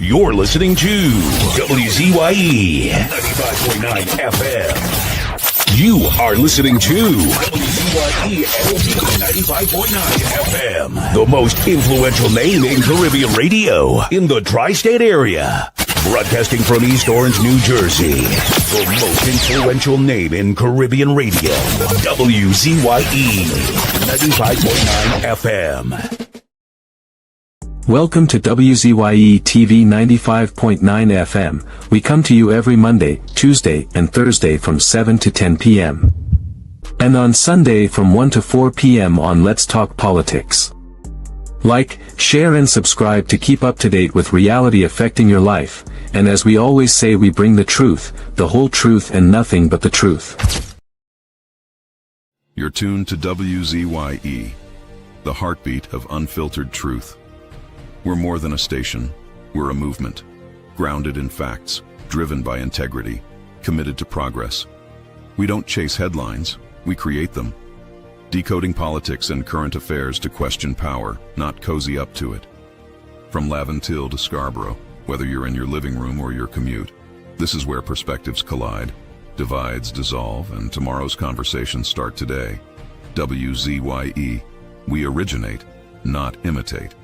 You're listening to WZYE 95.9 FM. You are listening to WZYE 95.9 FM. The most influential name in Caribbean radio in the tri-state area. Broadcasting from East Orange, New Jersey. The most influential name in Caribbean radio. WZYE 95.9 FM. Welcome to WZYE TV 95.9 FM. We come to you every Monday, Tuesday, and Thursday from 7 to 10 p.m. And on Sunday from 1 to 4 p.m. on Let's Talk Politics. Like, share and subscribe to keep up to date with reality affecting your life, and as we always say, we bring the truth, the whole truth and nothing but the truth. You're tuned to WZYE, the heartbeat of unfiltered truth. We're more than a station, we're a movement, grounded in facts, driven by integrity, committed to progress. We don't chase headlines, we create them. Decoding politics and current affairs to question power, not cozy up to it. From Laventille to Scarborough, whether you're in your living room or your commute, this is where perspectives collide, divides dissolve, and tomorrow's conversations start today. WZYE, we originate, not imitate.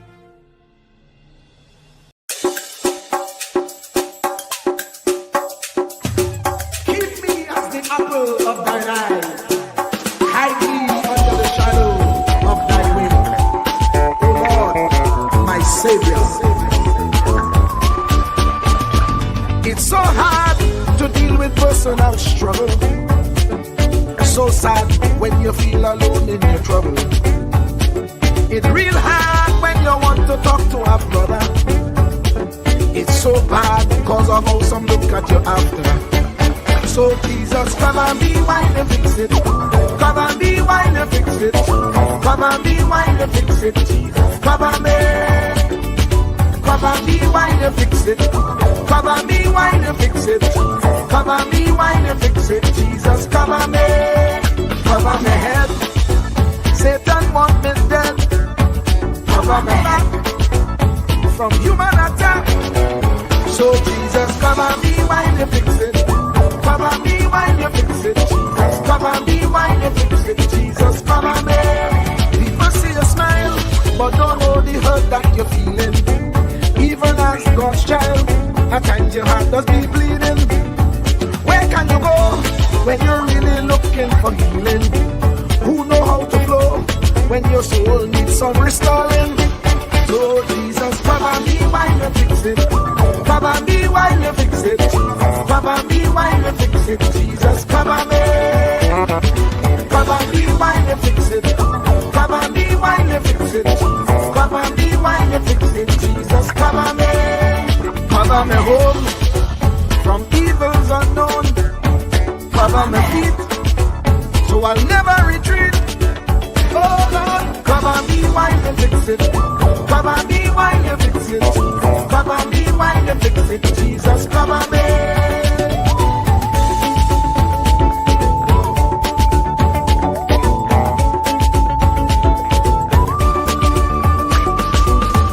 It's so hard to deal with personal struggle. So sad when you feel alone in your trouble. It's real hard when you want to talk to a brother. It's so bad because of how some look at you after. So Jesus, come and be while you fix it. Come and be while you fix it. Come and be while you fix it. Jesus, come and be. Come and be while you fix it. Come and be while you fix it. Come and be while you fix it. Jesus, come and be. Cover my head. Satan want me dead. Cover my back from human attack. So Jesus, come and be while you fix it. Come and be while you fix it. Jesus, come and be while you fix it. Jesus, come and be. People see you smile, but don't know the hurt that you're feeling. Even as God's child, at times your heart does be bleeding. Where can you go when you're really looking for healing? Who know how to flow when your soul needs some restoring? So Jesus, come and be while you fix it. Come and be while you fix it. Come and be while you fix it. Jesus, come and be. Come and be while you fix it. Come and be while you fix it. Come and be while you fix it. Jesus, come and be. Cover me home from evils unknown. Cover my feet so I'll never retreat. Oh Lord, come and be while you fix it. Come and be while you fix it. Come and be while you fix it. Jesus, come and be.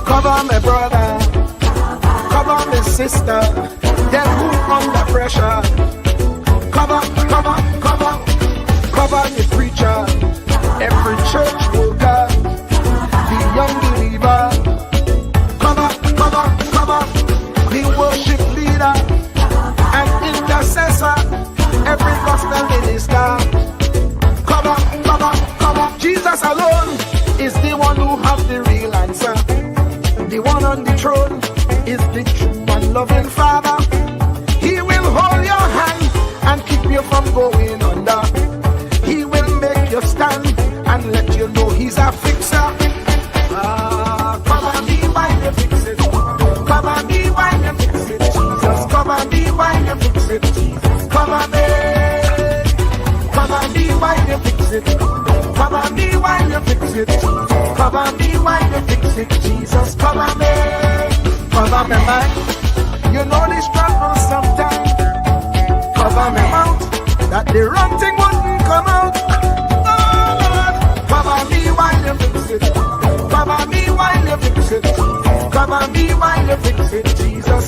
Cover my brother, cover my sister, them who under pressure. Cover the preacher, every church worker, the young believer. Cover the worship leader and intercessor, every gospel minister. Cover. Jesus alone is the one who has the real answer. The one on the throne is the true and loving Father. He will hold your hand and keep you from going under. He will make you stand and let you know he's a fixer. Come and be while you fix it. Come and be while you fix it. Jesus, come and be while you fix it. Jesus, come and be. Come and be while you fix it. Come and be while you fix it. Come and be while you fix it. Jesus, come and be. Cover me mind. You know the struggle sometimes. Cover me mouth, that the wrong thing wouldn't come out. Oh Lord, cover me while you fix it. Cover me while you fix it. Cover me while you fix it. Jesus,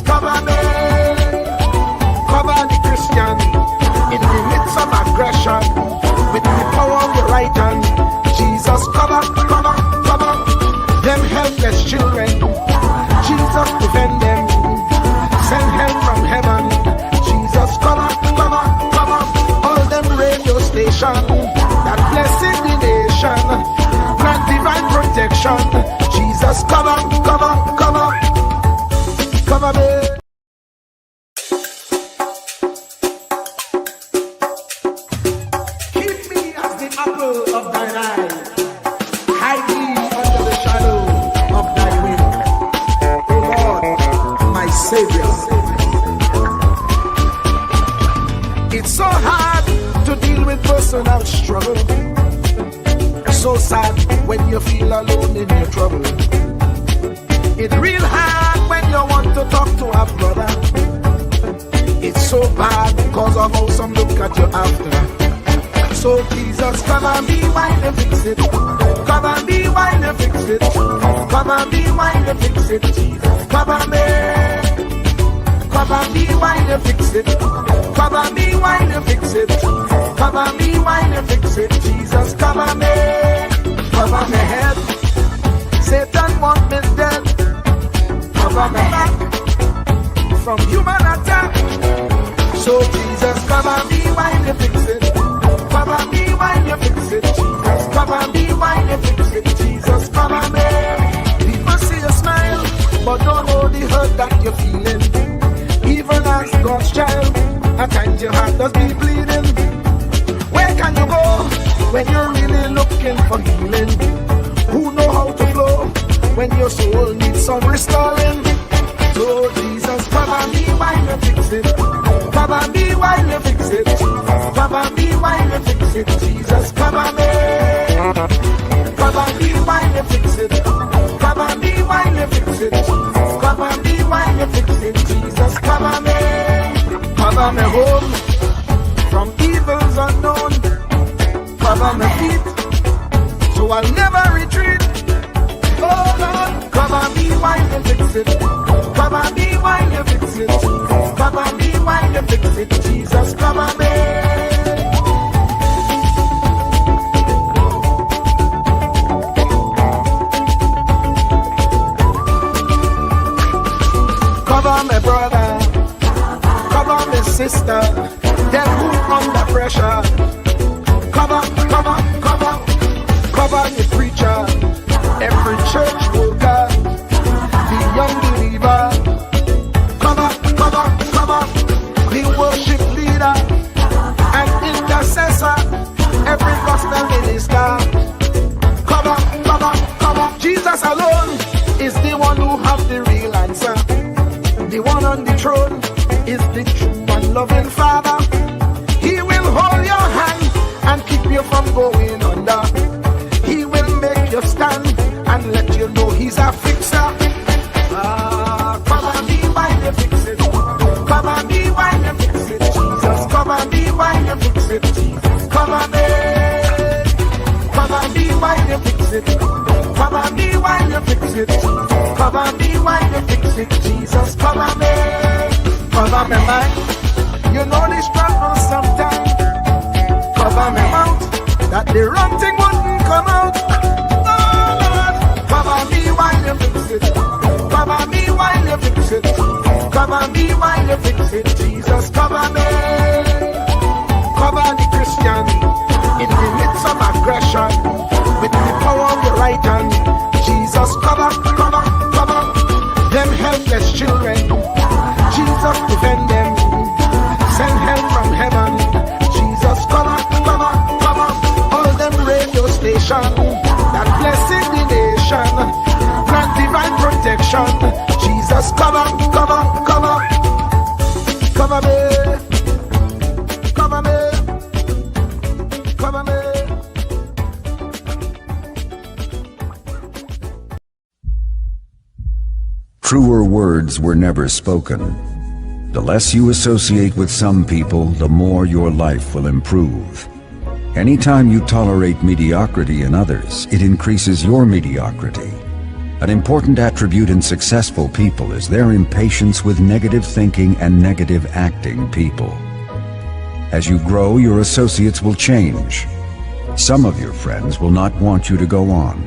aggression. With the power of your right hand, Jesus, cover, cover, cover them helpless children. Jesus, defend them. Send help from heaven. Jesus, cover, cover, cover all them radio stations that blessing the nation. Grant divine protection. Jesus, cover, cover, cover, cover me. Keep me as the apple of thine eye. Hide me under the shadow of thy wing. O Lord, my Savior. It's so hard to deal with personal struggle. So sad when you feel alone in your trouble. It's real hard when you want to talk to a brother. It's so bad because of how some look at you after. So Jesus, cover me while you fix it. Cover me while you fix it. Cover me while you fix it. Jesus, cover me. Cover me while you fix it. Cover me while you fix it. Cover me while you fix it. Jesus, cover me. Cover my head. Satan want me dead. Cover my back from human attack. So Jesus, cover me while you fix it. Cover me while you fix it. Jesus, cover me while you fix it. Jesus, cover me. People see you smile, but don't know the hurt that you're feeling. Even as God's child, at times your heart does be bleeding. Where can you go when you're really looking for healing? Who know how to flow when your soul needs some restoring? So Jesus, cover me while you fix it. Cover me while you fix it. Cover me while you fix it. Jesus, cover me. Cover me while you fix it. Cover me while you fix it. Cover me while you fix it. Jesus, cover me. Cover me home from evils unknown. Cover my feet so I'll never retreat. Oh Lord, cover me while you fix it. Cover me while you fix it. Cover me while you fix it. Jesus, cover me. Cover my brother. Cover my sister. Them who under pressure. Cover, cover, cover, cover the preacher, every church worker, the young believer. Cover, cover, cover, the worship leader and intercessor, every gospel minister. Cover, cover, cover. Jesus alone is the one who has the real answer. The one on the throne is the true and loving Father. He will hold your hand and keep you from going under. He will make you stand and let you know he's a fixer. Cover me while you fix it. Cover me while you fix it. Jesus, cover me while you fix it. Jesus, cover me. Cover me while you fix it. Cover me while you fix it. Cover me while you fix it. Jesus, cover me. Cover me mind. You know the struggle sometimes. Cover me mouth, that the wrong thing wouldn't come out. Oh Lord, cover me while you fix it. Cover me while you fix it. Cover me while you fix it. Jesus, cover me. Cover the Christian in the midst of aggression. With the power of your right hand. Jesus, cover, cover, cover them helpless children. Jesus, defend them. Send help from heaven. Jesus, cover, cover, cover all them radio stations that blessing the nation. Grant divine protection. Jesus, cover, cover, cover, cover me, cover me, cover me. Truer words were never spoken. The less you associate with some people, the more your life will improve. Anytime you tolerate mediocrity in others, it increases your mediocrity. An important attribute in successful people is their impatience with negative thinking and negative acting people. As you grow, your associates will change. Some of your friends will not want you to go on.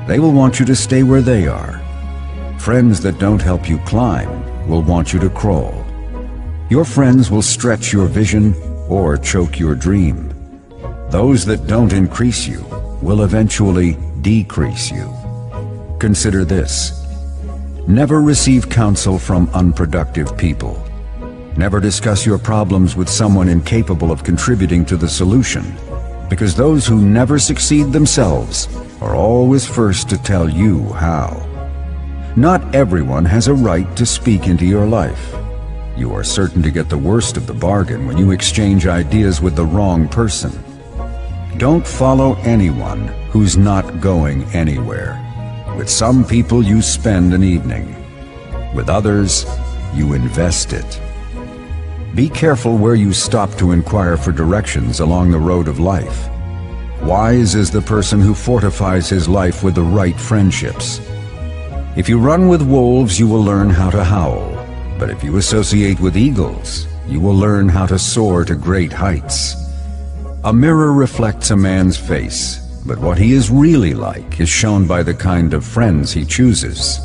They will want you to stay where they are. Friends that don't help you climb will want you to crawl. Your friends will stretch your vision or choke your dream. Those that don't increase you will eventually decrease you. Consider this. Never receive counsel from unproductive people. Never discuss your problems with someone incapable of contributing to the solution, because those who never succeed themselves are always first to tell you how. Not everyone has a right to speak into your life. You are certain to get the worst of the bargain when you exchange ideas with the wrong person. Don't follow anyone who's not going anywhere. With some people you spend an evening. With others, you invest it. Be careful where you stop to inquire for directions along the road of life. Wise is the person who fortifies his life with the right friendships. If you run with wolves, you will learn how to howl. But if you associate with eagles, you will learn how to soar to great heights. A mirror reflects a man's face, but what he is really like is shown by the kind of friends he chooses.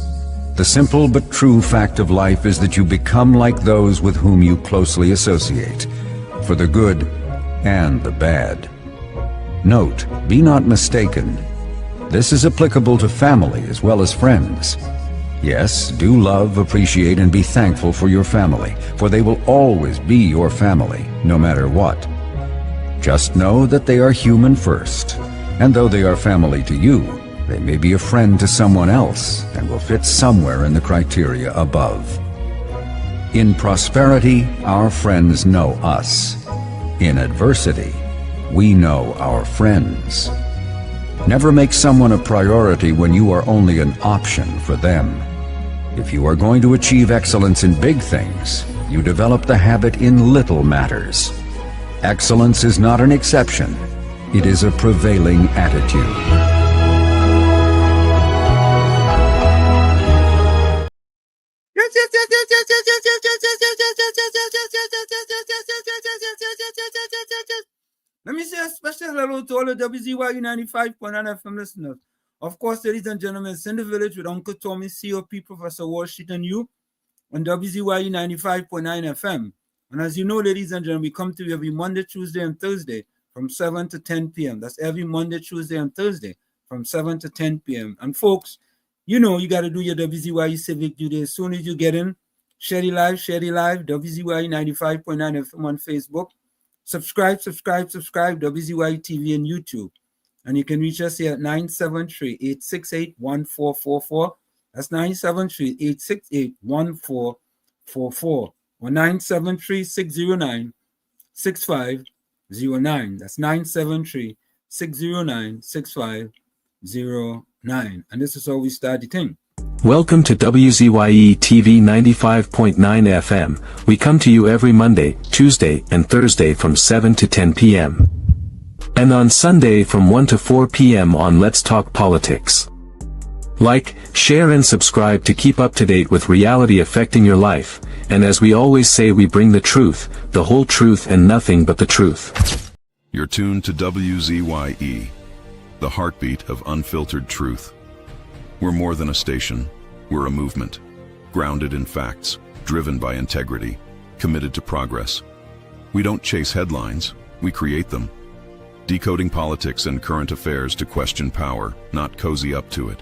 The simple but true fact of life is that you become like those with whom you closely associate, for the good and the bad. Note, be not mistaken. This is applicable to family as well as friends. Yes, do love, appreciate, and be thankful for your family, for they will always be your family, no matter what. Just know that they are human first, and though they are family to you, they may be a friend to someone else and will fit somewhere in the criteria above. In prosperity, our friends know us. In adversity, we know our friends. Never make someone a priority when you are only an option for them. If you are going to achieve excellence in big things, you develop the habit in little matters. Excellence is not an exception. It is a prevailing attitude. Let me say a special hello to all the WZYE 95.9 FM listeners. Of course, ladies and gentlemen, it's in the village with Uncle Tommy, COP, Professor Walsh, and you on WZYE 95.9 FM. And as you know, ladies and gentlemen, we come to you every Monday, Tuesday, and Thursday from 7 to 10 p.m. That's every Monday, Tuesday, and Thursday from 7 to 10 p.m. And folks, you know you got to do your WZYE civic duty as soon as you get in. Share the live, WZYE 95.9 FM on Facebook. Subscribe, WZYE TV and YouTube. And you can reach us here at 973-868-1444. That's 973-868-1444. Or 973-609-6509. That's 973-609-6509. And this is how we start the thing. Welcome to WZYE TV 95.9 FM. We come to you every Monday, Tuesday, and Thursday from 7 to 10 p.m. And on Sunday from 1 to 4 p.m. on Let's Talk Politics. Like, share and subscribe to keep up to date with reality affecting your life. And as we always say, we bring the truth, the whole truth, and nothing but the truth. You're tuned to WZYE, the heartbeat of unfiltered truth. We're more than a station, we're a movement, grounded in facts, driven by integrity, committed to progress. We don't chase headlines, we create them. Decoding politics and current affairs to question power, not cozy up to it.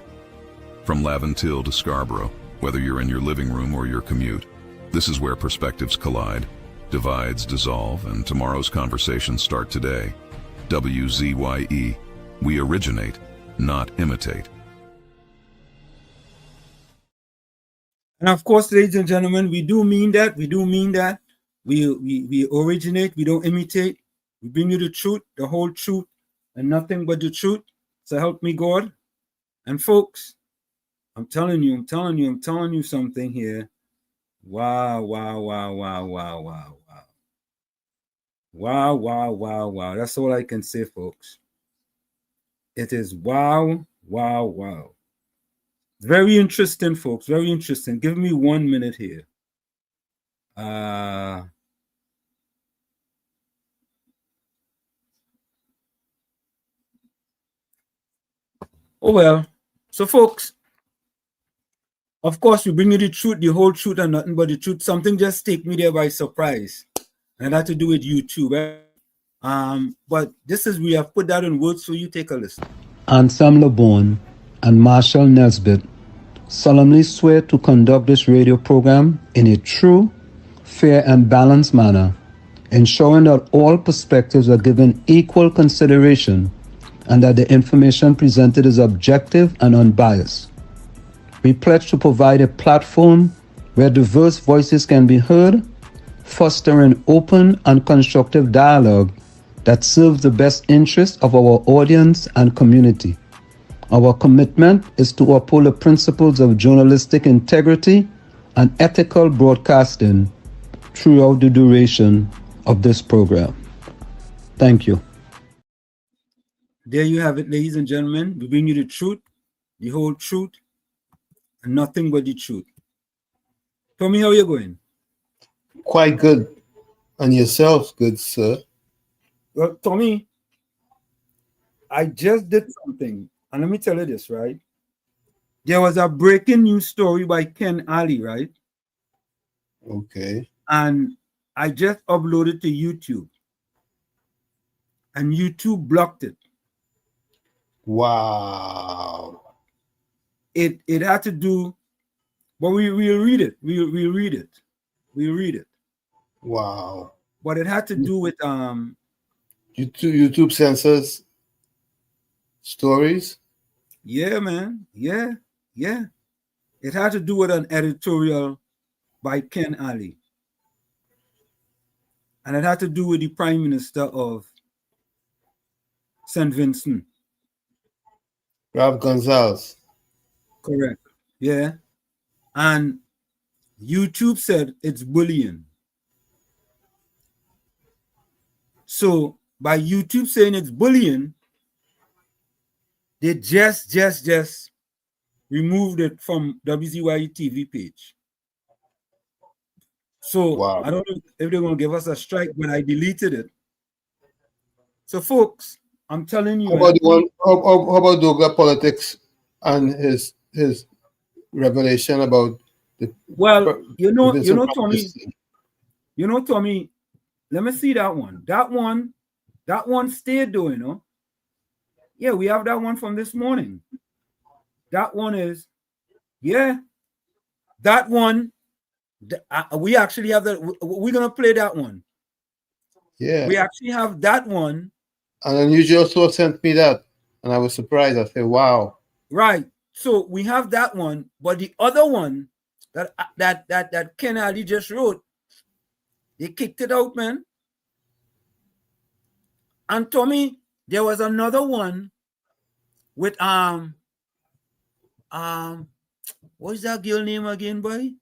From Laventille to Scarborough, whether you're in your living room or your commute, this is where perspectives collide, divides dissolve, and tomorrow's conversations start today. WZYE, we originate, not imitate. And of course, ladies and gentlemen, we do mean that. We originate, we don't imitate. We bring you the truth, the whole truth, and nothing but the truth. So help me God. And folks, I'm telling you something here. Wow. Wow. That's all I can say, folks. It is wow. Very interesting, folks. Very interesting. Give me 1 minute here. Oh well. So folks, of course we bring you the truth, the whole truth and nothing but the truth. Something just take me there by surprise. And it had to do with YouTube. But this is, we have put that in words for you. Take a listen. Ansam LeBon and Marshall Nesbitt solemnly swear to conduct this radio program in a true, fair, and balanced manner, ensuring that all perspectives are given equal consideration and that the information presented is objective and unbiased. We pledge to provide a platform where diverse voices can be heard, fostering open and constructive dialogue that serves the best interests of our audience and community. Our commitment is to uphold the principles of journalistic integrity and ethical broadcasting throughout the duration of this program. Thank you. There you have it, ladies and gentlemen. We bring you the truth, the whole truth, and nothing but the truth. Tommy, how are you going? Quite good. And yourself, good sir. Well, Tommy, I just did something. And let me tell you this, right? There was a breaking news story by Ken Ali, right? Okay. And I just uploaded to YouTube. And YouTube blocked it. Wow. It had to do, but we'll read it. We'll read it. We'll read it. Wow. But it had to do with YouTube censors stories. Yeah, man. Yeah. It had to do with an editorial by Ken Ali. And it had to do with the Prime Minister of St. Vincent. Rob Gonzalez. Correct. Yeah. And YouTube said it's bullying. So by YouTube saying it's bullying, they just removed it from WZYE TV page. So wow. I don't know if they're going to give us a strike, but I deleted it. So folks, I'm telling you. How about Douglas Politics and his revelation about the Tommy, let me see that one. That one stayed though, you know. Yeah, we have that one from this morning. That one is, that one. We actually have that. We're gonna play that one. Yeah, we actually have that one. An unusual source sent me that, and I was surprised. I said, "Wow!" Right. So we have that one, but the other one that Ken Ali just wrote, they kicked it out, man. And Tommy, there was another one with what's that girl name again, boy?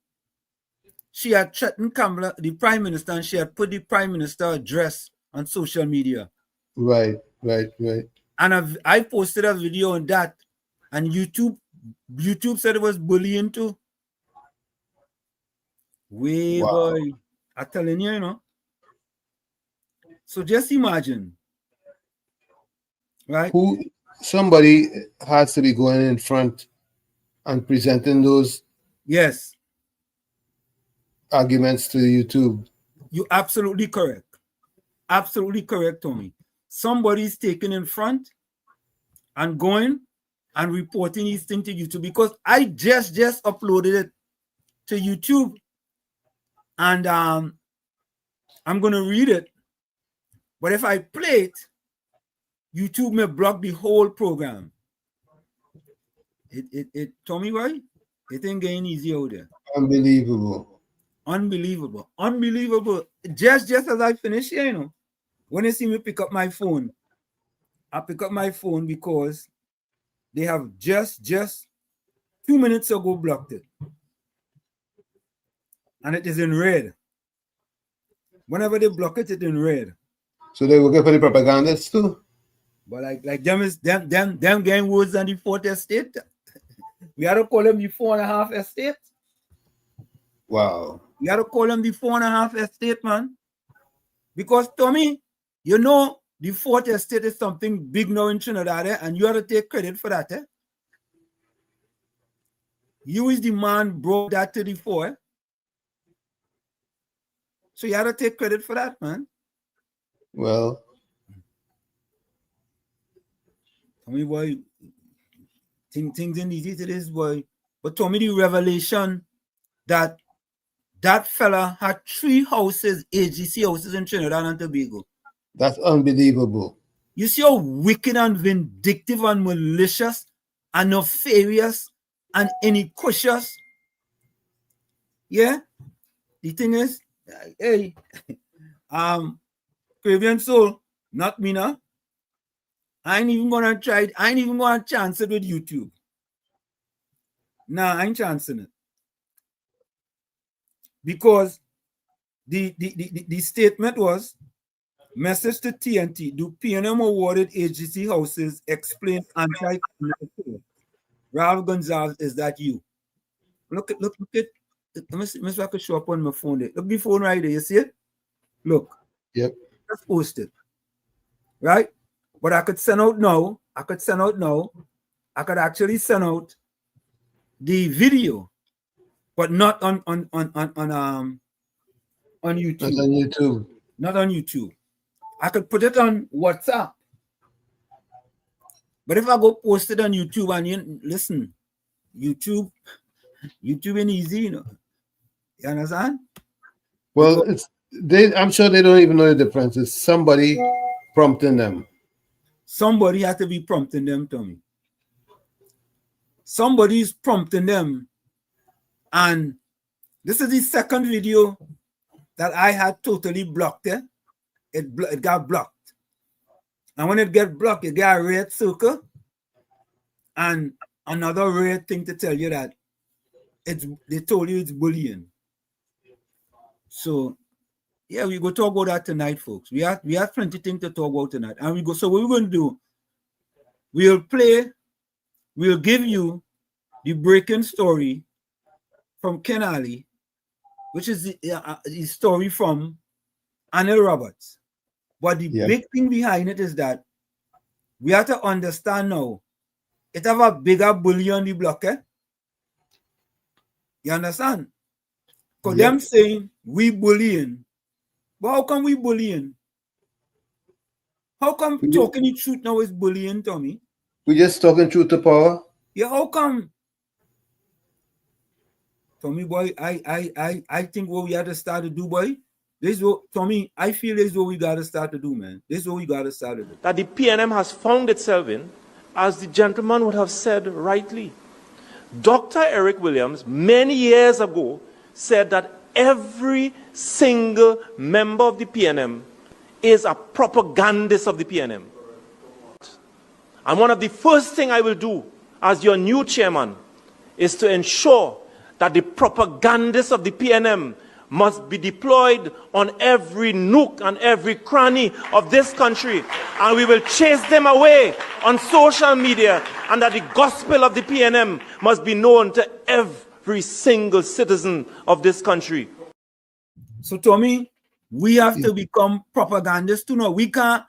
She had threatened Kamala, the Prime Minister, and she had put the Prime Minister address on social media. Right. And I posted a video on that, and YouTube said it was bullying too. Wow. Boy, I'm telling you, you know. So just imagine, right? Somebody has to be going in front and presenting those arguments to YouTube. You're absolutely correct. Absolutely correct, Tommy. Somebody's taking in front and going and reporting these things to YouTube, because I just uploaded it to YouTube, and I'm gonna read it. But if I play it, YouTube may block the whole program. It Tommy, why? It ain't getting easy out there. Unbelievable. Just as I finish here, you know, when you see me pick up my phone, I pick up my phone because they have just 2 minutes ago blocked it. And it is in red. Whenever they block it, it's in red. So they will get for the propagandists too? But like them getting words on the fourth estate. We had to call them the 4.5 estate. Wow. We had to call them the 4.5 estate, man. Because Tommy, you know, the fourth estate is something big now in Trinidad, and you have to take credit for that. You is the man brought that to the fore. So you had to take credit for that, man. Well, I mean, boy, things ain't easy to this, boy. But told me the revelation that fella had 3 houses, AGC houses in Trinidad and Tobago. that's unbelievable. You see how wicked and vindictive and malicious and nefarious and iniquitous. Yeah? The thing is, hey, Caribbean Soul, not me now. I ain't even gonna chance it with YouTube. Nah, I ain't chancing it. Because the statement was, message to TNT, do PNM awarded agency houses explain anti-criminal? Ralph Gonzalez, is that you? Look at, let me see if I can show up on my phone there. Look the phone right there, you see it? Look. Yep. Just post it. Right? But I could send out now. I could actually send out the video, but not on YouTube. Not on YouTube. Not on YouTube. I could put it on WhatsApp. But if I go post it on YouTube and you listen, YouTube ain't easy, you know. You understand? Well, I'm sure they don't even know the difference. It's somebody prompting them. Somebody has to be prompting them, Tommy. Somebody's prompting them. And this is the second video that I had totally blocked. It got blocked. And when it gets blocked, it got a red circle. And another red thing to tell you that they told you it's bullying. So yeah, we go talk about that tonight, folks. We have plenty of things to talk about tonight. And so what we're going to do, we'll give you the breaking story from Ken Ali, which is the story from Anil Roberts. But the big thing behind it is that we have to understand now, it have a bigger bully on the block, eh? You understand? Because them saying we bullying. But how come we bullying? How come talking the truth now is bullying, Tommy? We just talking truth to power. Yeah, how come? Tommy, boy, I think what we have to start to do, boy. This is what, Tommy, I feel this is what we got to start to do, man. This is what we got to start to do. That the PNM has found itself in, as the gentleman would have said rightly. Dr. Eric Williams, many years ago, said that every single member of the PNM is a propagandist of the PNM. And one of the first things I will do as your new chairman is to ensure that the propagandists of the PNM must be deployed on every nook and every cranny of this country, and we will chase them away on social media, and that the gospel of the PNM must be known to every single citizen of this country. So Tommy, we have to become propagandists too. No, we can't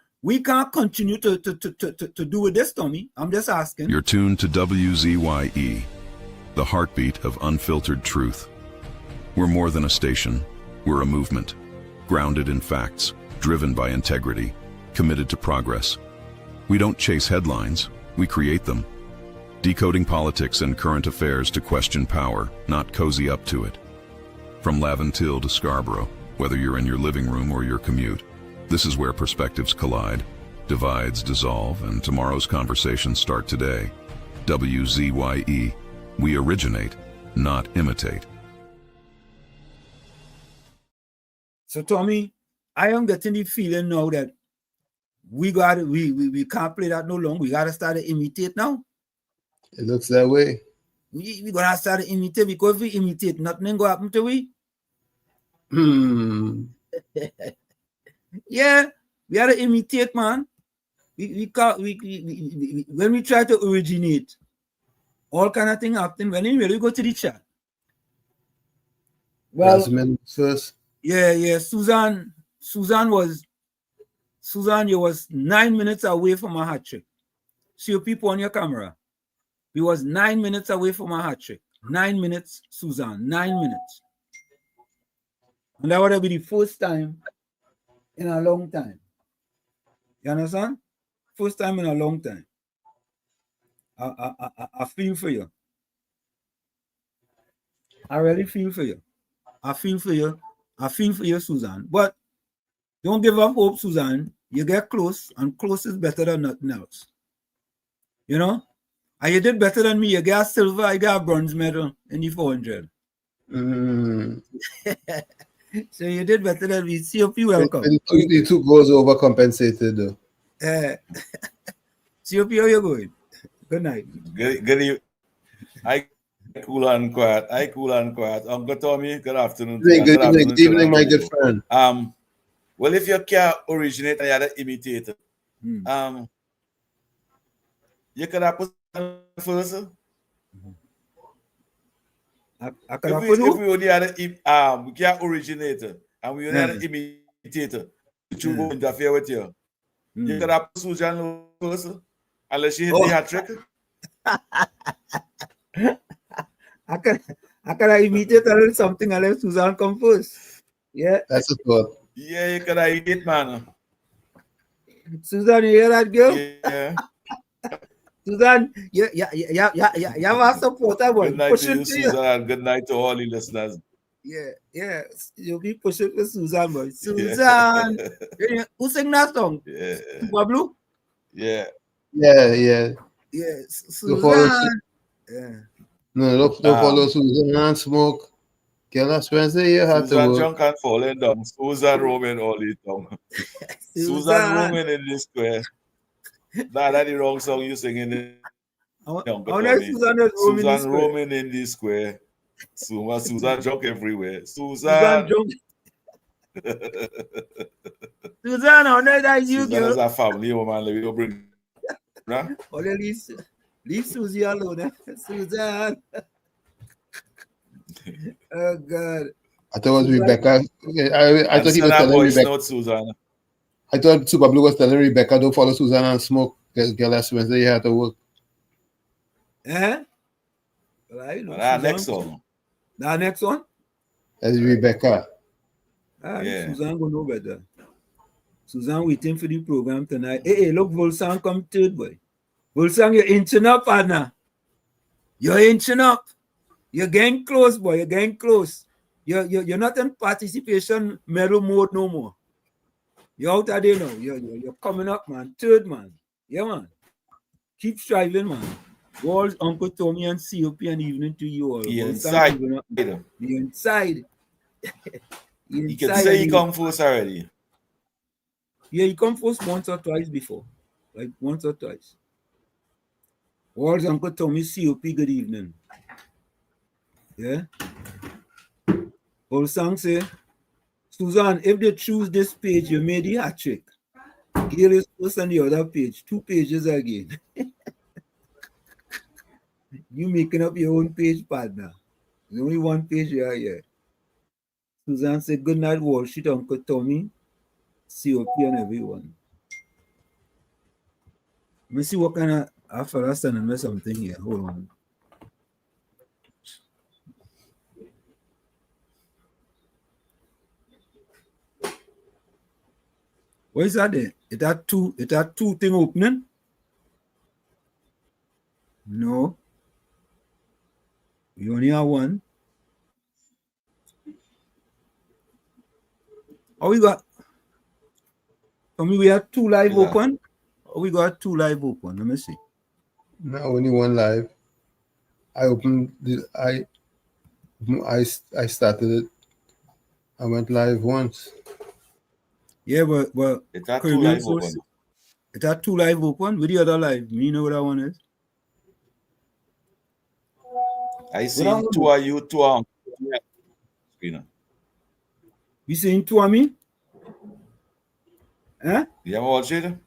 continue to do with this, Tommy. I'm just asking. You're tuned to WZYE, the heartbeat of unfiltered truth. We're more than a station, we're a movement, grounded in facts, driven by integrity, committed to progress. We don't chase headlines, we create them. Decoding politics and current affairs to question power, not cozy up to it. From Laventille to Scarborough, whether you're in your living room or your commute, this is where perspectives collide, divides dissolve, and tomorrow's conversations start today. WZYE, we originate, not imitate. So Tommy, I am getting the feeling now that we can't play that no longer. We gotta start to imitate now. It looks that way. We gotta start to imitate, because if we imitate, nothing go happen to we. Yeah, we gotta imitate, man. When we try to originate, all kind of things happen. When we go to the chat. Well, first. Yeah. Susan, you was 9 minutes away from a hat trick. See your people on your camera. We was 9 minutes away from a hat trick. 9 minutes, Suzanne. 9 minutes. And that would be the first time in a long time. You understand? First time in a long time. I feel for you. I really feel for you. I feel for you. I feel for you, Suzanne. But don't give up hope, Suzanne. You get close, and close is better than nothing else. You know? And you did better than me. You got silver, I got a bronze medal in the 400. So you did better than me. COP, welcome. The two goals overcompensated though. COP, how you going? Good night. Good I cool and quiet. Uncle Tommy, good afternoon. Good evening, my good friend. Well, if you can't originate and you had to imitate it, you could have put first. If we only had we can't originate it, and we only had to imitate it, which will interfere with you. You could have put Susan first, unless she hit the hat trick. I can imitate a little something unless Susan come first. Yeah. That's a thought. Yeah, you can imitate, man. Susan, you hear that, girl? Yeah. Susan, you have a supporter, boy. Good night to you, Susan, and good night to all the listeners. Yeah. You'll be pushing for Susan, boy. Susan. Who sing that song? Yeah. Pablo? Yeah. Susan. Don't follow Susan and smoke. Girl, that's Wednesday you have to Susan work. Junk and falling down. Susan roaming all the time. Susan roaming in the square. That's the wrong song you singing. Susan roaming in the square. Susan Junk everywhere. Susan Junk. Susan, how that is you, Susan girl? is a family woman. We don't bring. Huh? Leave Susie alone, Susan. Oh God. I thought it was Rebecca. I thought he was telling Rebecca. Not Susan. I thought Super Blue was telling Rebecca, don't follow Susan and smoke. Girl, that's Wednesday you have to work. Well, I know. That next song. That next one? That's Rebecca. Susan will know better. Susan waiting for the program tonight. Hey, look, Volsang come third, boy. Volsang, you're inching up, partner. You're inching up. You're getting close, boy. You're getting close. You're not in participation medal mode no more. You're out of there now. You're coming up, man. Third, man. Yeah, man. Keep striving, man. Walls, Uncle Tommy and COP, and evening to you all. You're inside. You're inside. You can say he come first already. Yeah, he come first once or twice before. Like once or twice. Walls, Uncle Tommy, COP, good evening. Yeah. Volsang say, Susan, if they choose this page, you made the hat trick. Gail is first on the other page. 2 pages again. You making up your own page, partner. There's only 1 page here. Susan said, good night, Wall Street, Uncle Tommy, COP, and everyone. Let me see what kind of fella sending me something here. Hold on. What is that there? Is that two thing opening? No. We only have one. Oh, we got. For me, we have 2 live open. Oh, we got 2 live open. Let me see. No, only 1 live. I opened I started it. I went live once. Yeah, but It's that 2 live open. It's that 2 live open. With the other live, me know what that one is. I see 2 of you, 2 of screen. You saying 2 of me? Huh? You have watched it?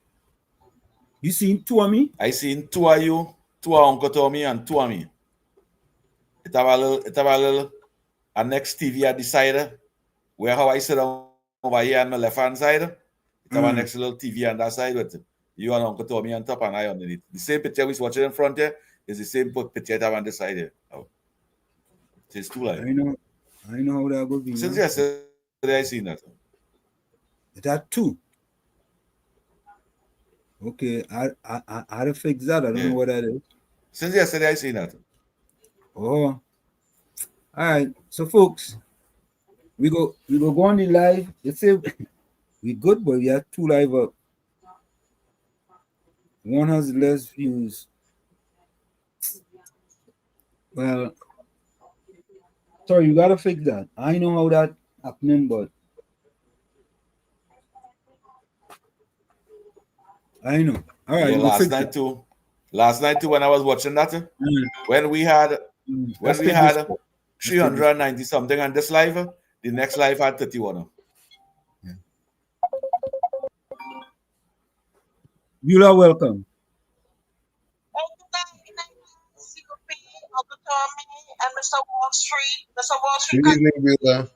You seen 2 of me? I seen 2 of you, 2 of Uncle Tommy, and 2 of me. It have a little next TV at the side, where how I sit down over here on my left hand side. It have a next little TV on that side with you and Uncle Tommy on top and I underneath. The same picture we watching in front here is the same picture I have on the side here. Oh. It's too live. I know how that will be. Since Man. yesterday, I seen that. It had 2. Okay, I had to fix that. I don't know what that is. Since yesterday, I seen that. Oh, all right. So, folks, we go on the live. You say we good, but we have 2 live up. One has less views. Well, sorry, you gotta fix that. I know how that happening, but I know. All right, Yeah, we'll last fix night it. too. Last night too, when I was watching that, when we had Let's take this call. 390 something on this live, the next live had 31. Beulah, welcome. Uncle Tommy and Mr. Wall Street. Mr. Wall Street. Good evening, Beulah.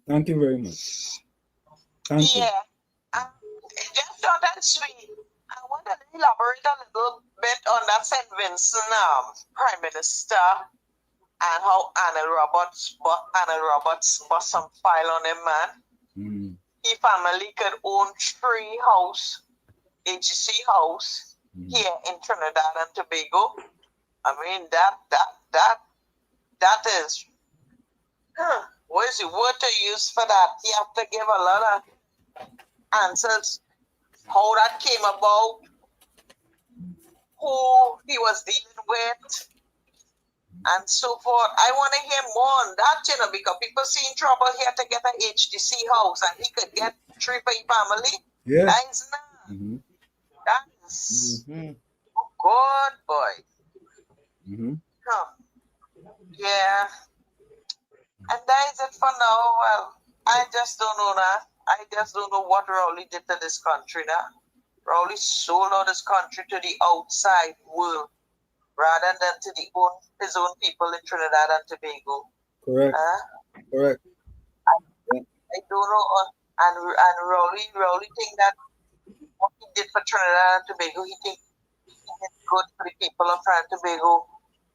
Thank you very much. Thank you. Just short and sweet. I want to elaborate a little bit on that St. Vincent Prime Minister and how Anna Roberts bust some file on him, man. He family could own 3 house, HGC house here in Trinidad and Tobago. I mean that is what is the word to use for that? You have to give a lot of answers. How that came about, who he was dealing with, and so forth. I want to hear more on that, because people see in trouble here to get an HDC house, and he could get 3 for his family. Yeah. That is not. That is good, boy. Yeah. And that is it for now. Well, I just don't know that. I just don't know what Rowley did to this country now. Rowley sold out this country to the outside world rather than to his own people in Trinidad and Tobago. Correct. Correct. I don't know. And Rowley think that what he did for Trinidad and Tobago, he think he did good for the people of Trinidad and Tobago.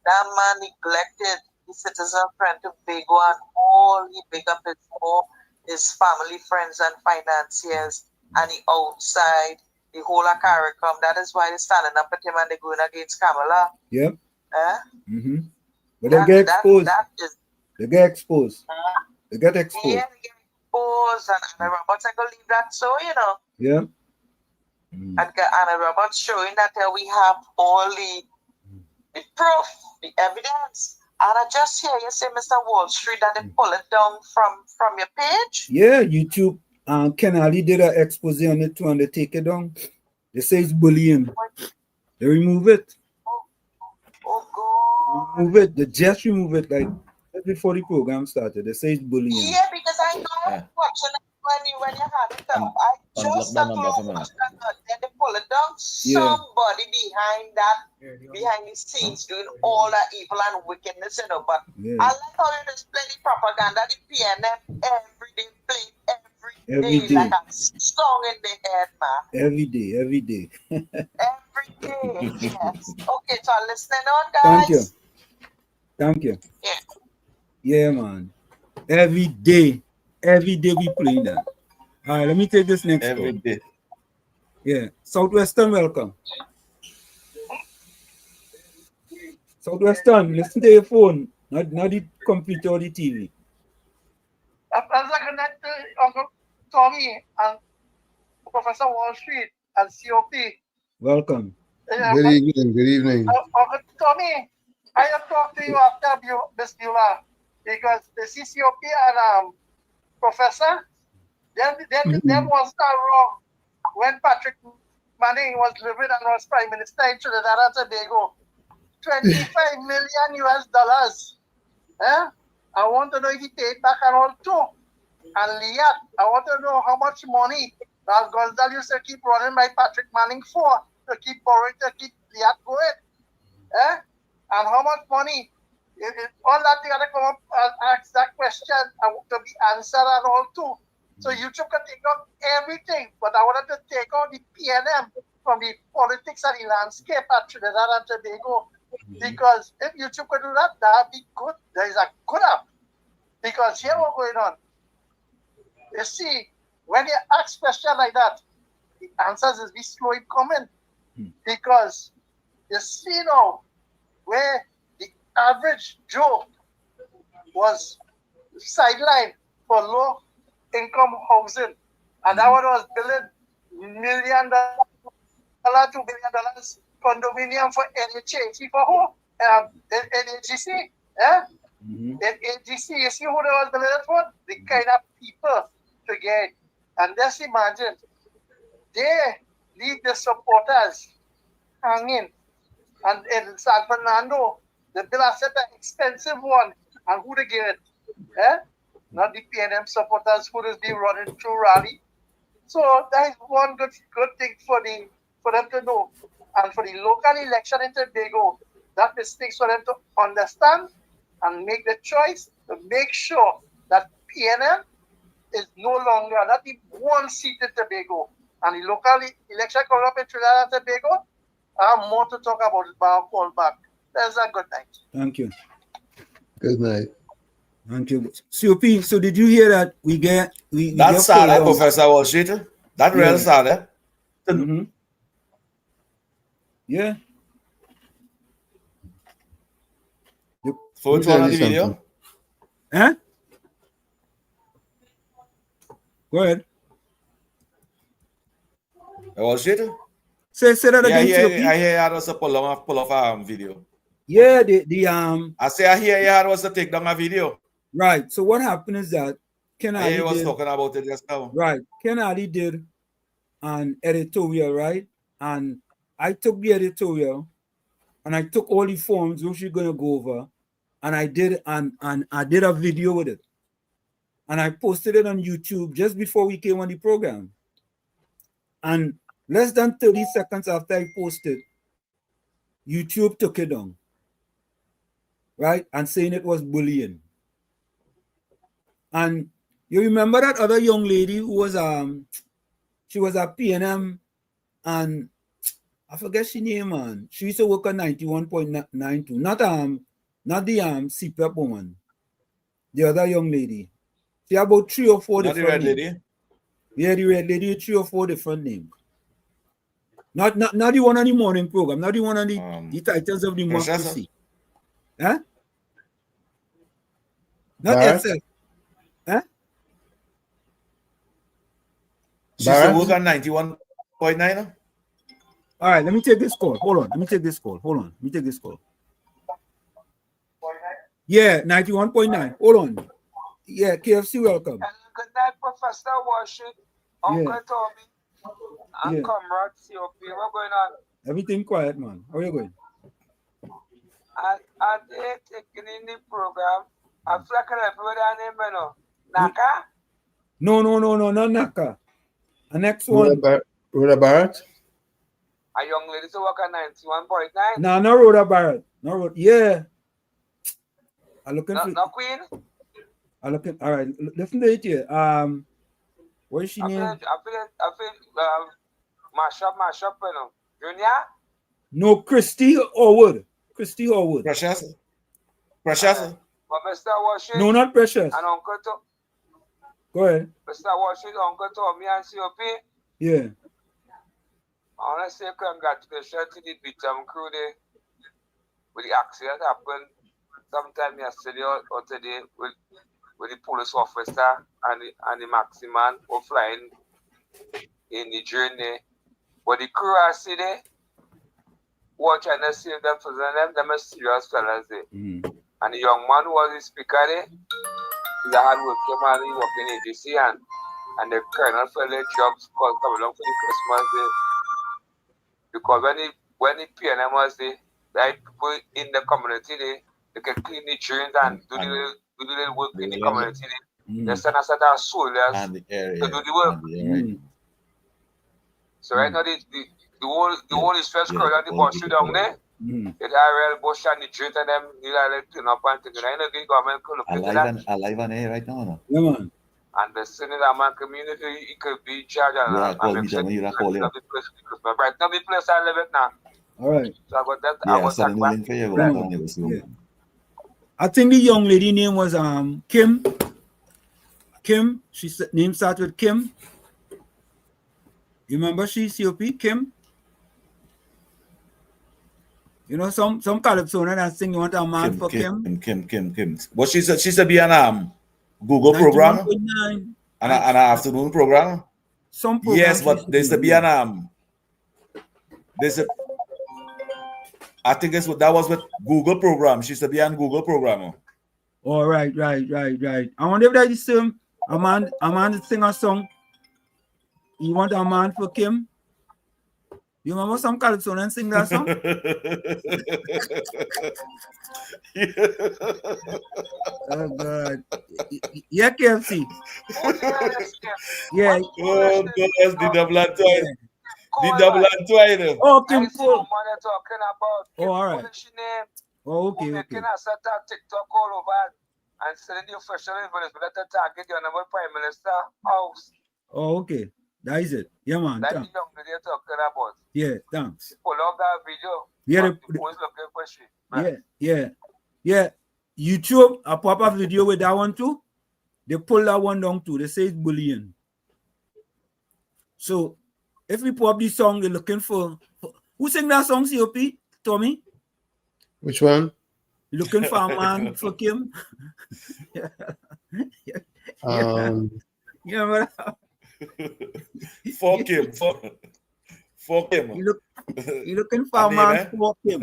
That man neglected the citizens of Trinidad and Tobago, and all he big up his family, friends, and financiers, and the outside, the whole of CARICOM. That is why they're standing up at him and they're going against Kamala. Yep. But they get exposed. They get exposed. They get exposed. Yeah, they get exposed, and Anna Roberts, I believe that so, Yeah. And Anna Roberts showing that we have all the proof, the evidence. And I just hear you say, Mr. Wall Street, that they pull it down from your page. Yeah, YouTube. Ken Ali did an expose on it too, and they take it down. They say it's bullying. They remove it. Oh God. Remove it. They just remove it like just before the program started. They say it's bullying. Yeah, because I know I was watching it when you had it up. I just then they pull it down. Somebody behind the scenes doing all that evil and wickedness, But I like how you display the propaganda, the PNF every day, play every day like a song in the head, man. Every day. Every day, yes. Okay, so I'm listening on, guys. Thank you. Yeah. Yeah, man. Every day we play that. All right, let me take this next Every call. day. Yeah, Southwestern, welcome. Southwestern, listen to your phone, not the computer or the TV. I was looking at Uncle Tommy and Professor Wall Street and COP. Welcome. Good evening. Uncle Tommy, I have talked to you after Miss Beulah because the CCOP and Professor, them was not wrong when Patrick Manning was living and was Prime Minister in Trinidad and Tobago. $25 million US. I want to know if he paid back and all too. And Liat, I want to know how much money Ralph Gosdal used to keep running by Patrick Manning for, to keep borrowing, to keep Liat going. And how much money? All that you gotta come up and ask that question to be answered and all too. So YouTube can take out everything, but I wanted to take out the PNM from the politics and the landscape at Trinidad and Tobago. Because if YouTube could do that, that'd be good. There is a good app. Because here what's going on. You see, when you ask questions like that, the answers is be slow in coming. Because you see now where the average Joe was sidelined for low income housing, and that one was building $1 million, $2 billion condominium for NHA, for who? NHGC, in AGC, you see who they was building it for? The kind of people to get. And just imagine, they leave the supporters hanging. And in San Fernando, the bill has set an expensive one. And who they get? Not the PNM supporters who is being running through rally. So that is one good thing for them to know. And for the local election in Tobago, that is things for them to understand and make the choice to make sure that PNM is no longer not the one seat in Tobago. And the local election coming up in Trinidad and Tobago, I have more to talk about it, but I'll call back. That's a good night. Thank you. Good night. Thank you. COP, so did you hear that we get That's sad, Professor Wall Street. That real sad, Yeah. So which one on the video? Huh? Go ahead. Wall Street? Say that again, COP. I hear you had us a pull off video. Yeah, I say I hear you had us to take down a video. Right. So what happened is that Ken Ali was talking about it just now. Right. Ken Ali did an editorial, right? And I took the editorial and I took all the forms which we're gonna go over, and I did I did a video with it. And I posted it on YouTube just before we came on the program. And less than 30 seconds after I posted, YouTube took it down. Right? And saying it was bullying. And you remember that other young lady who was she was a PNM, and I forget she name, man. She used to work on 91.92. Not the CPAP woman. The other young lady. She had about 3 or 4 not different the red names. lady? Yeah, the red lady, 3 or 4 different names. Not the one on the morning program, not the one on the Titans of Democracy. Huh? Not itself. Huh? She's to work on 91.9. All right, let me take this call. Hold on. Let me take this call. Yeah, 91.9. Hold on. Yeah, KFC, welcome. Good night, Professor Washington, Uncle Tommy, and Comrade COP. What's going on? Everything quiet, man. How are you going? And they taking in the program. I feel like I put that name, Naka? No, not Naka. The next one. Rhoda Barrett? A young lady to work at 91.9. No, not Rhoda Barrett. No, Rhoda. Yeah. I'm looking for. No Queen? I'm looking. All right, listen to it here. What is she name? I feel mashup, Junior? No, Christy Howard. Precious. But Mr. Washington. No, not Precious. And Uncle Tom. Go ahead. Mr. Washington, Uncle Tommy and COP. Yeah. I want to say congratulations to the Bitam crew there with the accident happened sometime yesterday or today with the police officer and the Maximan were flying in the journey. But the crew I see there were trying to save them for them are serious fellas there. And the young man who was the speaker there, he's a hard working man, he worked in AGC and the colonel for their jobs called coming along for the Christmas day. Because when the PNM was there, like people in the community they can clean the drains and do the little work in the community. They send us out soldiers to do the work. So right now the whole East-West corridor, the bus down there, it are real bush and the drains and them need to clean up and things. I know the government could look into that. Alive on air right now, no? Yeah, man. And the Senator man community, it could be in charge and call me, you call him. because right now the place I live at now, All right. So I got that. I Yeah, got send that the back. link for you. Right. Go on, Yeah. I think the young lady name was Kim. Kim. She name starts with Kim. You remember she COP Kim? You know some calypso that sing you want a man for Kim. Kim. But she said be an Google program 91.9. and an afternoon program. Some Yes, programs but there's to be an there's a I think that was with Google program. She used to be on Google program. Oh, right. I wonder if that is a man to sing a song. You want a man for Kim? You remember some calypso and sing that song? Oh God. Yeah, KFC. Yeah. Oh God, the double and twice. The double and twice. Oh, Kim Cole. Talking about oh, all right. name. Oh, okay. Making a set of TikTok all over and sending the official invoice for that target your number Prime Minister house. Oh, okay. That is it. Yeah, man. That's the young lady talking about. Yeah, thanks. Pull out that video. Yeah, looking for shit. Right? Yeah. YouTube, I pop a video with that one too. They pull that one down too. They say it's bullying. So if we pop this song, they're looking for who sang that song, COP? Tommy? Which one? Looking for a man for Kim? Yeah. Yeah, Fuck him. Fuck him. You looking for a man for Kim?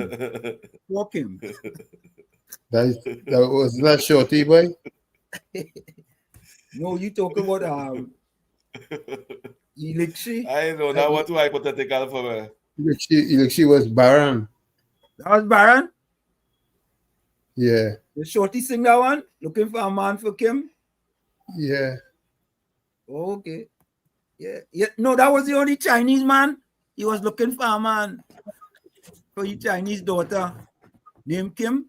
Fuck him. That was not Shorty, boy. No, you talking about Elixir? I know that was too hypothetical for me. Elixir was Baron. That was Baron? Yeah. The Shorty sing that one? Looking for a man for Kim? Yeah. Okay. Yeah. No, that was the only Chinese man. He was looking for a man for his Chinese daughter named Kim.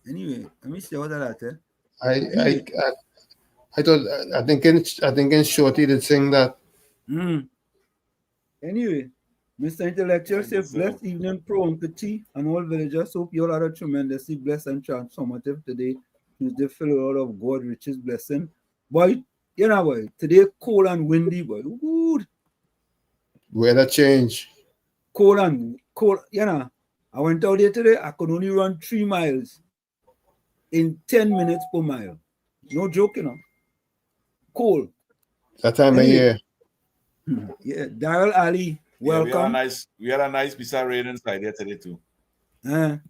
Anyway, let me see what that. I think in Shorty did sing that. Anyway, Mr. Intellectual says, blessed evening, pro and petit, and all villagers. Hope you all are tremendously blessed and transformative today. Tuesday fill a lot of God riches blessing. Boy, you know, boy, today cold and windy, boy. Good. Weather change. Cold, you know. I went out there today, I could only run 3 miles in 10 minutes per mile. No joke, you know. Cold. That time of year. Yeah, Daryl Ali, welcome. Yeah, we had a nice piece of rain inside here today too. Daryl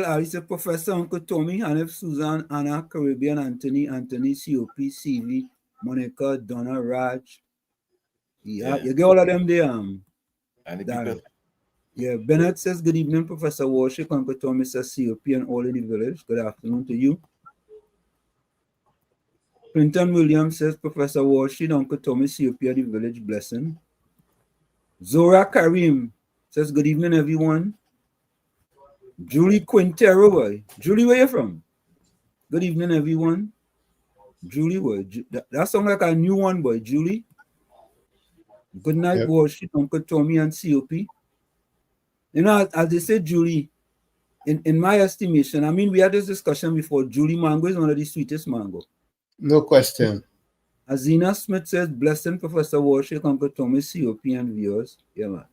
Ali said, Professor Uncle Tommy, Hanif, Susan, Anna, Caribbean, Anthony, COP, CV, Monica, Donna, Raj. Yeah, you get all of them there. Yeah, Bennett says, good evening, Professor Warship, Uncle Tommy says COP and all in the village. Good afternoon to you. Clinton Williams says, Professor Warship, Uncle Tommy, COP and the village blessing. Zora Karim says, good evening, everyone. Julie Quintero, boy. Julie, where you from? Good evening, everyone. Julie, boy. That sounds like a new one, boy. Julie. Good night, Warship, Uncle Tommy and COP. You know, as they say, Julie, in my estimation, I mean, we had this discussion before. Julie mango is one of the sweetest mango. No question. Azina Smith says, blessing Professor Warship, Uncle Tommy, COP and viewers. Yeah, man.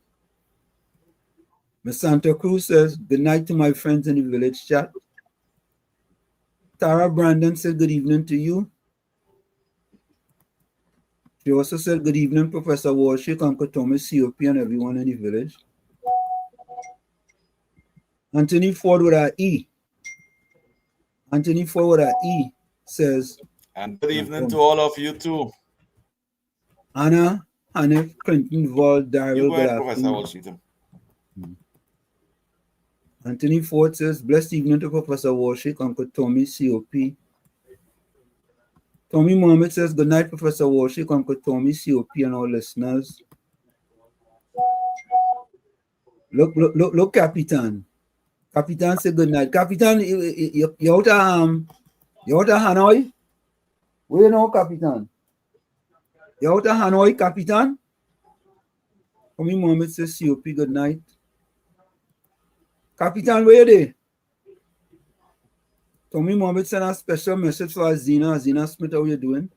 Miss Santa Cruz says, good night to my friends in the village chat. Tara Brandon said, good evening to you. She also said, good evening, Professor Warship, Uncle Tommy, COP and everyone in the village. Anthony Ford with an E. Anthony Ford with an E says, and good evening to all of you too. Anna, Hanif, Clinton, Vol, Daryl, good afternoon. Anthony Ford says, blessed evening to Professor Warship, Uncle Tommy, COP. Tommy Mohammed says, good night, Professor Warship, Uncle Tommy, COP and all listeners. Look, Capitan. Capitan said good night. Capitan, you out of Hanoi? Where you know, Capitan? You out of Hanoi, Capitan? Tommy Mohammed says COP, good night. Capitan, where you there? Tommy Mohammed sent a special message for Azina. Azina Smith, how you doing?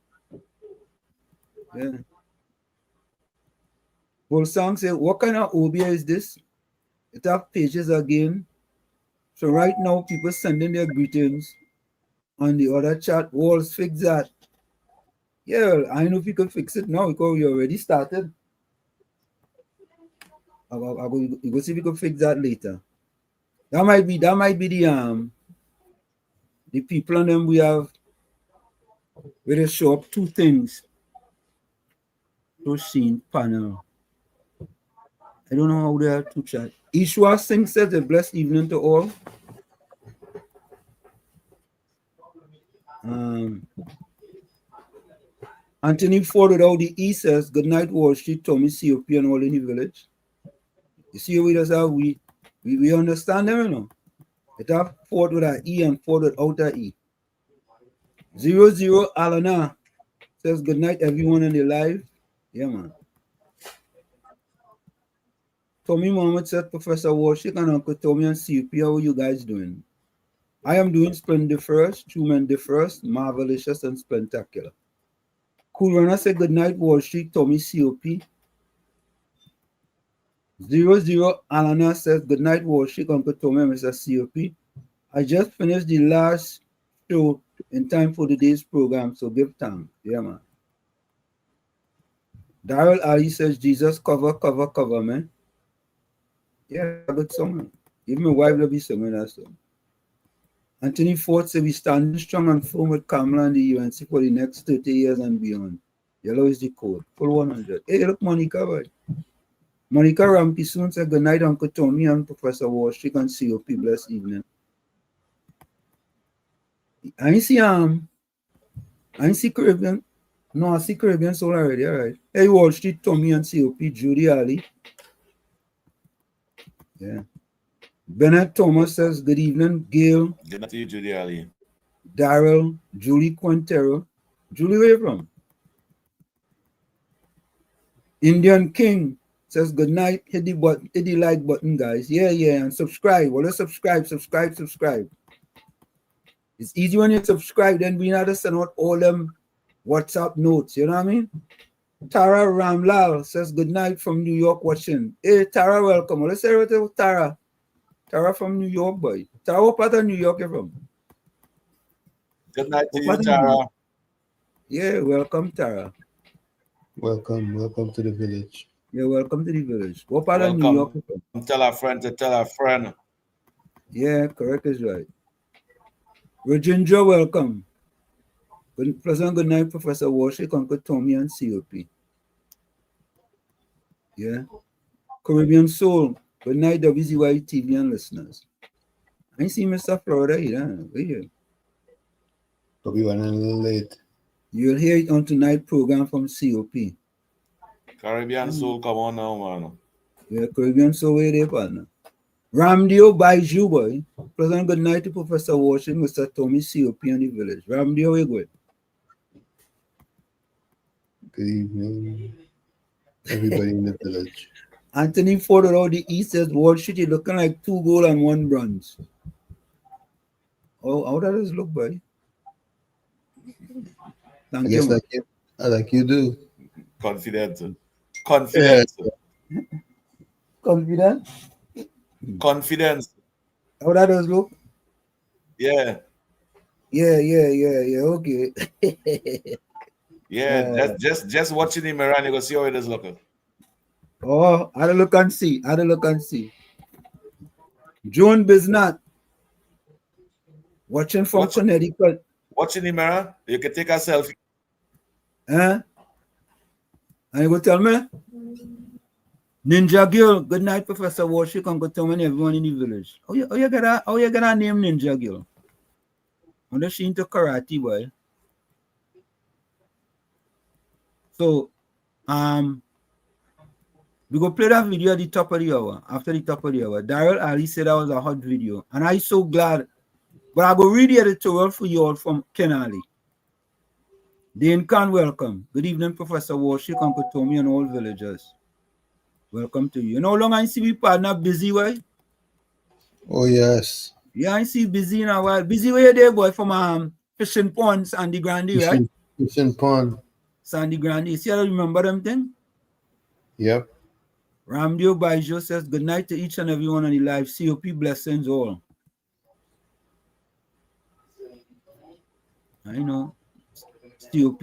Yeah. Bolsang said, what kind of obia is this? It have pages again. So right now, people sending their greetings on the other chat walls. Fix that. Yeah, I know if you could fix it now because we already started. I'll go see if we can fix that later. That might be the people on them we have where they show up two things. Those scene panel. I don't know how they are to chat. Ishwa Singh says a blessed evening to all. Anthony Ford without the E says, good night, Wall Street, Tommy, COP, and all in the village. You see we just have we understand them, you know. It have Ford with an E and Ford without an E. 00 Alana says, good night, everyone in the live. Yeah, man. Tommy Mohammed said, Professor Warshik and Uncle Tommy and CP, how are you guys doing? I am doing splendiferous, tremendous, marvelous, and spectacular. Cool Runner said, good night, Wall Street, Tommy COP. 00 Alana says, good night, Wall Street, Uncle Tommy and Mr. COP. I just finished the last show in time for today's program, so give thanks. Yeah, man. Daryl Ali says, Jesus, cover, man. Yeah, good song. Even my wife will be singing that song. Anthony Ford said, we stand strong and firm with Kamala and the UNC for the next 30 years and beyond. Yellow is the code. Full 100. Hey, look, Monica, boy. Monica Rampi soon said, good night, Uncle Tommy and Professor Warshik and COP. Blessed evening. I see Caribbean. No, I see Caribbean Soul already. All right. Hey, Wall Street, Tommy and COP, Judy Ali. Yeah. Bennett Thomas says, good evening, Gail. Good night to you, Judy Ali. Daryl, Julie Quintero. Julie, where you from? Indian King says, good night. Hit the like button, guys. Yeah, and subscribe. Well, let's subscribe. It's easy when you subscribe, then we not to send out all them WhatsApp notes, you know what I mean? Tara Ramlal says, good night from New York watching. Hey, Tara, welcome. Well, let's say right to Tara. Tara from New York, boy. Tara, what part of New York you from? Good night to you, Tara. Yeah, welcome, Tara. Welcome to the village. Yeah, welcome to the village. What part of New York you from? Tell a friend to tell a friend. Yeah, correct is right. Rajendra, welcome. Pleasant good night, Professor Warshik, Uncle Tommy, and COP. Yeah. Caribbean Soul, good night, WZYE TV and listeners. I ain't see Mr. Florida either. Where you? But we went a little late. You'll hear it on tonight's program from COP. Caribbean Soul, come on now, man. Yeah, Caribbean Soul, where they partner. Ramdio by you, boy. Pleasant good night to Professor Warshik, Mr. Tommy, COP, and the village. Ramdio, where you going? Good evening, everybody in the village. Anthony Ford out the East says, Wall Street, you're looking like 2 gold and 1 bronze. Oh, how does this look, boy? Thank you. Like you do. Confident. Yeah. Confident? Confidence. How that does look? Yeah. Okay. Yeah, just watching him around, you go see how it is looking. Oh, I look and see. Joan Biznat, watching from Connecticut. Watching him around, you can take a selfie. And you go tell me? Ninja Girl, good night, Professor Warshik, Uncle Tom, and everyone in the village. How you get a name Ninja Girl? When she into karate, boy. So, we go play that video at the top of the hour, after the top of the hour. Daryl Ali said that was a hot video, and I'm so glad. But I go read the editorial for you all from Ken Ali. Dane Khan, welcome. Good evening, Professor Warshik, Uncle Tommy, and all villagers. Welcome to you. You know how long I see we partner WZYE? Oh, yes. Yeah, I see Busy in a while. Busy where you there, boy, from Fishing Pond, Sandy Grande, right? Fishing Pond. Sandy Grande. See, I remember them thing? Yep. Ramdio Baijo says, good night to each and everyone on the live. COP blessings all. I know. COP.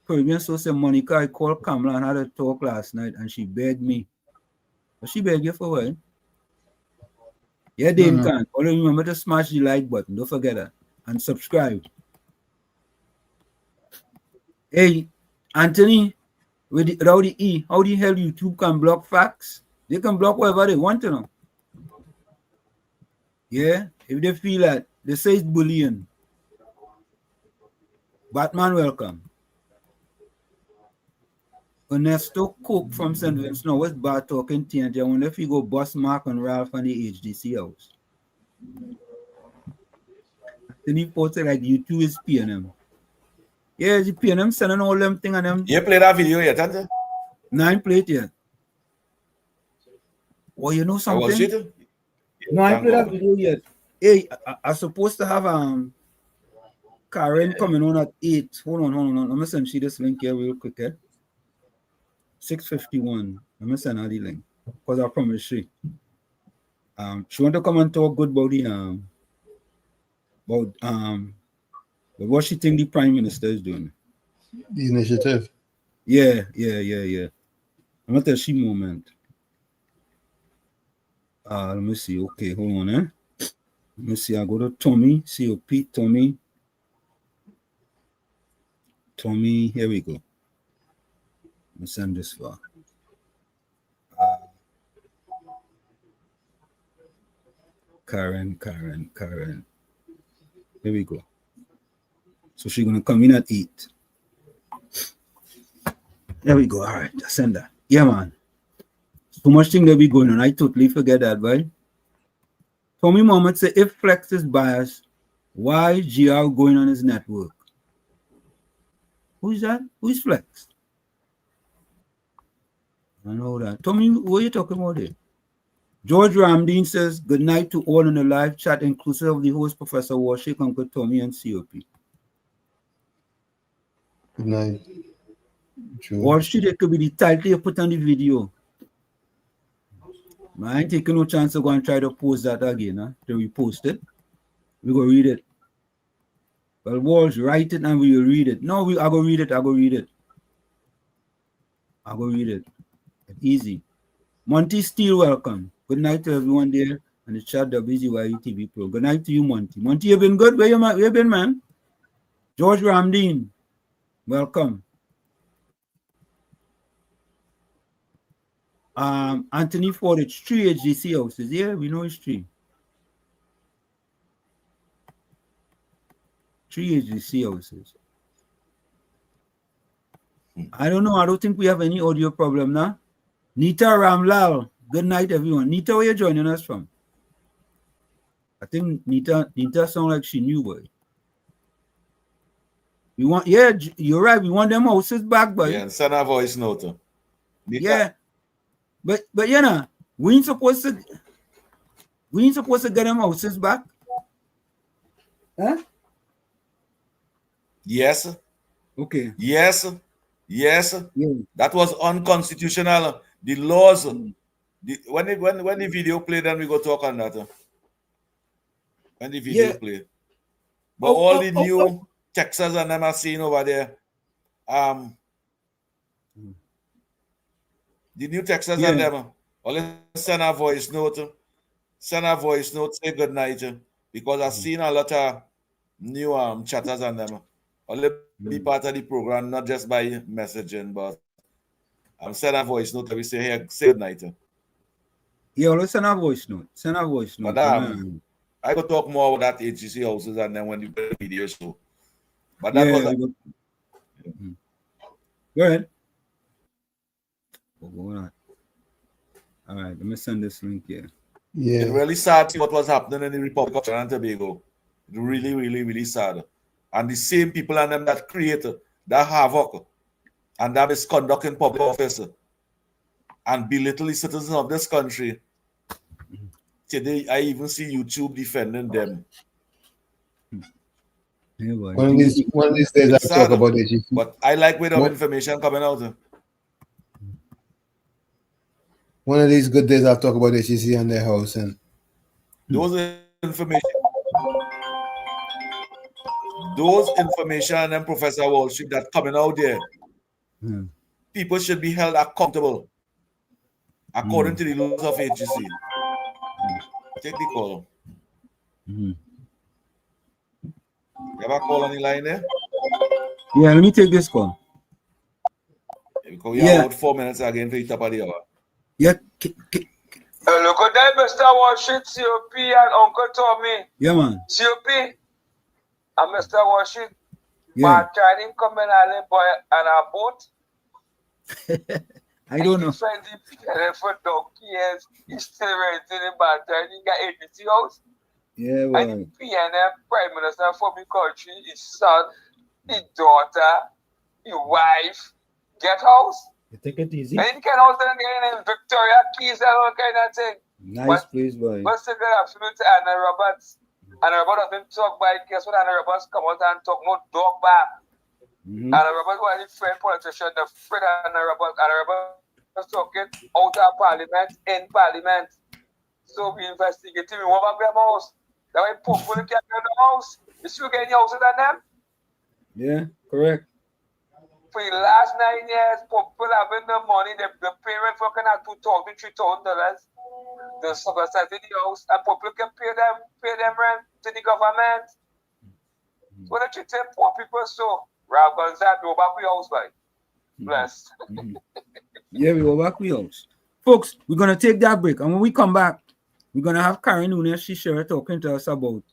Caribbean so say Monica, I called Kamala and had a talk last night and she begged me. But she begged you for what? Yeah, Dane can. Only remember to smash the like button. Don't forget that. And subscribe. Hey, Anthony, with the Rowdy E, how the hell YouTube can block facts? They can block whatever they want to know. Yeah, if they feel that, they say it's bullying. Batman, welcome. Ernesto Cook from St. Vincent. Now, what's bad talking TNT? I wonder if you go bust Mark and Ralph on the HDC house. Then he posted like YouTube is paying him. Yeah, he paying him, sending all them thing and them. You play that video yet, Tante? No, I ain't played yet. Well, you know something? I was it? No, I ain't played that video yet. Hey, I'm supposed to have Karen coming on at 8. Hold on. Let me send you this link here real quick. 6:51. Let me send her the link. Because I promise she. She want to come and talk good about the what she think the Prime Minister is doing. The initiative. Yeah. I'm gonna tell she moment. Let me see. Okay, hold on, Let me see. I go to Tommy, COP, Tommy, here we go. Let me send this far. Karen. Here we go. So she's gonna come in at 8. There we go. All right, I send that. Yeah, man. So much thing that be going on. I totally forget that, right? Tommy Mohammed said, if Flex is biased, why is GR going on his network? Who is that? Who is Flex? I know that. Tommy, what are you talking about there? George Ramdeen says, good night to all in the live chat, inclusive of the host, Professor Warshik, Uncle Tommy, and COP. Good night. Wall Street, it could be the title you put on the video. I ain't taking no chance to go and try to post that again. To repost it. We go read it. Well, Walsh, write it and we will read it. No, I go read it. Easy. Monty Steele, welcome. Good night to everyone there on the chat WZYE TV Pro. Good night to you, Monty. Monty, you been good? Where you been, man? George Ramdeen, welcome. Anthony Ford, it's 3 HGC houses. Yeah, we know it's 3. 3 HGC houses. I don't know. I don't think we have any audio problem now. Nita Ramlal. Good night, everyone. Nita, where you joining us from? I think Nita sound like she knew, boy. Yeah, you're right. We want them houses back, boy. Yeah, send a voice note. Yeah. But you know, we ain't supposed to get them houses back. Huh? Yes. Okay. Yes. Yeah. That was unconstitutional. The laws. When the video played, then we go talk on that. When the video played. But all the new Texas and them are seeing over there. The new Texas and them. Let's send a voice note. Say good night. Because I've seen a lot of new chatters and them. Only be part of the program, not just by messaging, but send a voice note. We say, hey, say good night. Yeah, let's send a voice note. But I could talk more about that HGC houses and then when the video show. But that was Go ahead. All right, let me send this link here. Yeah. It's really sad to see what was happening in the Republic of Trinidad and Tobago. It's really, really, really sad. And the same people and them that create that havoc and that misconduct in public office. and belittle the citizens of this country. Today, I even see YouTube defending them. Yeah, boy. One of these days I'll talk about HEC. But I like with of information coming out. One of these good days I'll talk about HEC and their house and those information and Professor Wall Street that coming out there. People should be held accountable according to the laws of HEC. Take the call. You have a call on the line there? Yeah, let me take this call. Because we have about 4 minutes again for the top of the hour. Yeah. Hello, good day, Mr. Wall Street, COP and Uncle Tommy. Yeah, man. COP and Mr. Wall Street. Yeah. My training coming on boy and a boat. I don't know. Friend for years. He's still renting in Bantan. He got agency house. Yeah, well. And the PNM Prime Minister for the country, his son, his daughter, his wife, get house. You take it easy. And he can also get in Victoria Keys and all kind of thing. Nice place, boy. But still absolute Anna Roberts. Anna Roberts has been talked by. Guess what? Anna Roberts come out and talk no dog back. Anna Roberts was a friend politician, the friend Anna Roberts. Anna Roberts was talking out of parliament, in parliament. So we investigated. We went back to their house. That way, people can't get in the house. You still get in your house than them? Yeah, correct. For the last 9 years, people having the money, the parents working at $2,000, $3,000. The subsidy in the house, and people can pay them rent to the government. So they treat poor people so. Rob Gonzalez, go back to your house, boy. Bless. Yeah, we go back to your house. Folks, we're going to take that break. And when we come back, we're going to have Karen Nunes Shishera talking to us about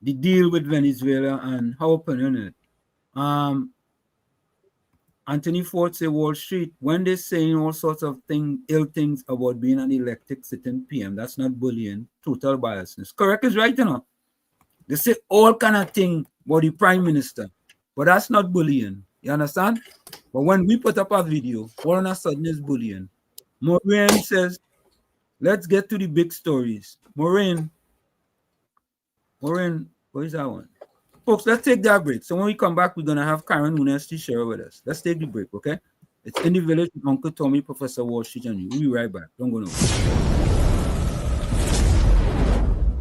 the deal with Venezuela and how open it. Anthony Ford say Wall Street, when they're saying all sorts of ill things about being an elected sitting PM, that's not bullying, total biasness. Correct is right, you know. They say all kind of thing about the prime minister, but that's not bullying. You understand? But when we put up a video, all of a sudden it's bullying. Maureen says, let's get to the big stories. Maureen, what is that one? Folks, let's take that break. So when we come back, we're going to have Karen Nunes to share with us. Let's take the break, okay? It's In the Village with Uncle Tommy, Professor Wall Street, and you. We'll be right back. Don't go nowhere.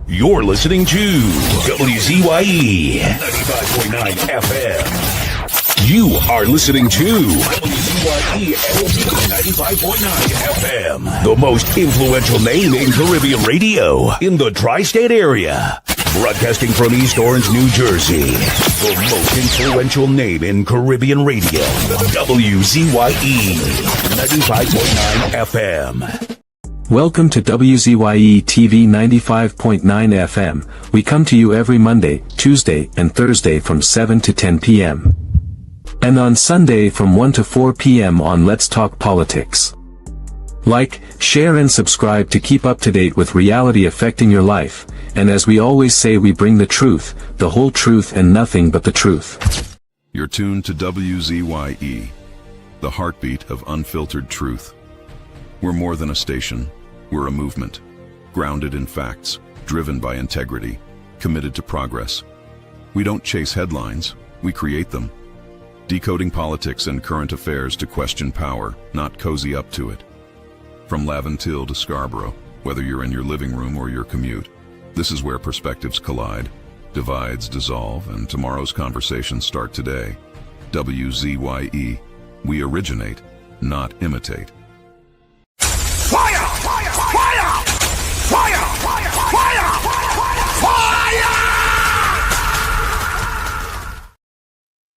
You're listening to WZYE 95.9 FM. You are listening to WZYE 95.9 FM, the most influential name in Caribbean radio in the tri-state area. Broadcasting from East Orange, New Jersey, the most influential name in Caribbean radio, WZYE 95.9 FM. Welcome to WZYE TV 95.9 FM. We come to you every Monday, Tuesday, and Thursday from 7 to 10 p.m. And on Sunday from 1 to 4 p.m. on Let's Talk Politics. Like, share and subscribe to keep up to date with reality affecting your life. And as we always say, we bring the truth, the whole truth, and nothing but the truth. You're tuned to WZYE, the heartbeat of unfiltered truth. We're more than a station. We're a movement, grounded in facts, driven by integrity, committed to progress. We don't chase headlines, we create them. Decoding politics and current affairs to question power, not cozy up to it. From Laventille to Scarborough, whether you're in your living room or your commute, this is where perspectives collide, divides dissolve, and tomorrow's conversations start today. WZYE, we originate, not imitate. Fire! Fire! Fire! Fire! Fire! Fire!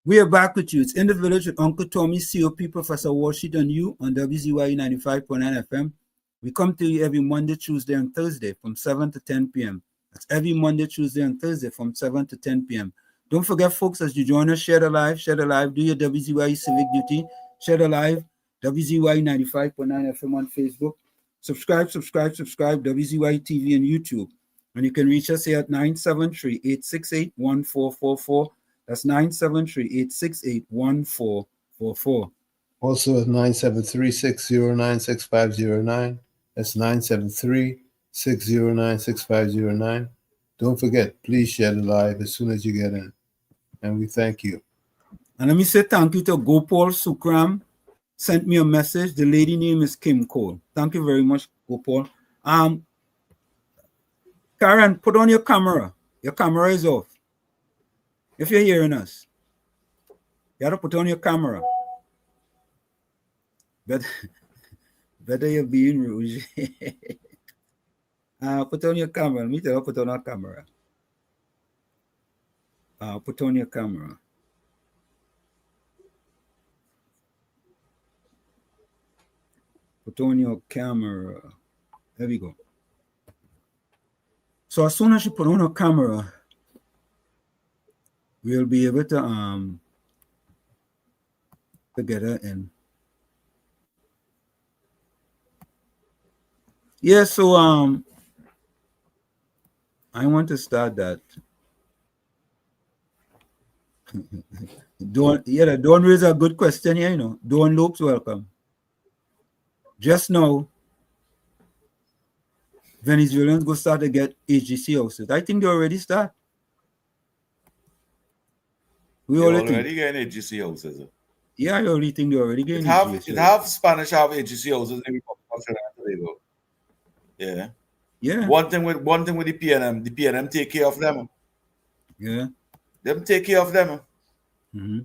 We are back with you. It's In the Village with Uncle Tommy, COP, Professor Wall Street, and you on WZYE 95.9 FM. We come to you every Monday, Tuesday, and Thursday from 7 to 10 p.m. That's every Monday, Tuesday, and Thursday from 7 to 10 p.m. Don't forget, folks, as you join us, share the live, do your WZYE civic duty, share the live, WZYE 95.9 FM on Facebook. Subscribe, WZYE TV and YouTube. And you can reach us here at 973-868-1444. That's 973-868-1444. Also at 973-609-6509. That's 973-609-6509. Don't forget, please share the live as soon as you get in. And we thank you. And let me say thank you to Gopal Sukram. Sent me a message. The lady name is Kim Cole. Thank you very much, Gopal. Karen, put on your camera. Your camera is off. If you're hearing us, you have to put on your camera. Better you're being rude. Put on your camera. Let me tell you, put on our camera. Put on your camera. Put on your camera. There we go. So as soon as you put on a camera, we'll be able to get her in. Yeah, so I want to start that. Don't raise a good question here, you know. Dawn Lopes, welcome. Just now, Venezuelans go start to get HGC houses. I think they already start. We already getting HGC houses. Yeah, I already think they already getting HGC. It have Spanish have HGC houses in Republic. Yeah. Yeah. One thing with the PNM take care of them. Yeah. Them take care of them. Mm-hmm.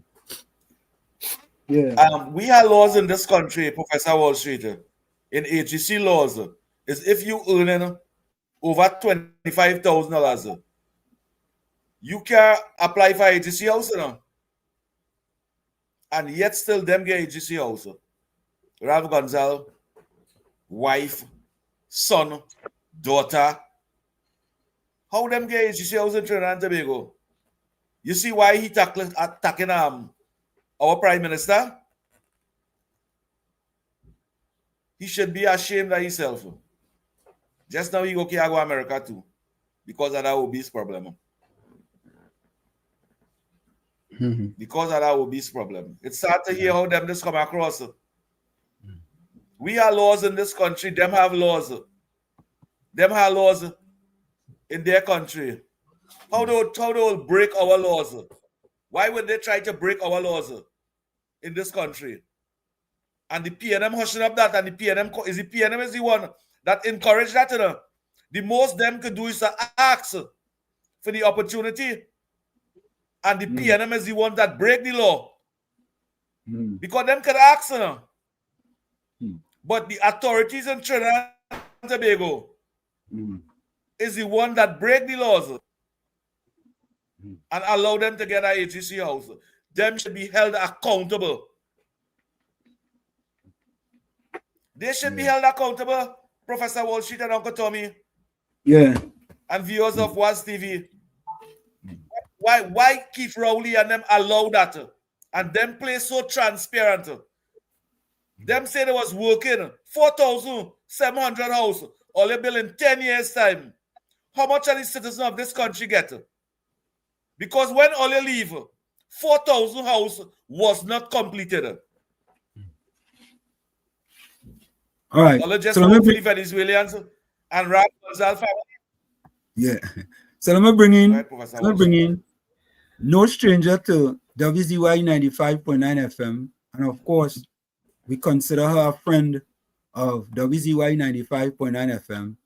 Yeah. We have laws in this country, Professor Wall Street. In HGC laws, is if you earning over $25,000, you can apply for HGC house, you know? And yet still them get HGC house. Rav Gonzalez, wife, son, daughter. How them get HGC house in Trinidad and Tobago? You see why he attacking our Prime Minister? He should be ashamed of himself. Just now he go to America too, because of that obese problem. Mm-hmm. Because of that obese problem. It's sad to hear how them just come across. We have laws in this country, them have laws. Them have laws in their country. How they will break our laws? Why would they try to break our laws in this country? And the PNM hushing up that, and the PNM is the one that encouraged that. You know? The most them could do is to ask for the opportunity, and the PNM is the one that break the law because them could ask. You know? But the authorities in Trinidad and Tobago is the one that break the laws and allow them to get a HGC house. Them should be held accountable. They should be held accountable, Professor Wall Street and Uncle Tommy. Yeah. And viewers of WAS TV. Why Keith Rowley and them allow that? And them play so transparent. Them say they was working 4,700 house, all they build in 10 years' time. How much are the citizens of this country get? Because when all you leave, 4,000 house was not completed. All right. So let me bring Venezuelans and Rav Gonzalez family. Yeah. So let me bring in no stranger to WZYE 95.9 FM. And of course, we consider her a friend of WZYE 95.9 FM,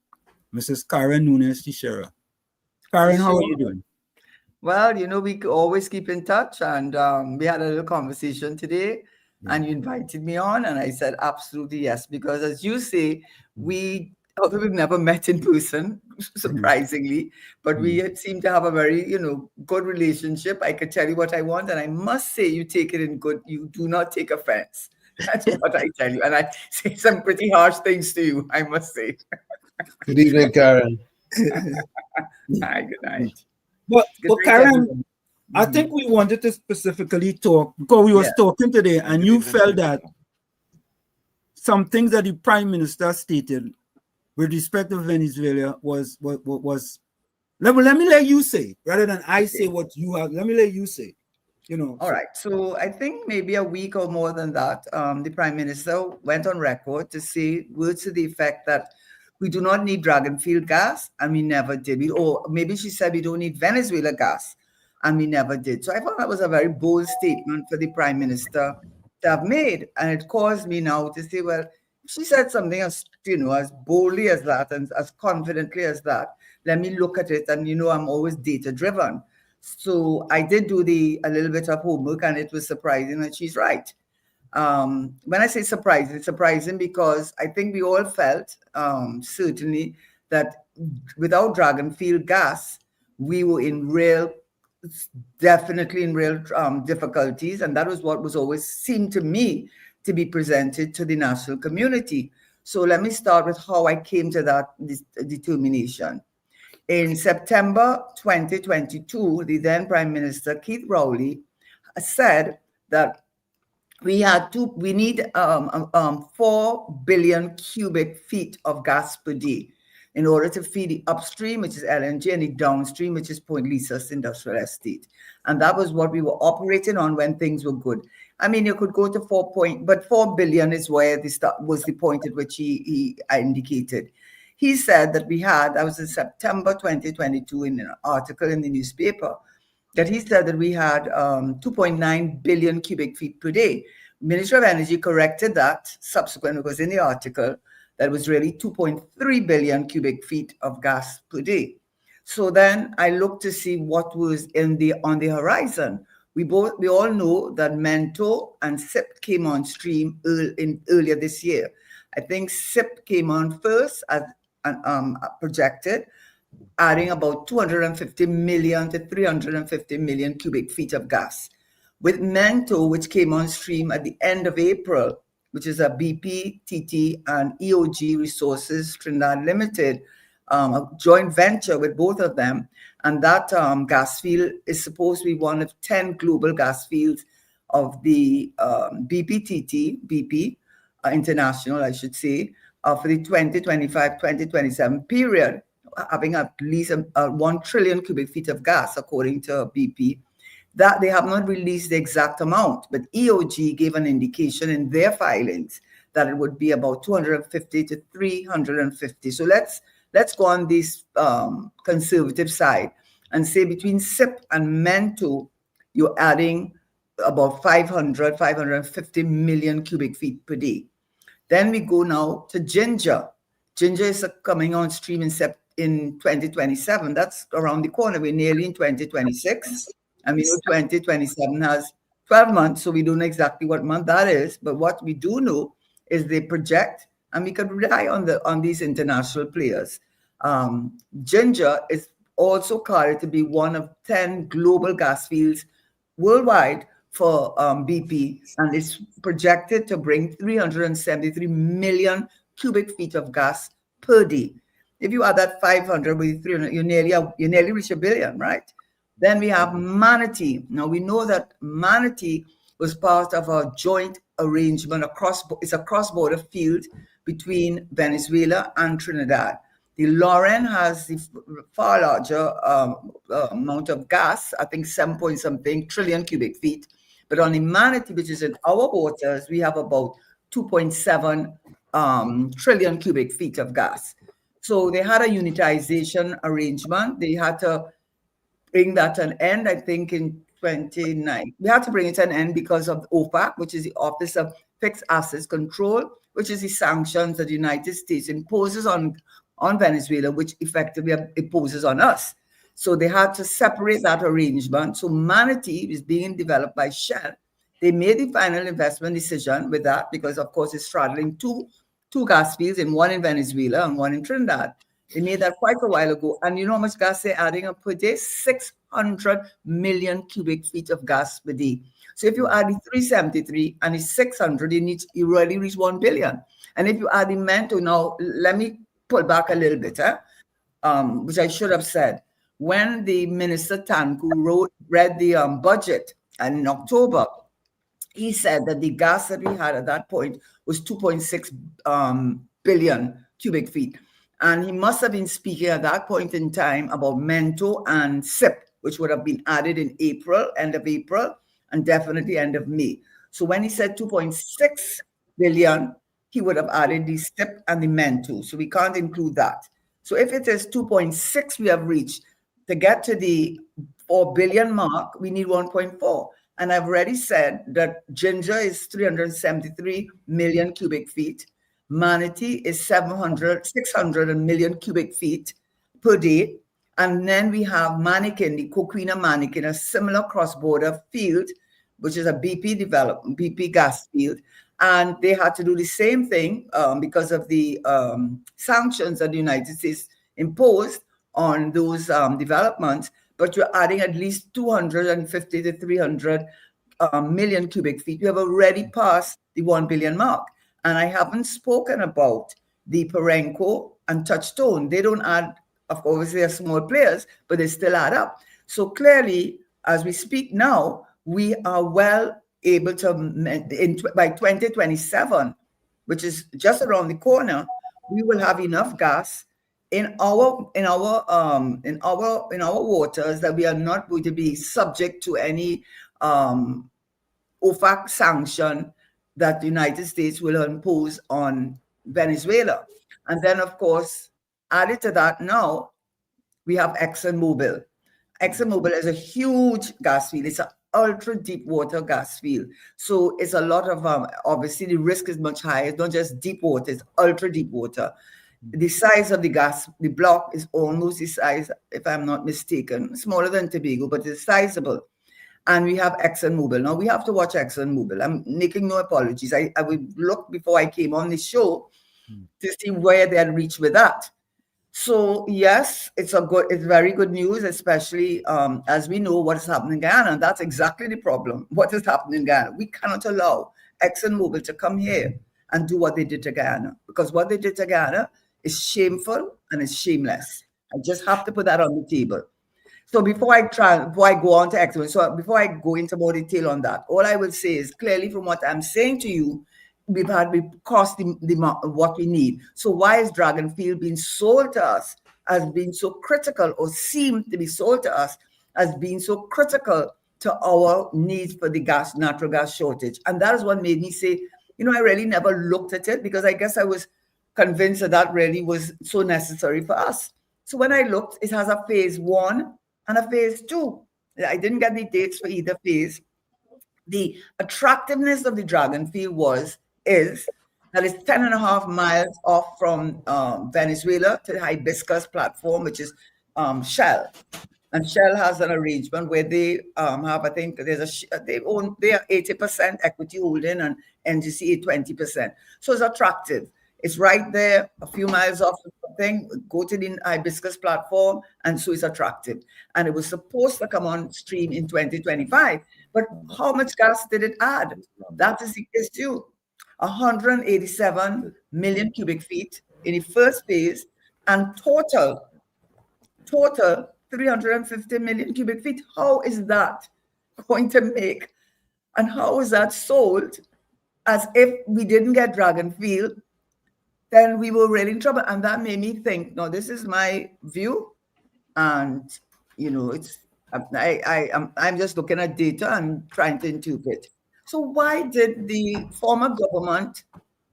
Mrs. Karen Nunes Teixeira. Karen, how are you doing? Well, you know, we always keep in touch, and we had a little conversation today, and you invited me on, and I said absolutely yes, because as you say, although we've never met in person, surprisingly, but we seem to have a very, good relationship. I could tell you what I want, and I must say you take it in good. You do not take offense. That's what I tell you. And I say some pretty harsh things to you, I must say. Good evening, Karen. Hi, good night. But Karen, I think we wanted to specifically talk, because we was talking today, and you felt that some things that the Prime Minister stated with respect to Venezuela was let me let you say, rather than I say what you have. Let me let you say. All right. So I think maybe a week or more than that, the Prime Minister went on record to say words to the effect that we do not need dragon field gas, and we never did. Or maybe she said we don't need Venezuela gas, and we never did. So I thought that was a very bold statement for the Prime Minister to have made. And it caused me now to say, well, if she said something as, as boldly as that and as confidently as that, let me look at it. And, I'm always data driven. So I did do a little bit of homework, and it was surprising that she's right. When I say surprising, it's surprising because I think we all felt certainly that without dragon field gas, we were definitely in real difficulties, and that was what was always seemed to me to be presented to the national community. So let me start with how I came to that determination. In September 2022, the then Prime Minister, Keith Rowley, said that we need 4 billion cubic feet of gas per day in order to feed the upstream, which is LNG, and the downstream, which is Point Lisas Industrial Estate. And that was what we were operating on when things were good. I mean, you could go to 4 billion is where was the point at which he indicated. He said that that was in September 2022 in an article in the newspaper, that he said that we had 2.9 billion cubic feet per day. Ministry of Energy corrected that subsequently, because in the article, that was really 2.3 billion cubic feet of gas per day. So then I looked to see what was on the horizon. We all know that Mento and SIP came on stream earlier this year. I think SIP came on first as projected, adding about 250 million to 350 million cubic feet of gas. With Mento, which came on stream at the end of April, which is a BP, TT, and EOG Resources Trinidad Limited, a joint venture with both of them. And that gas field is supposed to be one of 10 global gas fields of the BP International, I should say, for the 2025-2027 period, having at least 1 trillion cubic feet of gas, according to BP. That they have not released the exact amount, but EOG gave an indication in their filings that it would be about 250 to 350. So let's go on this conservative side and say between SIP and Mento, you're adding about 550 million cubic feet per day. Then we go now to Ginger. Ginger is coming on stream in 2027. That's around the corner. We're nearly in 2026. And we know 2027 has 12 months, so we don't know exactly what month that is. But what we do know is they project, and we can rely on these international players. Ginger is also called to be one of 10 global gas fields worldwide for BP, and it's projected to bring 373 million cubic feet of gas per day. If you add that 500 with 300, you nearly reach a billion, right? Then we have Manatee. Now we know that Manatee was part of a joint arrangement it's a cross-border field between Venezuela and Trinidad. The Lauren has the far larger amount of gas, I think 7 trillion cubic feet. But on the Manatee, which is in our waters, we have about 2.7 trillion cubic feet of gas. So they had a unitization arrangement. They had to bring that to an end, I think, in 29. We had to bring it to an end because of OFAC, which is the Office of Fixed Assets Control, which is the sanctions that the United States imposes on Venezuela, which effectively imposes on us. So they had to separate that arrangement. So Manatee is being developed by Shell. They made the final investment decision with that because, of course, it's straddling two gas fields, one in Venezuela and one in Trinidad. They made that quite a while ago. And you know how much gas they're adding up per day? 600 million cubic feet of gas per day. So if you add the 373 and the 600, you really reach 1 billion. And if you add the Mento, now let me pull back a little bit, which I should have said. When the Minister Tanku read the budget, and in October, he said that the gas that we had at that point was 2.6 billion cubic feet. And he must have been speaking at that point in time about Mento and SIP, which would have been added in April, end of April, and definitely end of May. So when he said 2.6 billion, he would have added the STIP and the MEN2. So we can't include that. So if it is 2.6 we have reached, to get to the 4 billion mark, we need 1.4. And I've already said that ginger is 373 million cubic feet. Manatee is 600 million cubic feet per day. And then we have Manikin, the Coquina Manikin, a similar cross-border field, which is a BP gas field. And they had to do the same thing because of the sanctions that the United States imposed on those developments. But you're adding at least 250 to 300 million cubic feet. We have already passed the 1 billion mark. And I haven't spoken about the Perenco and Touchstone. They don't add, of course, they are small players, but they still add up. So clearly, as we speak now, we are well able to, by 2027, which is just around the corner, we will have enough gas in our waters that we are not going to be subject to any OFAC sanction that the United States will impose on Venezuela. And then, of course, added to that now, we have ExxonMobil. ExxonMobil is a huge gas field. It's an ultra deep water gas field. So it's a lot of, obviously the risk is much higher. It's not just deep water, it's ultra deep water. The size of the gas, the block is almost the size, if I'm not mistaken, smaller than Tobago, but it's sizable. And we have ExxonMobil. Now we have to watch ExxonMobil. I'm making no apologies. I would look before I came on the show to see where they had reached with that. So yes, it's very good news, especially as we know what is happening in Ghana. And that's exactly the problem. What is happening in Ghana? We cannot allow ExxonMobil to come here and do what they did to Ghana, because what they did to Ghana is shameful and it's shameless. I just have to put that on the table. So before I go on to ExxonMobil, so before I go into more detail on that, all I will say is clearly from what I'm saying to you, we've cost what we need. So why is Dragonfield being sold to us as being so critical, or seem to be sold to us as being so critical to our needs for the natural gas shortage? And that is what made me say, I really never looked at it, because I guess I was convinced that really was so necessary for us. So when I looked, it has a phase 1 and a phase 2. I didn't get the dates for either phase. The attractiveness of the Dragonfield is that it's 10.5 miles off from Venezuela to the Hibiscus platform, which is Shell. And Shell has an arrangement where they have, I think they are 80% equity holding and NGC 20%. So it's attractive. It's right there, a few miles off the thing, go to the Hibiscus platform, and so it's attractive. And it was supposed to come on stream in 2025. But how much gas did it add? That is the issue. 187 million cubic feet in the first phase, and total 350 million cubic feet. How is that going to make, and how is that sold as if we didn't get Dragonfield, then we were really in trouble? And that made me think, no, this is my view. And, I'm just looking at data and trying to interpret. So why did the former government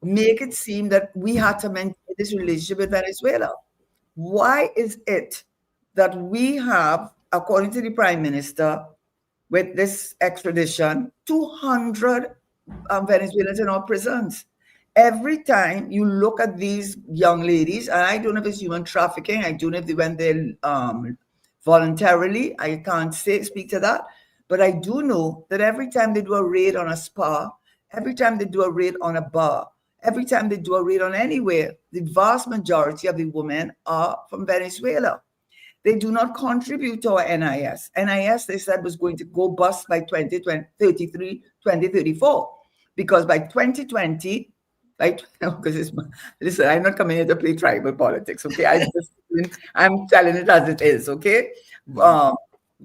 make it seem that we had to maintain this relationship with Venezuela? Why is it that we have, according to the Prime Minister, with this extradition, 200 Venezuelans in our prisons? Every time you look at these young ladies, and I don't know if it's human trafficking, I don't know if they went there voluntarily, I can't speak to that, but I do know that every time they do a raid on a spa, every time they do a raid on a bar, every time they do a raid on anywhere, the vast majority of the women are from Venezuela. They do not contribute to our NIS. NIS, they said, was going to go bust by 2033, 2034, because by 2020, right? Because listen, I'm not coming here to play tribal politics, okay? I'm telling it as it is, okay?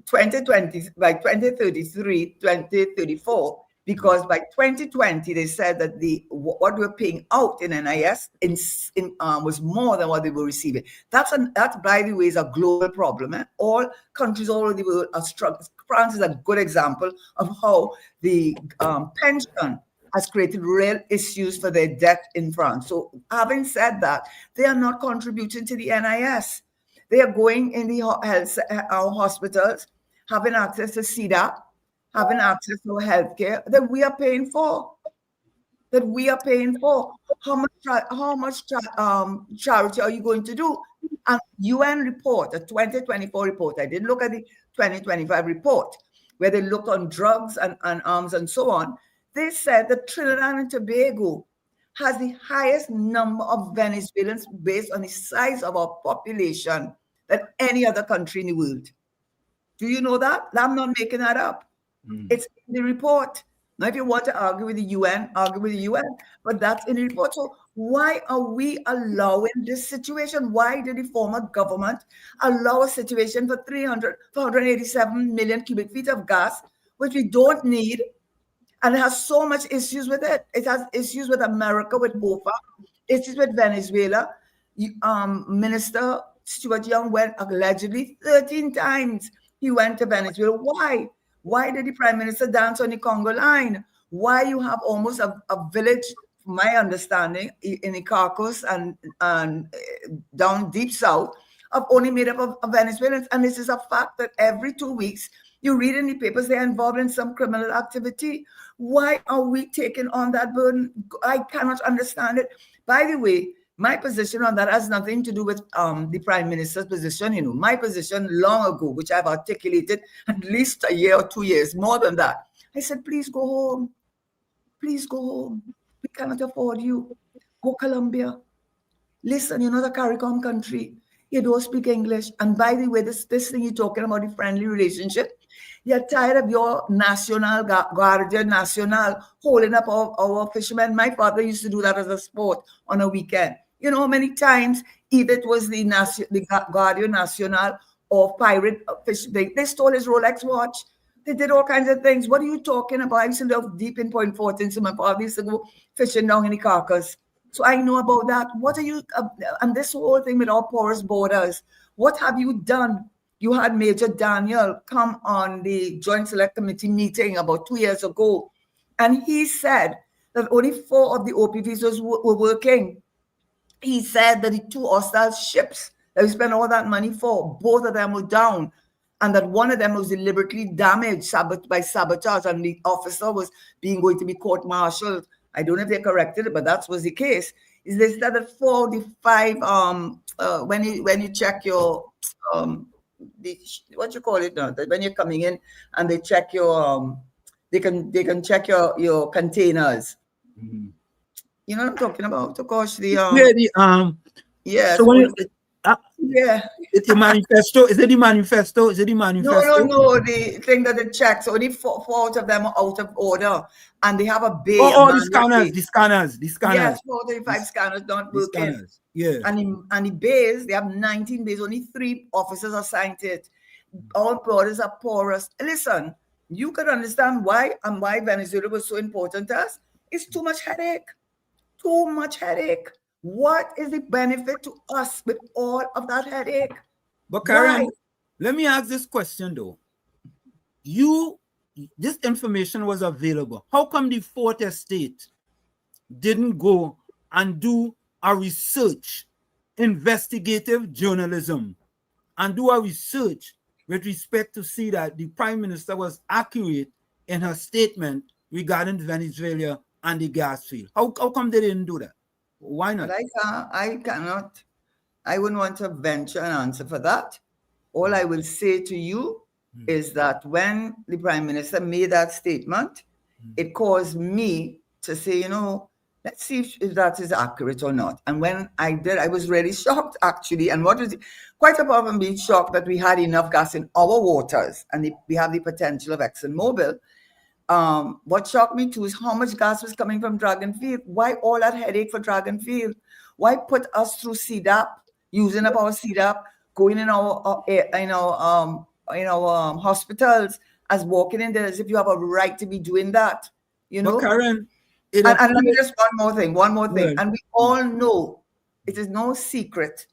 2020, by 2033, 2034, because by 2020 they said that what we're paying out in NIS was more than what they were receiving. That, by the way, is a global problem. All countries all over the world are struggling. France is a good example of how the pension has created real issues for their debt in France. So having said that, they are not contributing to the NIS. They are going in the hospitals, having access to CDAP, having access to healthcare that we are paying for. How much charity are you going to do? A UN report, a 2024 report. I didn't look at the 2025 report where they looked on drugs and arms and so on. They said that Trinidad and Tobago has the highest number of Venezuelans based on the size of our population than any other country in the world. Do you know that? I'm not making that up. It's in the report. Now, if you want to argue with the UN, argue with the UN, but that's in the report. So why are we allowing this situation? Why did the former government allow a situation for 487 million cubic feet of gas, which we don't need, and it has so much issues with it? It has issues with America, with OPA, issues with Venezuela. Minister Stuart Young went allegedly 13 times. He went to Venezuela. Why? Why did the Prime Minister dance on the Congo line? Why you have almost a village, from my understanding, in the Caracas and down deep south, of only made up of Venezuelans? And this is a fact that every 2 weeks, you read in the papers they're involved in some criminal activity. Why are we taking on that burden? I cannot understand it. By the way, my position on that has nothing to do with the Prime Minister's position. You know, my position long ago, which I've articulated at least a year or 2 years, more than that. I said, please go home. Please go home. We cannot afford you. Go Colombia. Listen, you're not a CARICOM country. You don't speak English. And by the way, this thing you're talking about, the friendly relationship, you're tired of your National Guardia Nacional holding up our fishermen. My father used to do that as a sport on a weekend. You know how many times either it was the Guardia Nacional or pirate fish. They stole his Rolex watch. They did all kinds of things. What are you talking about? I used to live deep in Point Fortin, so my father used to go fishing down in the Caracas. So I know about that. What are you, and this whole thing with our porous borders, what have you done? You had Major Daniel come on the Joint Select Committee meeting about 2 years ago, and he said that only 4 of the OPVs were working. He said that the 2 hostile ships that we spent all that money for, both of them were down, and that one of them was deliberately damaged by sabotage, and the officer was going to be court-martialed. I don't know if they corrected it, but that was the case. Is they said that 4 of the 5, when you check your what you call it now, that when you're coming in and they check your they can check your containers. You know what I'm talking about? Of course, yes. So it's a manifesto. Is it the manifesto? Is it the manifesto? No. The thing that they check. So only 4 out of them are out of order, and they have a bay. The scanners. Yes, 435 scanners don't work in. Yeah. And the bays, they have 19 bays. Only 3 officers assigned to it. All borders are porous. Listen, you can understand why Venezuela was so important to us. It's too much headache. Too much headache. What is the benefit to us with all of that headache? But Karen, let me ask this question though. This information was available. How come the 4th Estate didn't go and do a research, investigative journalism, and do a research with respect to see that the Prime Minister was accurate in her statement regarding Venezuela and the gas field? How come they didn't do that? Why not? I cannot. I wouldn't want to venture an answer for that. All I will say to you is that when the Prime Minister made that statement, it caused me to say, let's see if that is accurate or not. And when I did, I was really shocked, actually. And what was quite apart from being shocked that we had enough gas in our waters and we have the potential of ExxonMobil, what shocked me too is how much gas was coming from Dragonfield. Why all that headache for Dragonfield? Why put us through CDAP, using up our CDAP, going in our hospitals, as walking in there as if you have a right to be doing that? you know. But Karen, and let me just one more thing. Good. And we all know it is no secret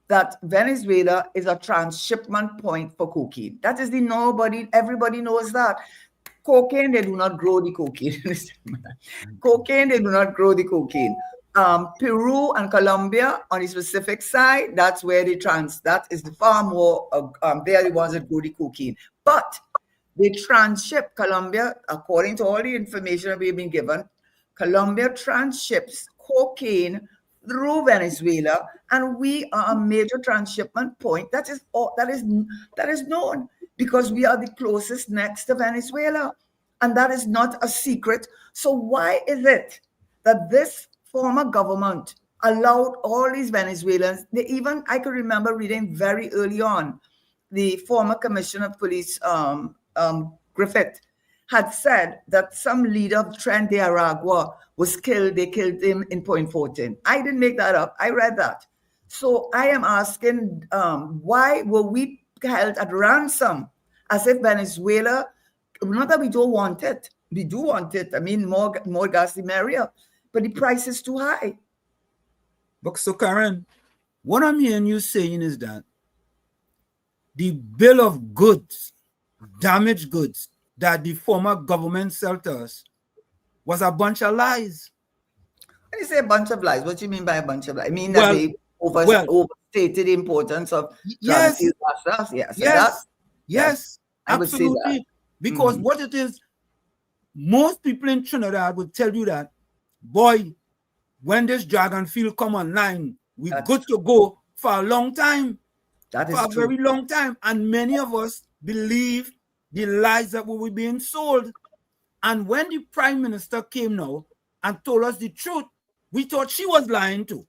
that Venezuela is a transshipment point for cocaine. That is everybody knows that. Cocaine, they do not grow the cocaine. Cocaine, they do not grow the cocaine. Peru and Colombia on the specific side, that's where that is the far more, they are the ones that grow the cocaine. But they transship Colombia, according to all the information that we've been given, Colombia transships cocaine through Venezuela, and we are a major transshipment point. That is known because we are the closest next to Venezuela, and that is not a secret. So why is it that this former government allowed all these Venezuelans? I could remember reading very early on, the former commissioner of police, Griffith, had said that some leader of Tren de Aragua was killed. They killed him in Point Fortin. I didn't make that up. I read that. So I am asking, why were we held at ransom as if Venezuela, not that we don't want it. We do want it. I mean, more gas, the merrier. But the price is too high. But so Karen, what I'm hearing you saying is that the bill of goods, damaged goods, that the former government sold to us was a bunch of lies. When you say a bunch of lies, what do you mean by a bunch of lies? I mean that they overstated the importance of yes, yes, I would say that. Because what it is, most people in Trinidad would tell you that, boy, when this dragon field come online, we're good to go for a long time. That is for a very long time. And many of us believe the lies that we were being sold. And when the prime minister came now and told us the truth, we thought she was lying too.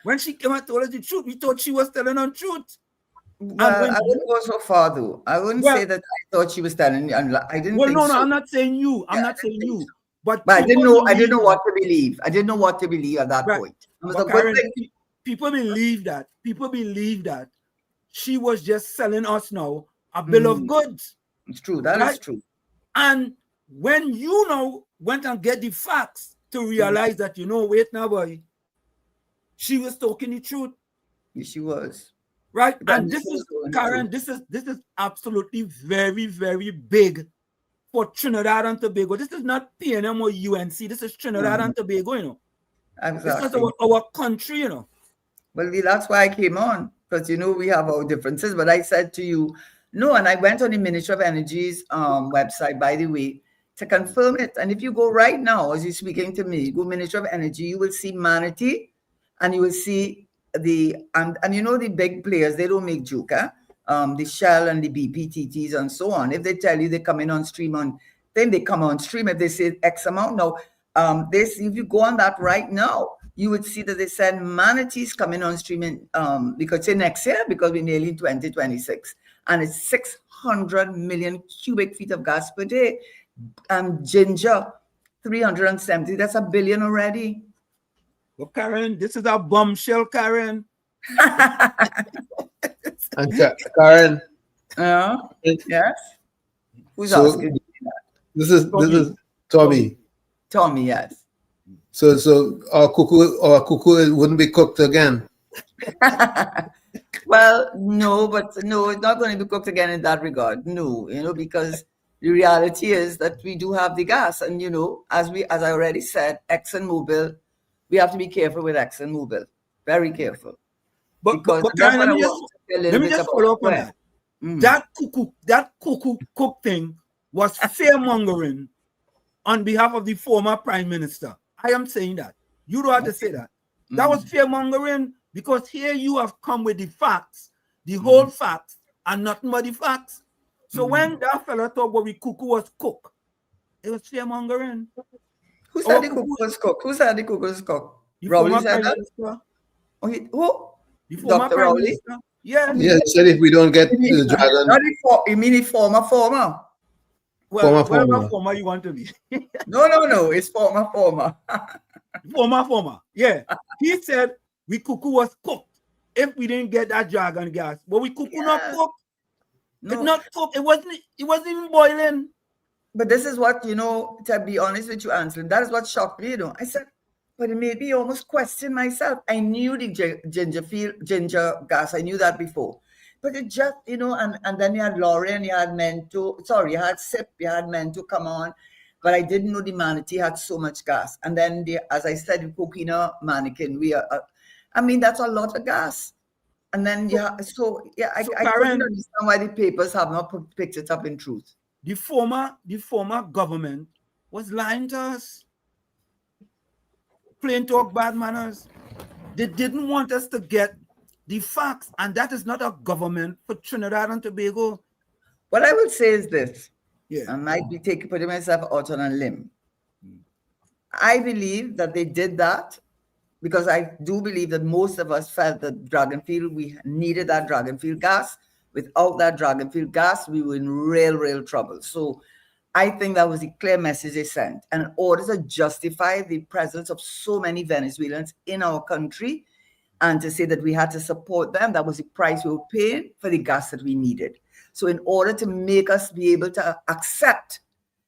When she came and told us the truth, we thought she was telling the truth. Well, I wouldn't go so far though. I wouldn't say that I thought she was telling. I didn't. Well, think no, so. I'm not saying you. I'm not saying you. But I didn't know. I didn't know what to believe. I didn't know what to believe at that point. It was a good thing. People believe that. People believe that she was just selling us now a bill of goods. It's true. That is true. And when you now went and get the facts to realize that, wait now, boy, she was talking the truth. Yes, she was. Right? And this is, Karen, this is absolutely very, very big for Trinidad and Tobago. This is not PNM or UNC. This is Trinidad and Tobago, Exactly. This is our country, Well, that's why I came on, because, we have our differences. But I said to you, no, and I went on the Ministry of Energy's website, by the way, to confirm it. And if you go right now, as you're speaking to me, go Ministry of Energy, you will see Manatee, and you will see and the big players, they don't make joke, the Shell and the BPTTs and so on. If they tell you they're coming on stream then they come on stream. If they say X amount now, if you go on that right now, you would see that they said Manatee's coming on stream because it's next year, because we're nearly in 2026, and it's 600 million cubic feet of gas per day. Ginger, 370. That's $1 billion already. Well, Karen, this is a bombshell, Karen. And Karen. Yes. Who's asking that? This is Tommy. Tommy, yes. So our cuckoo wouldn't be cooked again. Well, no, it's not going to be cooked again in that regard. No, because the reality is that we do have the gas, and as I already said, ExxonMobil, we have to be careful with ExxonMobil, very careful. But Karen, let me just follow up on that. That cuckoo cook thing was fear-mongering on behalf of the former prime minister. I am saying that. You don't have to say that. That was fear-mongering, because here you have come with the facts, the whole facts, and nothing but the facts. So when that fella thought what we cuckoo was cooked, it was fear-mongering. Who said the cuckoo was cooked? Who said the cuckoo was cooked? Rowley said that? Who? The former Dr. prime Rowley? minister. Yeah. Yeah, he said if we don't get the dragon. You mean the former? Well, whatever former you want to be. No. It's former. Former. Yeah. He said we cuckoo was cooked if we didn't get that dragon gas. But we cuckoo not cooked. No. It's not cooked. It wasn't even boiling. But this is what, to be honest with you, Anselm, that is what shocked me, I said, but it made me almost question myself. I knew the ginger gas. I knew that before. But it just, and then you had Lauren, you had Mento, you had Sip, you had Mento come on. But I didn't know the manatee had so much gas. And then, as I said, the coquina mannequin, that's a lot of gas. And then, I couldn't understand why the papers have not picked it up in truth. The former government was lying to us. Plain talk, bad manners. They didn't want us to get the facts, and that is not a government for Trinidad and Tobago. What I will say is this. Yeah. I might be putting myself out on a limb. I believe that they did that because I do believe that most of us felt that Dragonfield, we needed that Dragonfield gas. Without that Dragonfield gas, we were in real trouble. So I think that was a clear message they sent. And in order to justify the presence of so many Venezuelans in our country and to say that we had to support them, that was the price we were paying for the gas that we needed. So in order to make us be able to accept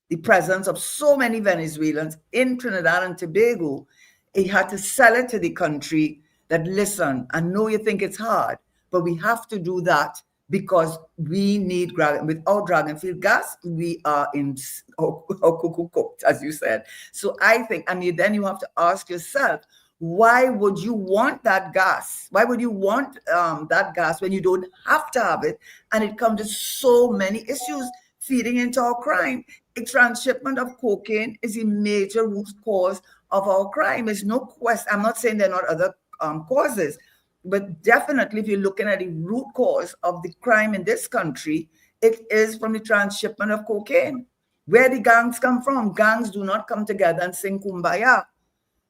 the presence of so many Venezuelans in Trinidad and Tobago, he had to sell it to the country that, listen, I know you think it's hard, but we have to do that because we need, without Dragonfield gas, we are in our cuckoo cooked, as you said. So I think, and then you have to ask yourself, why would you want that gas? Why would you want that gas when you don't have to have it? And it comes to so many issues feeding into our crime. A transshipment of cocaine is a major root cause of our crime. There's no question. I'm not saying there are not other causes, but definitely if you're looking at the root cause of the crime in this country, it is from the transshipment of cocaine. Where the gangs come from? Gangs do not come together and sing Kumbaya.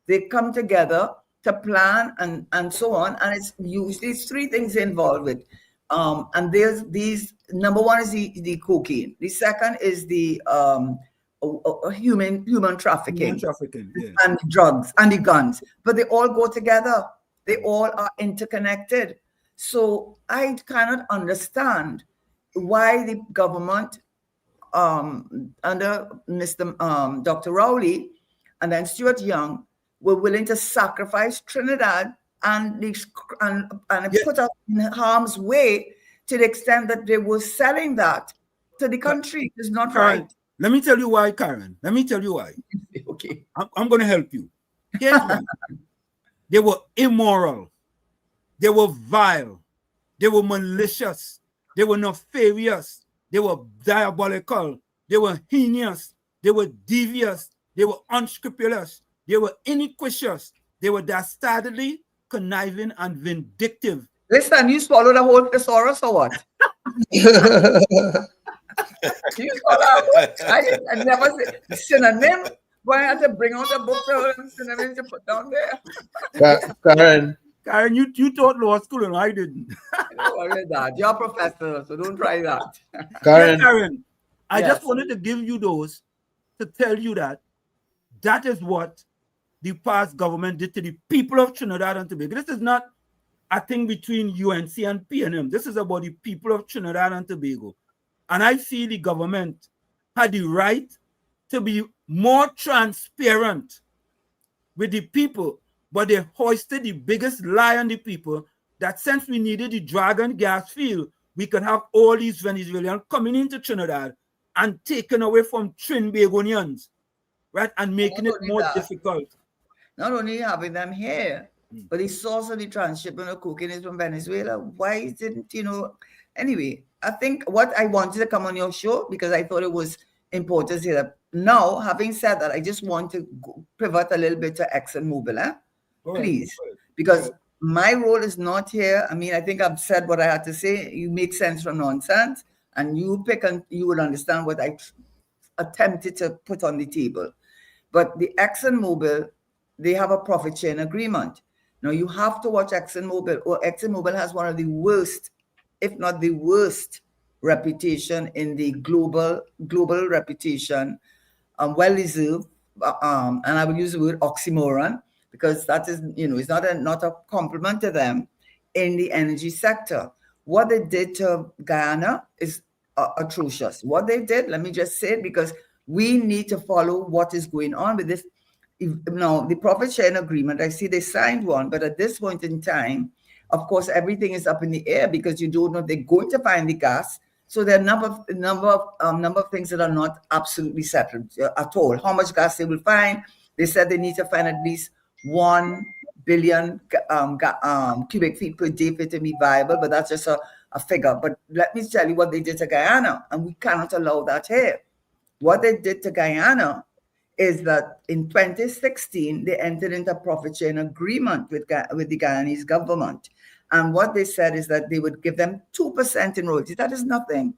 They come together to plan and so on. And it's usually three things involved with. And there's these, number one is the cocaine. The second is the human trafficking. Yeah. And the drugs and the guns. But they all go together. They all are interconnected. So I cannot understand why the government under Mr. Dr. Rowley and then Stuart Young were willing to sacrifice Trinidad and put us in harm's way to the extent that they were selling that to the country. It's not Karen, right. Let me tell you why, Karen. Let me tell you why. Okay. I'm going to help you. Here's why. They were immoral. They were vile. They were malicious. They were nefarious. They were diabolical. They were heinous. They were devious. They were unscrupulous. They were iniquitous. They were dastardly, conniving, and vindictive. Listen, you swallowed a whole thesaurus or what? You swallowed I never said synonym. Why I had to bring out a book for synonym to put down there? Karen, you taught law school and I didn't. Don't worry that. You're a professor, so don't try that. Karen, I just wanted to give you those to tell you that is what the past government did to the people of Trinidad and Tobago. This is not a thing between UNC and PNM. This is about the people of Trinidad and Tobago. And I feel the government had the right to be more transparent with the people, but they hoisted the biggest lie on the people that since we needed the Dragon gas field, we could have all these Venezuelans coming into Trinidad and taken away from Trinbagonians, right? And making it more difficult. Not only having them here, but the source of the transshipment of cocaine is from Venezuela. Why didn't, anyway, I think what I wanted to come on your show because I thought it was important to say that. Now, having said that, I just want to pivot a little bit to ExxonMobil, please, because my role is not here. I mean, I think I've said what I had to say. You make sense from nonsense, and you pick and you will understand what I attempted to put on the table. But the ExxonMobil, they have a profit sharing agreement. Now, you have to watch ExxonMobil, or ExxonMobil has one of the worst, if not the worst, reputation in the global reputation, well-deserved, and I will use the word oxymoron, because that is, it's not a compliment to them in the energy sector. What they did to Guyana is atrocious. What they did, let me just say it, because We need to follow what is going on with this. Now, the profit sharing agreement, I see they signed one, but at this point in time, of course, everything is up in the air because you don't know if they're going to find the gas. So there are a number of things that are not absolutely settled at all. How much gas they will find? They said they need to find at least 1 billion cubic feet per day for it to be viable, but that's just a figure. But let me tell you what they did to Guyana, and we cannot allow that here. What they did to Guyana is that in 2016, they entered into a profit sharing agreement with the Guyanese government. And what they said is that they would give them 2% in royalties. That is nothing.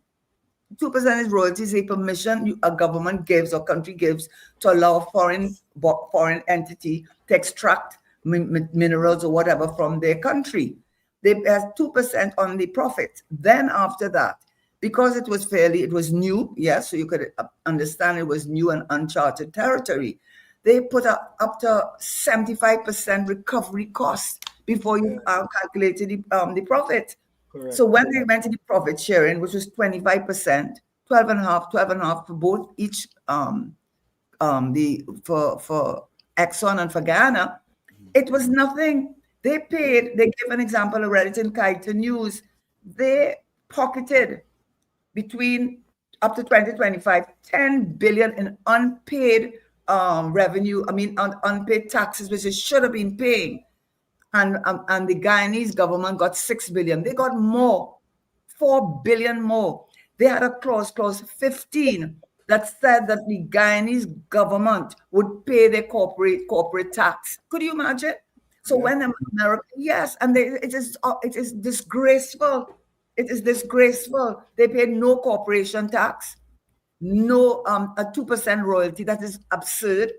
2% is royalties, a permission a government gives or country gives to allow a foreign entity to extract minerals or whatever from their country. They have 2% on the profit. Then after that, because it was new, yes, so you could understand it was new and uncharted territory. They put up to 75% recovery cost before you calculated the profit. Correct. So when they went to the profit sharing, which was 25%, 12.5 for both each for Exxon and for Guyana, it was nothing. They paid, they gave an example already in Kaita News. They pocketed between up to 2025, 10 billion in unpaid revenue, unpaid taxes, which they should have been paying. And the Guyanese government got 6 billion. They got more, 4 billion more. They had a clause 15, that said that the Guyanese government would pay their corporate tax. Could you imagine? So when America, yes, and it is disgraceful. It is disgraceful. They paid no corporation tax, no a 2% royalty. That is absurd.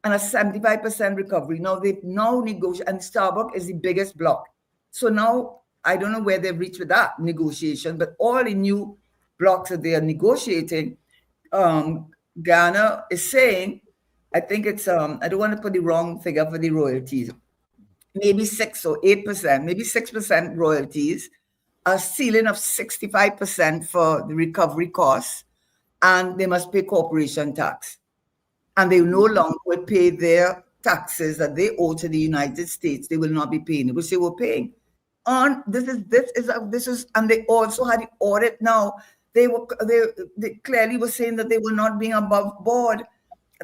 And a 75% recovery. Now they've negotiated, and Starbucks is the biggest block. So now I don't know where they've reached with that negotiation, but all the new blocks that they are negotiating, Ghana is saying, I think it's I don't want to put the wrong figure for the royalties, maybe 6 or 8%, maybe 6% royalties, a ceiling of 65% for the recovery costs, and they must pay corporation tax. And they no longer will pay their taxes that they owe to the United States. They will not be paying, which they were paying. And this is, and they also had the audit now. They clearly were saying that they were not being above board.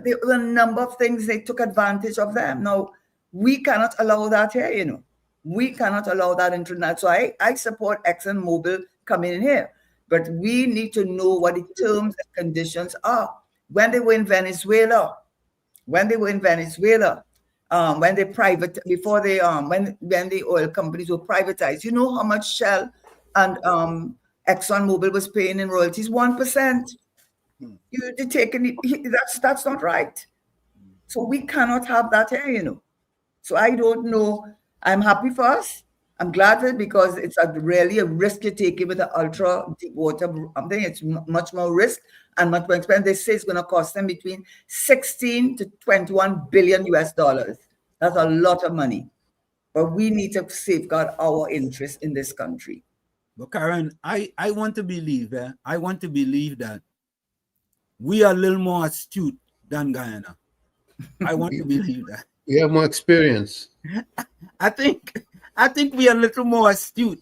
There were a number of things they took advantage of them. Now we cannot allow that here. We cannot allow that internet. So I support ExxonMobil coming in here, but we need to know what the terms and conditions are. When they were in Venezuela, when the oil companies were privatized, you know how much Shell and ExxonMobil was paying in royalties? 1%. You're taking it, that's not right. So we cannot have that here, So I don't know. I'm happy for us. I'm glad for it because it's really a risk you're taking with the ultra deep water. I'm thinking it's much more risk and much more expensive. They say it's going to cost them between 16 to 21 billion US dollars. That's a lot of money. But we need to safeguard our interests in this country. But Karen, I want to believe that we are a little more astute than Guyana. I want to believe that. We have more experience. I think we are a little more astute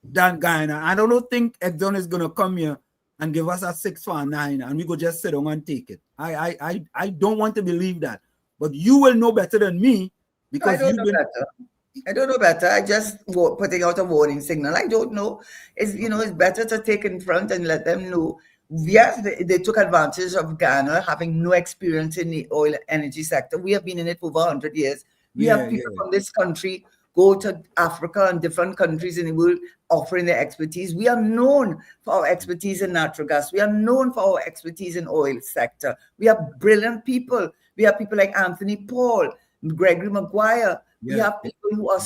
than Guyana. I don't think Exxon is going to come here and give us a 6 for a 9 and we go just sit down and take it. I don't want to believe that. But you will know better than me because I don't know better. I just putting out a warning signal. I don't know. It's better to take in front and let them know. Yes, they took advantage of Ghana having no experience in the oil energy sector. We have been in it for over 100 years. We have people from this country go to Africa and different countries in the world offering their expertise. We are known for our expertise in natural gas. We are known for our expertise in oil sector. We have brilliant people. We have people like Anthony Paul, Gregory Maguire. We have people who are,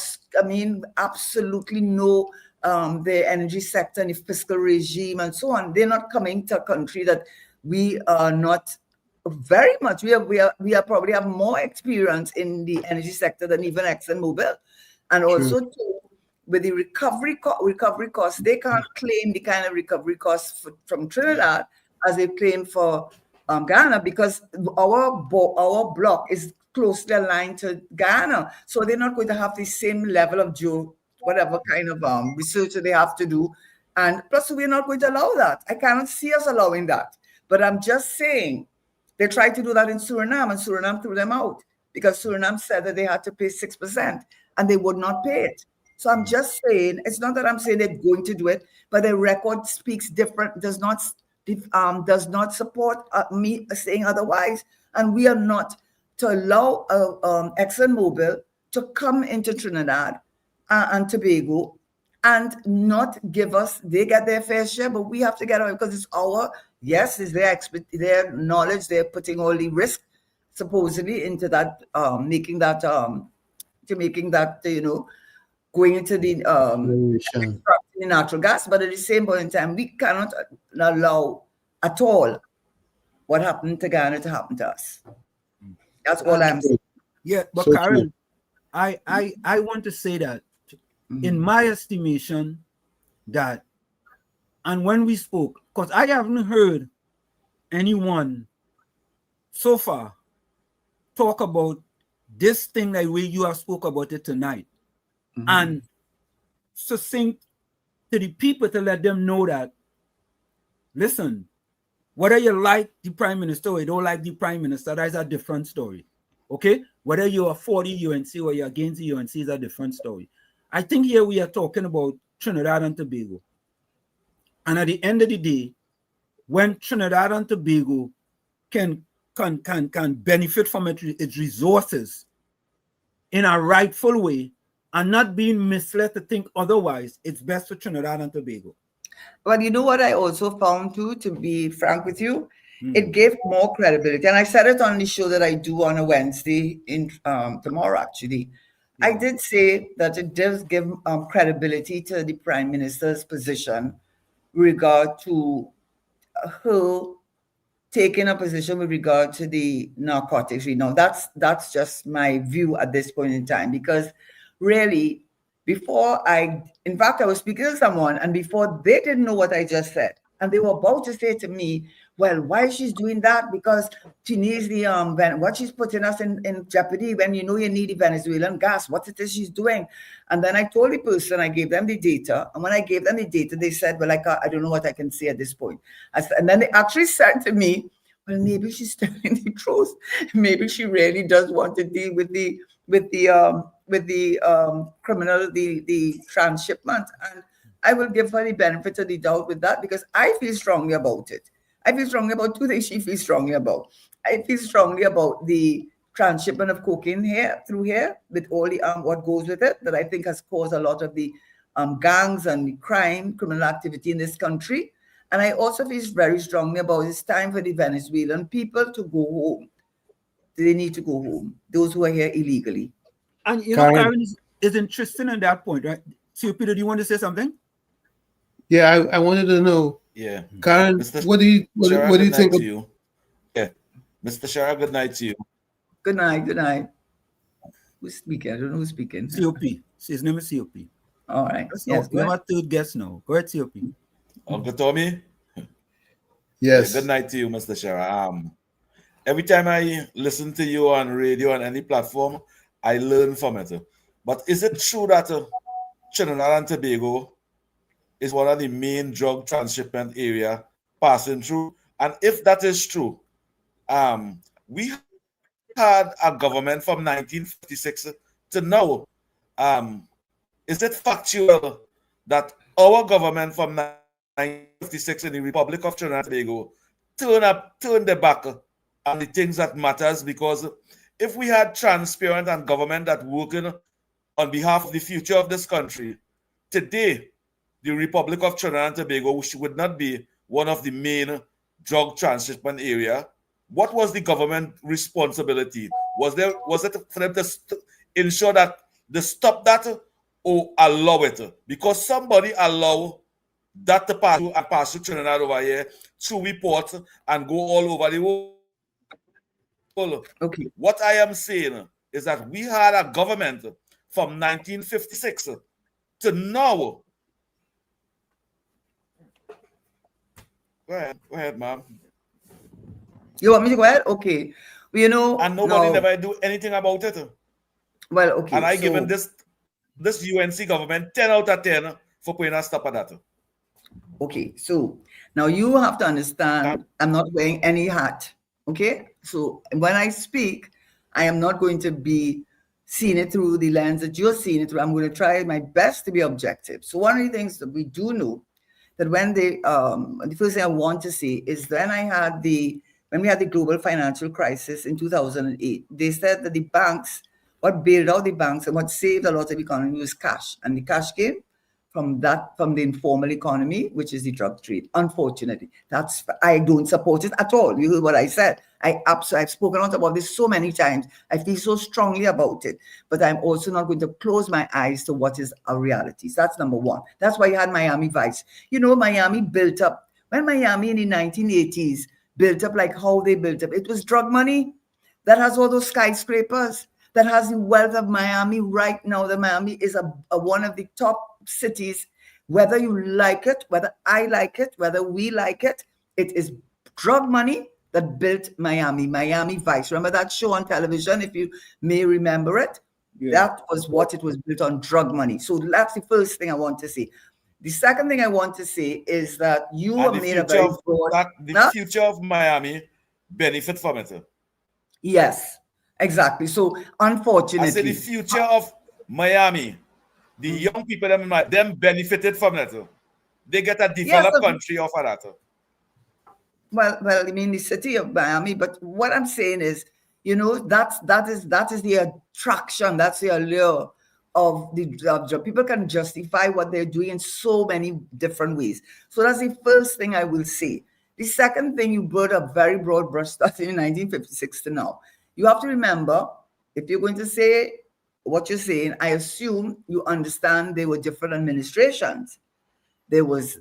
absolutely know the energy sector and the fiscal regime and so on. They're not coming to a country that we are not very much. We are probably have more experience in the energy sector than even ExxonMobil. And also too, with the recovery costs, they can't claim the kind of recovery costs from Trinidad as they claim for Ghana, because our block is closely aligned to Ghana, so they're not going to have the same level of whatever kind of research that they have to do, and plus we're not going to allow that. I cannot see us allowing that. But I'm just saying they tried to do that in Suriname, and Suriname threw them out because Suriname said that they had to pay 6%, and they would not pay it. So I'm just saying, it's not that I'm saying they're going to do it, but the record speaks different, does not support me saying otherwise. And we are not to allow ExxonMobil to come into Trinidad and Tobago and not give us, they get their fair share, but we have to get our, because it's it's their knowledge, they're putting all the risk supposedly into that, making that, going into the natural gas, but at the same point in time, we cannot allow at all what happened to Ghana to happen to us. That's all I'm saying. Yeah, but so Karen, I want to say that in my estimation, that, and when we spoke, because I haven't heard anyone so far talk about this thing the way you have spoke about it tonight, and succinct to the people to let them know that, listen, whether you like the prime minister or you don't like the prime minister, that is a different story. Okay? Whether you are for the UNC or you're against the UNC is a different story. I think here we are talking about Trinidad and Tobago. And at the end of the day, when Trinidad and Tobago can benefit from its resources in a rightful way and not being misled to think otherwise, it's best for Trinidad and Tobago. But you know what I also found too, to be frank with you, it gave more credibility. And I said it on the show that I do on a Wednesday tomorrow, actually. Yeah. I did say that it does give credibility to the Prime Minister's position with regard to her taking a position with regard to the narcotics. You know, that's just my view at this point in time, because really, in fact, I was speaking to someone, and before they didn't know what I just said, and they were about to say to me, well, why she's doing that? Because she needs the what she's putting us in jeopardy when you know you need the Venezuelan gas. What it is she's doing? And then I told the person, I gave them the data, and when I gave them the data, they said, well, I don't know what I can say at this point. And then they actually said to me, well, maybe she's telling the truth. Maybe she really does want to deal with the criminal, the transshipment. And I will give her the benefit of the doubt with that, because I feel strongly about it. I feel strongly about two things she feels strongly about. I feel strongly about the transshipment of cocaine through here, with all the what goes with it, that I think has caused a lot of the gangs and the criminal activity in this country. And I also feel very strongly about it's time for the Venezuelan people to go home. They need to go home, those who are here illegally. And you know, Karen is interesting on that point, right? So, Peter, do you want to say something? Yeah, I wanted to know. Yeah, Karen, what do you think of you? Yeah, Mr. Shara, good night to you. Good night. Good night. Who's speaking? I don't know who's speaking. COP. His name is COP. All right. Yes. We have a third guest now. Go ahead, COP. Uncle Tommy. Yes. Yeah, good night to you, Mr. Shara. Every time I listen to you on radio on any platform, I learn from it. But is it true that Trinidad and Tobago is one of the main drug transshipment area passing through? And if that is true, we had a government from 1956 to now. Is it factual that our government from 1956 in the Republic of Trinidad and Tobago turned their back on the things that matters? Because if we had transparent and government that working on behalf of the future of this country, today the Republic of Trinidad and Tobago, which would not be one of the main drug transshipment area. What was the government responsibility? Was it for them to ensure that they stop that or allow it? Because somebody allow that to pass through Trinidad over here, through reports, and go all over the world. Okay. What I am saying is that we had a government from 1956 to now. Go ahead, ma'am. You want me to go ahead? Okay. Well, you know, And nobody now, never do anything about it. well, And okay. I given So, this UNC government 10 out of 10 for putting a stop at that. okay. So now you have to understand, I'm not wearing any hat. Okay. So when I speak, I am not going to be seeing it through the lens that you're seeing it through. I'm going to try my best to be objective. So one of the things that we do know that when the first thing I want to say is when we had the global financial crisis in 2008, they said that the banks, what bailed out the banks and what saved a lot of the economy was cash. And the cash came from the informal economy, which is the drug trade. Unfortunately, I don't support it at all. You heard what I said. I've spoken out about this so many times. I feel so strongly about it, but I'm also not going to close my eyes to what is a reality. So that's number one. That's why you had Miami Vice. You know, Miami built up when Miami in the 1980s built up like how they built up. It was drug money that has all those skyscrapers, that has the wealth of Miami right now. The Miami is one of the top cities, whether you like it, whether I like it, whether we like it. It is drug money that built Miami Vice. Remember that show on television, if you may remember it? Yeah. That was what it was built on, drug money. So that's the first thing I want to say. The second thing I want to say is that you have made a very broad... The future of Miami benefit from it. Yes, exactly. So unfortunately... I say the future of Miami, the young people, them benefited from that. They get a developed country off of that. Well, I mean the city of Miami, but what I'm saying is, you know, that is the attraction, that's the allure of the job. People can justify what they're doing in so many different ways. So that's the first thing I will say. The second thing, you brought a very broad brush starting in 1956 to now. You have to remember, if you're going to say what you're saying, I assume you understand there were different administrations. There was,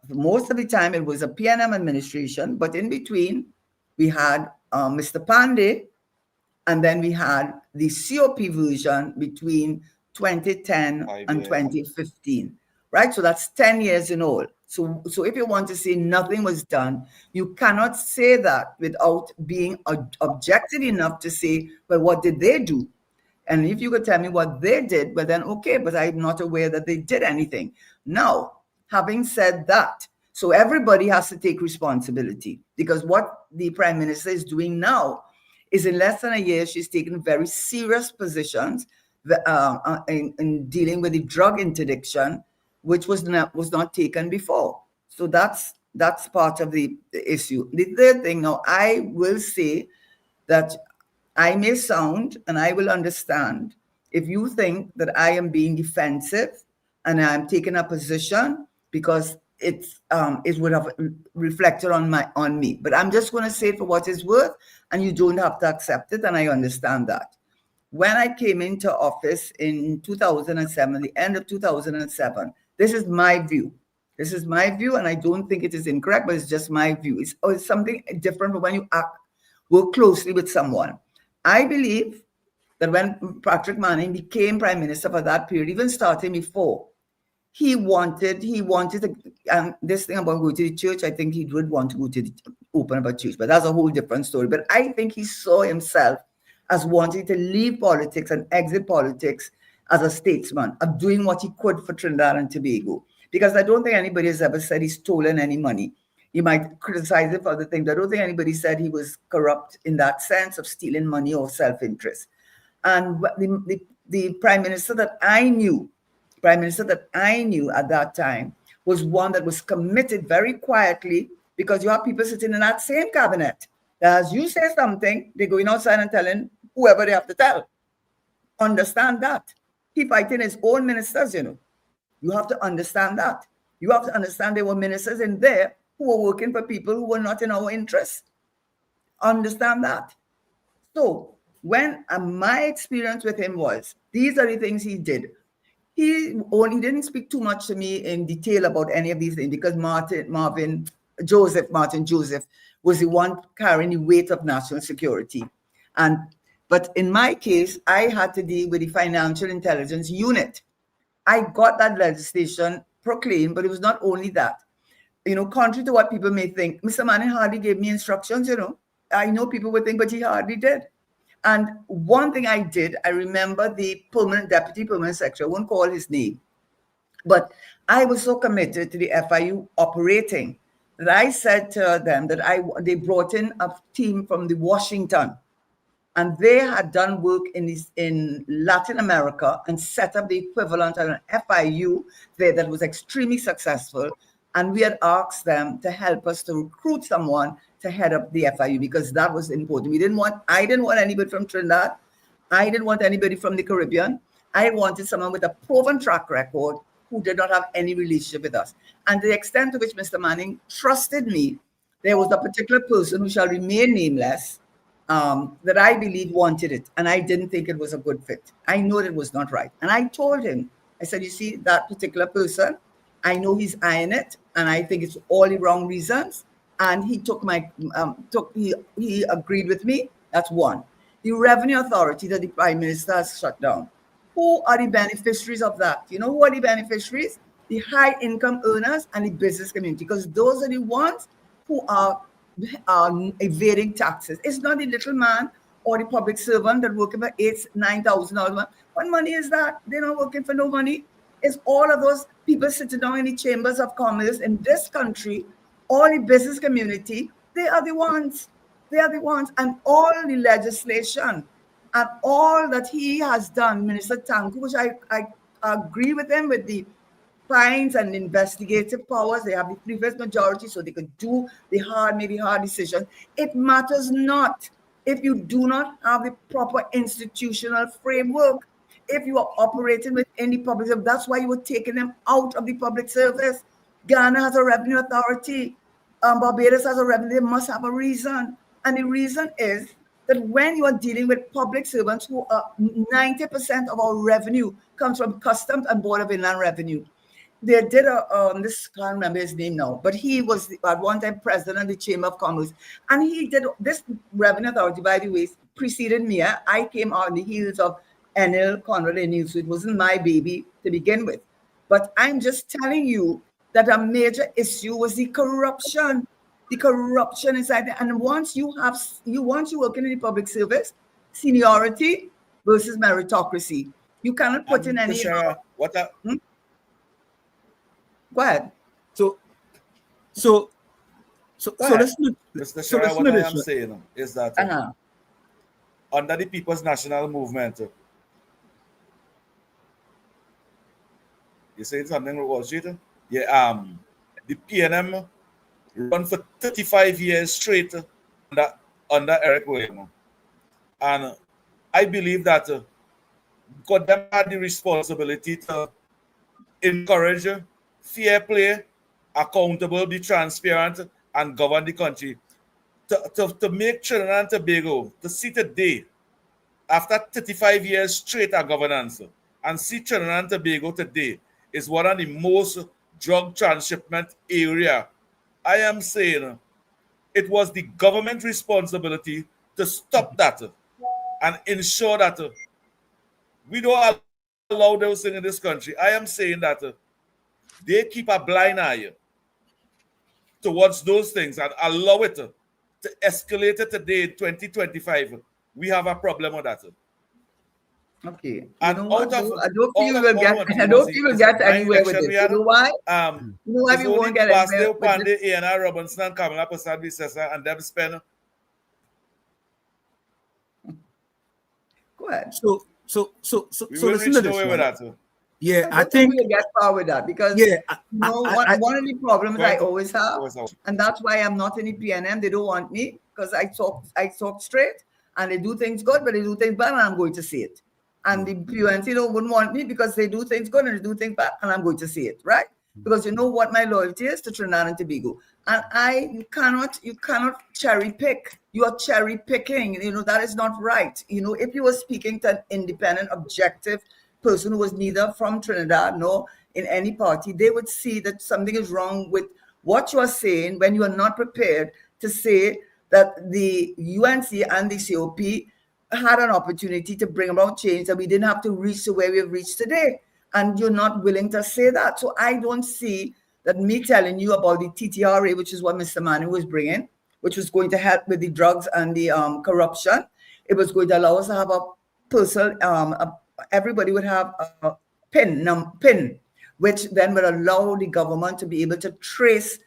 most of the time, it was a PNM administration, but in between, we had Mr. Pandey, and then we had the COP version between 2010 and 2015, right? So that's 10 years in all. So if you want to say nothing was done, you cannot say that without being objective enough to say, well, what did they do? And if you could tell me what they did, well, then okay, but I'm not aware that they did anything. Now, having said that, so everybody has to take responsibility, because what the Prime Minister is doing now is, in less than a year, she's taken very serious positions in dealing with the drug interdiction, which was not taken before. So that's part of the issue. The third thing, now, I will say that I may sound, and I will understand, if you think that I am being defensive and I'm taking a position because it would have reflected on me. But I'm just going to say it for what it's worth, and you don't have to accept it, and I understand that. When I came into office in 2007, the end of 2007, this is my view. This is my view, and I don't think it is incorrect, but it's just my view. It's something different from when you work closely with someone. I believe that when Patrick Manning became Prime Minister for that period, even starting before, he wanted this thing about going to the church. I think he would want to go to open up a church, but that's a whole different story. But I think he saw himself as wanting to leave politics and exit politics as a statesman, of doing what he could for Trinidad and Tobago. Because I don't think anybody has ever said he's stolen any money. You might criticize him for other things, but I don't think anybody said he was corrupt in that sense of stealing money or self-interest. And the Prime Minister that I knew at that time was one that was committed very quietly, because you have people sitting in that same cabinet that, as you say something, they're going outside and telling whoever they have to tell. Understand that. He fighting his own ministers, you know. You have to understand that. You have to understand there were ministers in there who were working for people who were not in our interest. Understand that. So when my experience with him was, these are the things he did. He didn't speak too much to me in detail about any of these things, because Martin Joseph was the one carrying the weight of national security. But in my case, I had to deal with the Financial Intelligence Unit. I got that legislation proclaimed, but it was not only that. You know, contrary to what people may think, Mr. Manning hardly gave me instructions, you know. I know people would think, but he hardly did. And one thing I did, I remember the deputy permanent secretary, I won't call his name, but I was so committed to the FIU operating that I said to them that they brought in a team from the Washington, and they had done work in Latin America and set up the equivalent of an FIU there that was extremely successful. And we had asked them to help us to recruit someone to head up the FIU because that was important. I didn't want anybody from Trinidad. I didn't want anybody from the Caribbean. I wanted someone with a proven track record who did not have any relationship with us. And the extent to which Mr. Manning trusted me, there was a particular person who shall remain nameless that I believe wanted it. And I didn't think it was a good fit. I know it was not right. And I told him, I said, you see, that particular person, I know he's eyeing it, and I think it's all the wrong reasons. And he took he agreed with me. That's one. The Revenue Authority that the Prime Minister has shut down. Who are the beneficiaries of that? You know who are the beneficiaries? The high income earners and the business community, because those are the ones who are evading taxes. It's not the little man or the public servant that working for $8,000-9,000. What money is that? They're not working for no money. It's all of those people sitting down in the chambers of commerce in this country, all the business community. They are the ones. They are the ones. And all the legislation and all that he has done, Minister Tanku, which I agree with him with the fines and investigative powers. They have the previous majority, so they could do the maybe hard decision. It matters not if you do not have the proper institutional framework. If you are operating within the public service, that's why you were taking them out of the public service. Ghana has a revenue authority. Barbados has a revenue. They must have a reason. And the reason is that when you are dealing with public servants who are 90% of our revenue comes from Customs and Board of Inland Revenue. They did this, can't remember his name now, but he was at one time president of the Chamber of Commerce. And he did this revenue authority, by the way, preceded me. I came on the heels of Enel, Conrad Enel, so it wasn't my baby to begin with. But I'm just telling you that a major issue was the corruption. The corruption inside there. And once you working in the public service, seniority versus meritocracy. You cannot put in any. Go ahead. So listen. Mr. Shara, what I am saying is that under the People's National Movement, you saying something Wall Street? Yeah. The PNM run for 35 years straight under Eric Williams, and I believe that because them had the responsibility to encourage fair play, accountable, be transparent, and govern the country. To make Trinidad and Tobago, to see today, after 35 years straight of governance, and see Trinidad and Tobago today is one of the most drug transshipment area. I am saying it was the government responsibility to stop that and ensure that we don't allow those things in this country. I am saying that they keep a blind eye towards those things and allow it to escalate it today in 2025. We have a problem with that. Okay. And I don't feel we'll get anywhere with it. You know why? You know why we won't get anywhere with it? A&R Robinson and Kamala Prasad Visesa and them spend. Go ahead. So listen to this one. Yeah, I think we'll get far with that because one of the problems I always have, and that's why I'm not in the PNM. They don't want me because I talk straight, and they do things good, but they do things bad, and I'm going to see it. And the PUNC wouldn't want me because they do things good and they do things bad, and I'm going to see it, right? Because you know what my loyalty is to Trinidad and Tobago. And you cannot cherry pick. You are cherry picking. You know, that is not right. You know, if you were speaking to an independent, objective person who was neither from Trinidad nor in any party, they would see that something is wrong with what you are saying when you are not prepared to say that the UNC and the COP had an opportunity to bring about change that we didn't have to reach to where we have reached today. And you're not willing to say that. So I don't see that me telling you about the TTRA, which is what Mr. Manning was bringing which was going to help with the drugs and the corruption. It was going to allow us to have a personal, everybody would have a PIN, which then would allow the government to be able to trace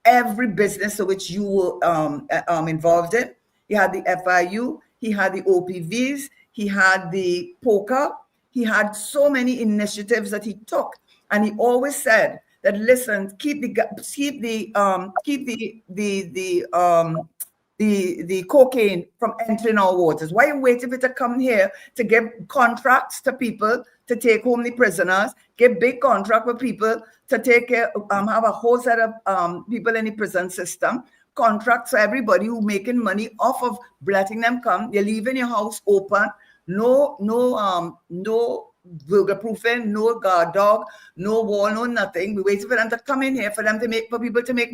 every business to which you were involved in. He had the FIU, he had the OPVs, he had the poker, he had so many initiatives that he took, and he always said that, listen, keep the cocaine from entering our waters. Why are you waiting for it to come here to give contracts to people to take home the prisoners, give big contract with people to take care, have a whole set of people in the prison system, contracts for everybody who making money off of letting them come. You're leaving your house open, no burglar proofing, no guard dog, no wall, no nothing. We waiting for them to come in here for people to make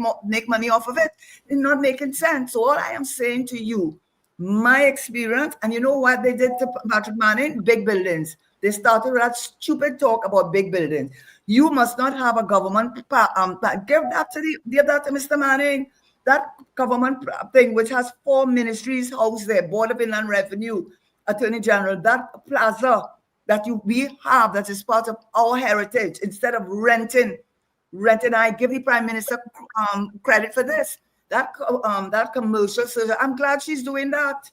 money off of it. It's not making sense. So all I am saying to you, my experience, and you know what they did to Patrick Manning? Big buildings. They started with that stupid talk about big buildings. You must not have a government give that to Mr. Manning. That government thing, which has 4 ministries housed there, Board of Inland Revenue, Attorney General, that plaza that we have, that is part of our heritage, instead of renting. I give the Prime Minister credit for this. That commercial surgery, I'm glad she's doing that.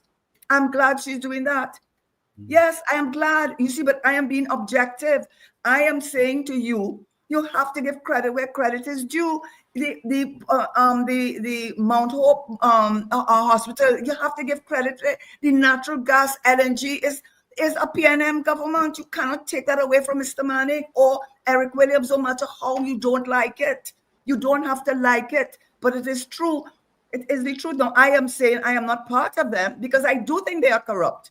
Yes, I am glad. You see, but I am being objective. I am saying to you, you have to give credit where credit is due. The Mount Hope hospital, you have to give credit. The natural gas LNG is a PNM government. You cannot take that away from Mr. Manning or Eric Williams, no matter how you don't like it. You don't have to like it, but it is true. It is the truth. Now, I am saying I am not part of them because I do think they are corrupt.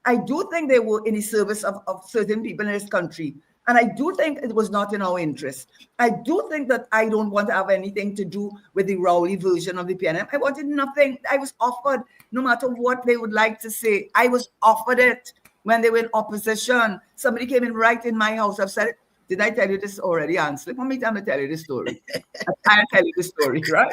I do think they were in the service of certain people in this country. And I do think it was not in our interest. I do think that I don't want to have anything to do with the Rowley version of the PNM. I wanted nothing. I was offered, no matter what they would like to say, I was offered it when they were in opposition. Somebody came in right in my house. I've said it. Did I tell you this already, Ansley? How many times I tell you this story? I'll tell you the story, right?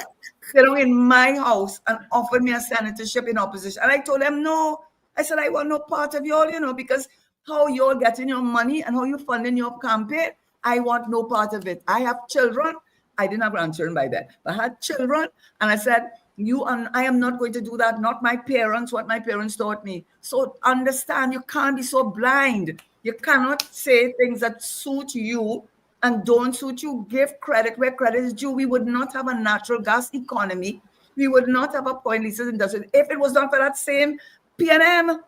They were in my house and offered me a senatorship in opposition. And I told them no. I said, I want no part of y'all, because how you're getting your money and how you're funding your campaign, I want no part of it. I have children. I didn't have grandchildren by then, but I had children. And I said, I am not going to do that. Not my parents, what my parents taught me. So understand, you can't be so blind. You cannot say things that suit you and don't suit you. Give credit where credit is due. We would not have a natural gas economy. We would not have a point leases industry if it was done for that same PNM.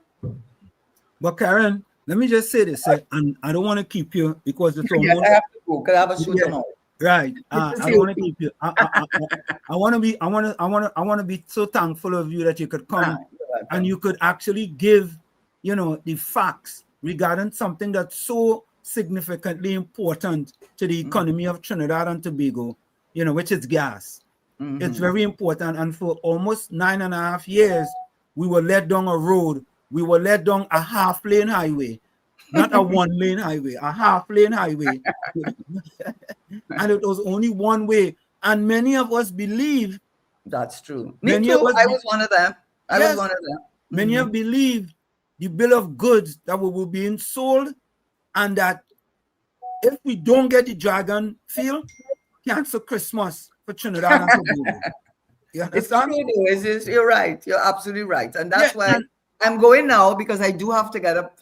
But Karen, let me just say this, and I don't want to keep you because it's almost. Yes, I have to go because I have a shoot tomorrow. Right. I don't want to keep you. I want to be so thankful of you that you could come and you could actually give, the facts regarding something that's so significantly important to the economy of Trinidad and Tobago, which is gas. Mm-hmm. It's very important. And for almost 9.5 years, we were led down a road. We were led down a half-lane highway, not a one-lane highway, a half-lane highway. And it was only one way. And many of us believe. That's true. Me too. I was one of them. Many have believed the bill of goods that we were being sold, and that if we don't get the Dragon field, cancel Christmas for Trinidad and Tobago. It's true. You're right. You're absolutely right. And that's why I'm going now, because I do have to get up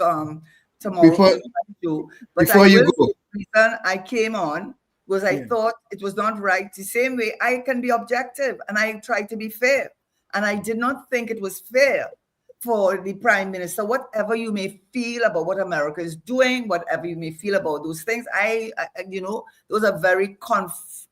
tomorrow. Before you go. The reason I came on was I thought it was not right. The same way I can be objective and I try to be fair. And I did not think it was fair for the Prime Minister, whatever you may feel about what America is doing, whatever you may feel about those things, those are very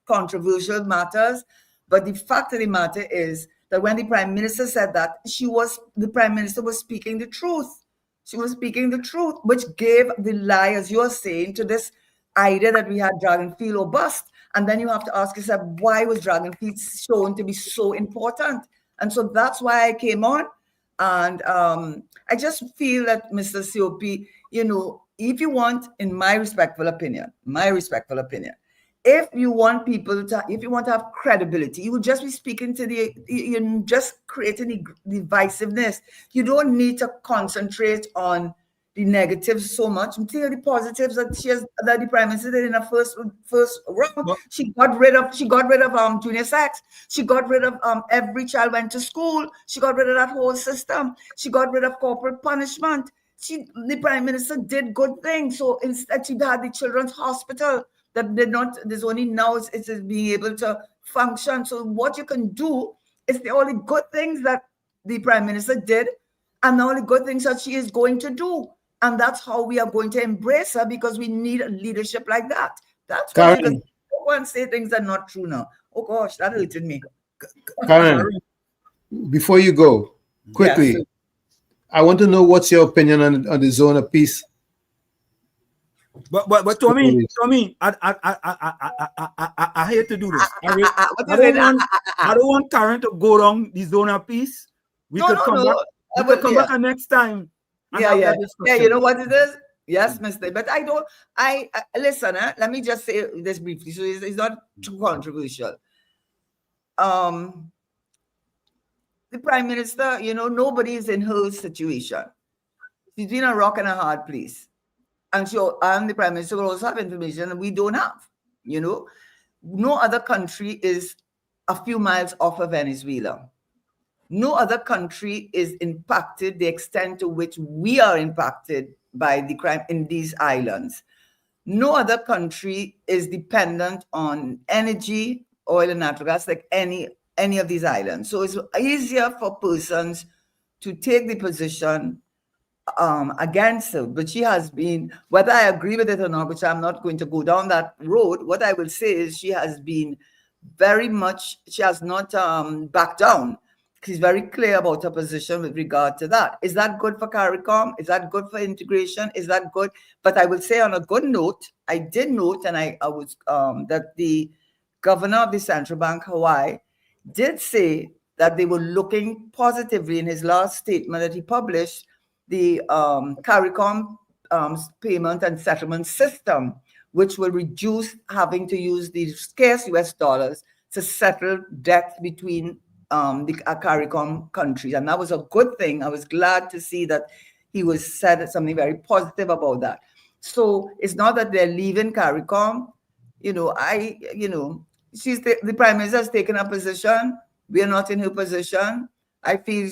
controversial matters. But the fact of the matter is that when the Prime Minister said that, the Prime Minister was speaking the truth. She was speaking the truth, which gave the lie, as you're saying, to this idea that we had Dragonfield or bust. And then you have to ask yourself, why was Dragonfield shown to be so important? And so that's why I came on. And I just feel that Mr. COP, if you want, in my respectful opinion, if you want to have credibility, you will just be speaking to you're just creating the divisiveness. You don't need to concentrate on the negatives so much. Until the positives that the Prime Minister did in her first round. She got rid of junior sex. She got rid of every child went to school. She got rid of that whole system. She got rid of corporate punishment. The Prime Minister did good things. So instead, she had the children's hospital that did not. There's only now it's being able to function. So what you can do is the only good things that the Prime Minister did, and the only good things that she is going to do. And that's how we are going to embrace her, because we need a leadership like that. That's why I don't want to say things that are not true now. Oh gosh, that hurted me. Karen, before you go, quickly, yes. I want to know what's your opinion on the zone of peace. But Tommy, I hate to do this. I don't want Karen to go down the zone of peace. We could come back next time. Yeah. You know what it is? Yes, Mr. But I listen. Let me just say this briefly, so it's not too controversial. The Prime Minister, nobody is in her situation. She's been a rock and a hard place, and the Prime Minister will also have information we don't have. No other country is a few miles off of Venezuela. No other country is impacted the extent to which we are impacted by the crime in these islands. No other country is dependent on energy, oil, and natural gas like any of these islands. So it's easier for persons to take the position against her. But she has been, whether I agree with it or not, which I'm not going to go down that road, what I will say is she has been she has not backed down. She's very clear about her position with regard to that. Is that good for CARICOM? Is that good for integration? Is that good? But I will say on a good note, I did note, and I was that the governor of the Central Bank, Hawaii, did say that they were looking positively in his last statement that he published, the CARICOM payment and settlement system, which will reduce having to use the scarce US dollars to settle debt between the CARICOM countries. And that was a good thing. I was glad to see that he said something very positive about that. So it's not that they're leaving CARICOM. The Prime Minister has taken a position. We are not in her position. I feel,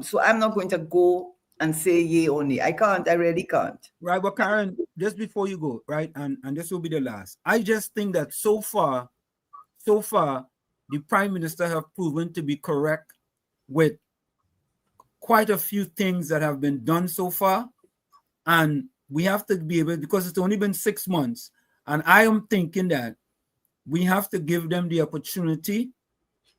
so I'm not going to go and say yay or nay. I can't. I really can't. Right, but Karen, just before you go, right, and this will be the last. I just think that so far, the Prime Minister have proven to be correct with quite a few things that have been done so far. And we have to be able, because it's only been 6 months, and I am thinking that we have to give them the opportunity,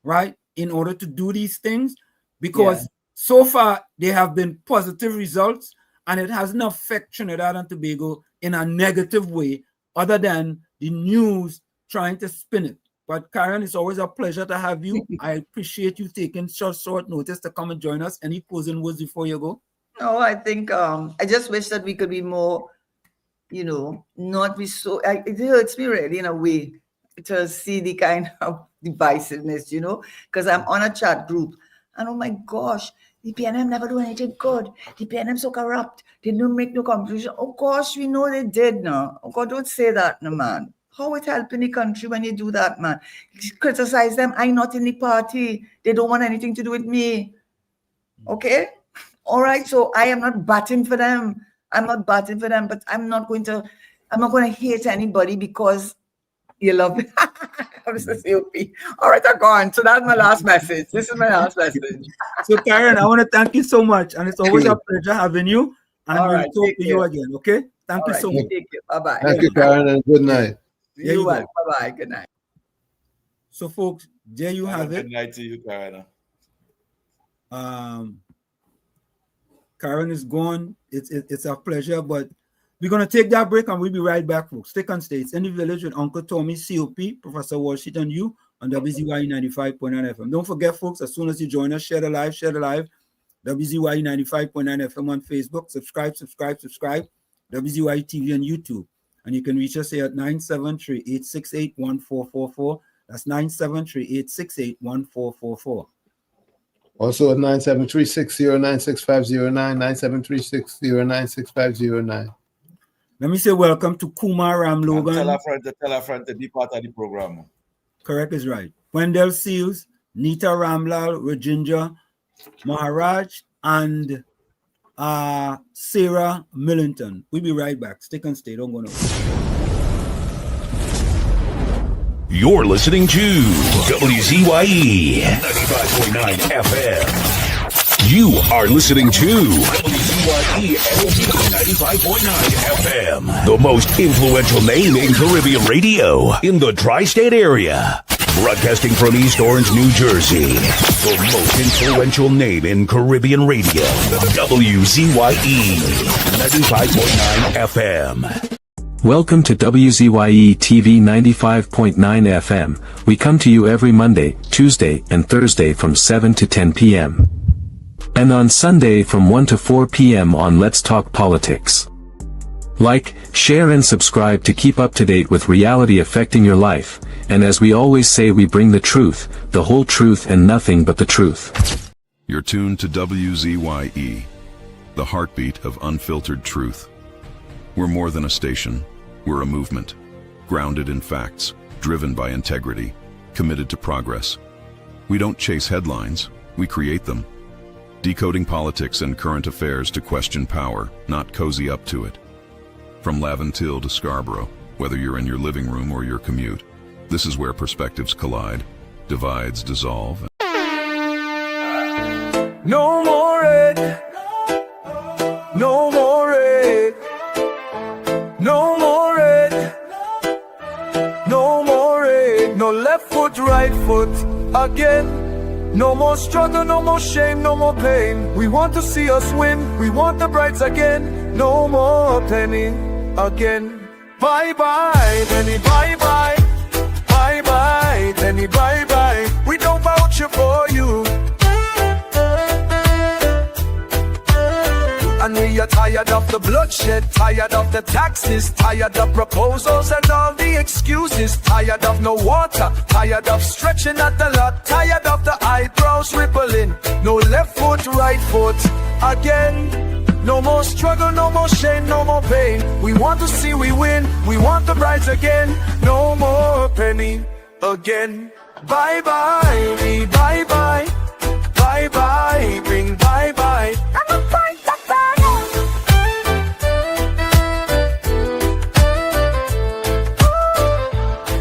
right, in order to do these things, because so far they have been positive results, and it hasn't affected Trinidad and Tobago in a negative way, other than the news trying to spin it. But Karen, it's always a pleasure to have you. I appreciate you taking short notice to come and join us. Any closing words before you go? No, I think I just wish that we could be more, not be so. It hurts me really in a way to see the kind of divisiveness, because I'm on a chat group, and oh my gosh, the PNM never do anything good. The PNM so corrupt. They don't make no contribution. Oh gosh, we know they did now. Oh God, don't say that, no man. How it helping the country when you do that, man? Criticize them. I'm not in the party. They don't want anything to do with me. Okay? All right. So I am not batting for them. But I'm not going to hate anybody because you love me. Mr. COP. All right, I'm gone. So that's my last message. This is my last message. So Karen, I want to thank you so much. And it's always a pleasure having you. And we'll talk to you again. Okay? Thank you so much. Thank you. Bye-bye. Thank you, Karen, and good night. You bye-bye. Good night. So, folks, there you have it. Good night to you, Karen. Karen is gone. It's a pleasure, but we're going to take that break and we'll be right back, folks. Stick and stay. It's In the Village with Uncle Tommy, COP, Professor Walshit, and you on WZYE 95.9 FM. Don't forget, folks, as soon as you join us, share the live. WZYE 95.9 FM on Facebook. Subscribe. WZYE TV on YouTube. And you can reach us here at 973-868-1444. That's 973-868-1444. Also at 973-609-6509, 973-609-6509. Let me say welcome to Kumar Ram Logan. Tell a friend to be part of the program. Correct is right. Wendell Seals, Nita Ramlal, Rajendra Maharaj, and Sarah Millington. We'll be right back. Stick and stay. Don't go nowhere. You're listening to WZYE 95.9 FM. You are listening to WZYE 95.9 FM, the most influential name in Caribbean radio in the tri-state area. Broadcasting from East Orange, New Jersey, the most influential name in Caribbean radio, WZYE 95.9 FM. Welcome to WZYE TV 95.9 FM. We come to you every Monday, Tuesday, and Thursday from 7 to 10 p.m. And on Sunday from 1 to 4 p.m. on Let's Talk Politics. Like, share and subscribe to keep up to date with reality affecting your life. And as we always say, we bring the truth, the whole truth, and nothing but the truth. You're tuned to WZYE, the heartbeat of unfiltered truth. We're more than a station, we're a movement, grounded in facts, driven by integrity, committed to progress. We don't chase headlines, we create them. Decoding politics and current affairs to question power, not cozy up to it. From Laventille to Scarborough, whether you're in your living room or your commute, this is where perspectives collide, divides dissolve. No more red, no more red, no more red, no more red, no left foot, right foot again. No more struggle, no more shame, no more pain. We want to see us win, we want the brights again. No more penny again. Bye bye, penny, bye bye. Bye bye, penny, bye bye. We don't vouch for you. And we are tired of the bloodshed, tired of the taxes, tired of proposals and all the excuses, tired of no water, tired of stretching at the lot, tired of the eyebrows rippling. No left foot, right foot again. No more struggle, no more shame, no more pain. We want to see we win, we want the brides again. No more penny again. Bye bye, me bye bye. Bye bye, bring bye bye.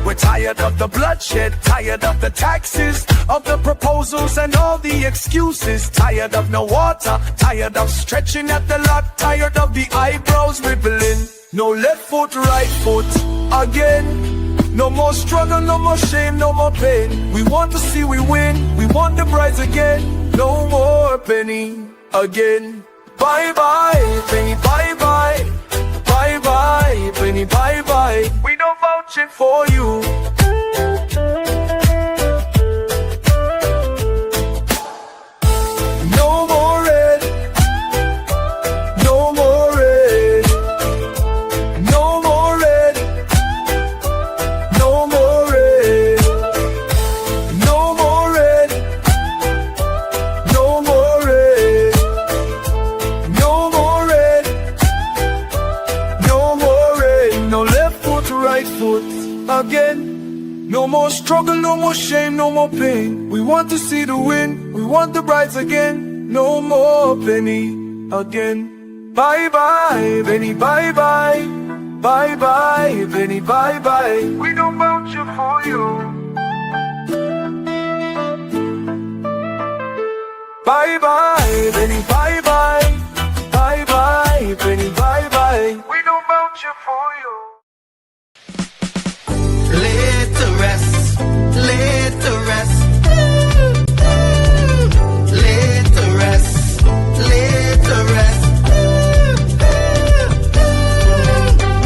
We're tired of the bloodshed, tired of the taxes, of the proposals and all the excuses, tired of no water, tired of stretching at the lot, tired of the eyebrows rippling. No left foot, right foot again. No more struggle, no more shame, no more pain. We want to see we win, we want the brides again. No more penny again. Bye bye, penny, bye bye. Bye bye, penny, bye bye. We don't vouch it for you. No more red, no more red, no more red, no more red, no more red, no more red, no more red, no more red, no left foot, right foot again. No more struggle, no more shame, no more pain. We want to see the win, we want the brides again. No more penny again. Bye bye, penny, bye bye. Bye bye, penny, bye bye. We don't vouch for you. Bye bye, penny, bye bye. Bye bye, penny, bye bye. We don't vouch for you. Laid to rest, laid to rest, laid to rest, laid to rest.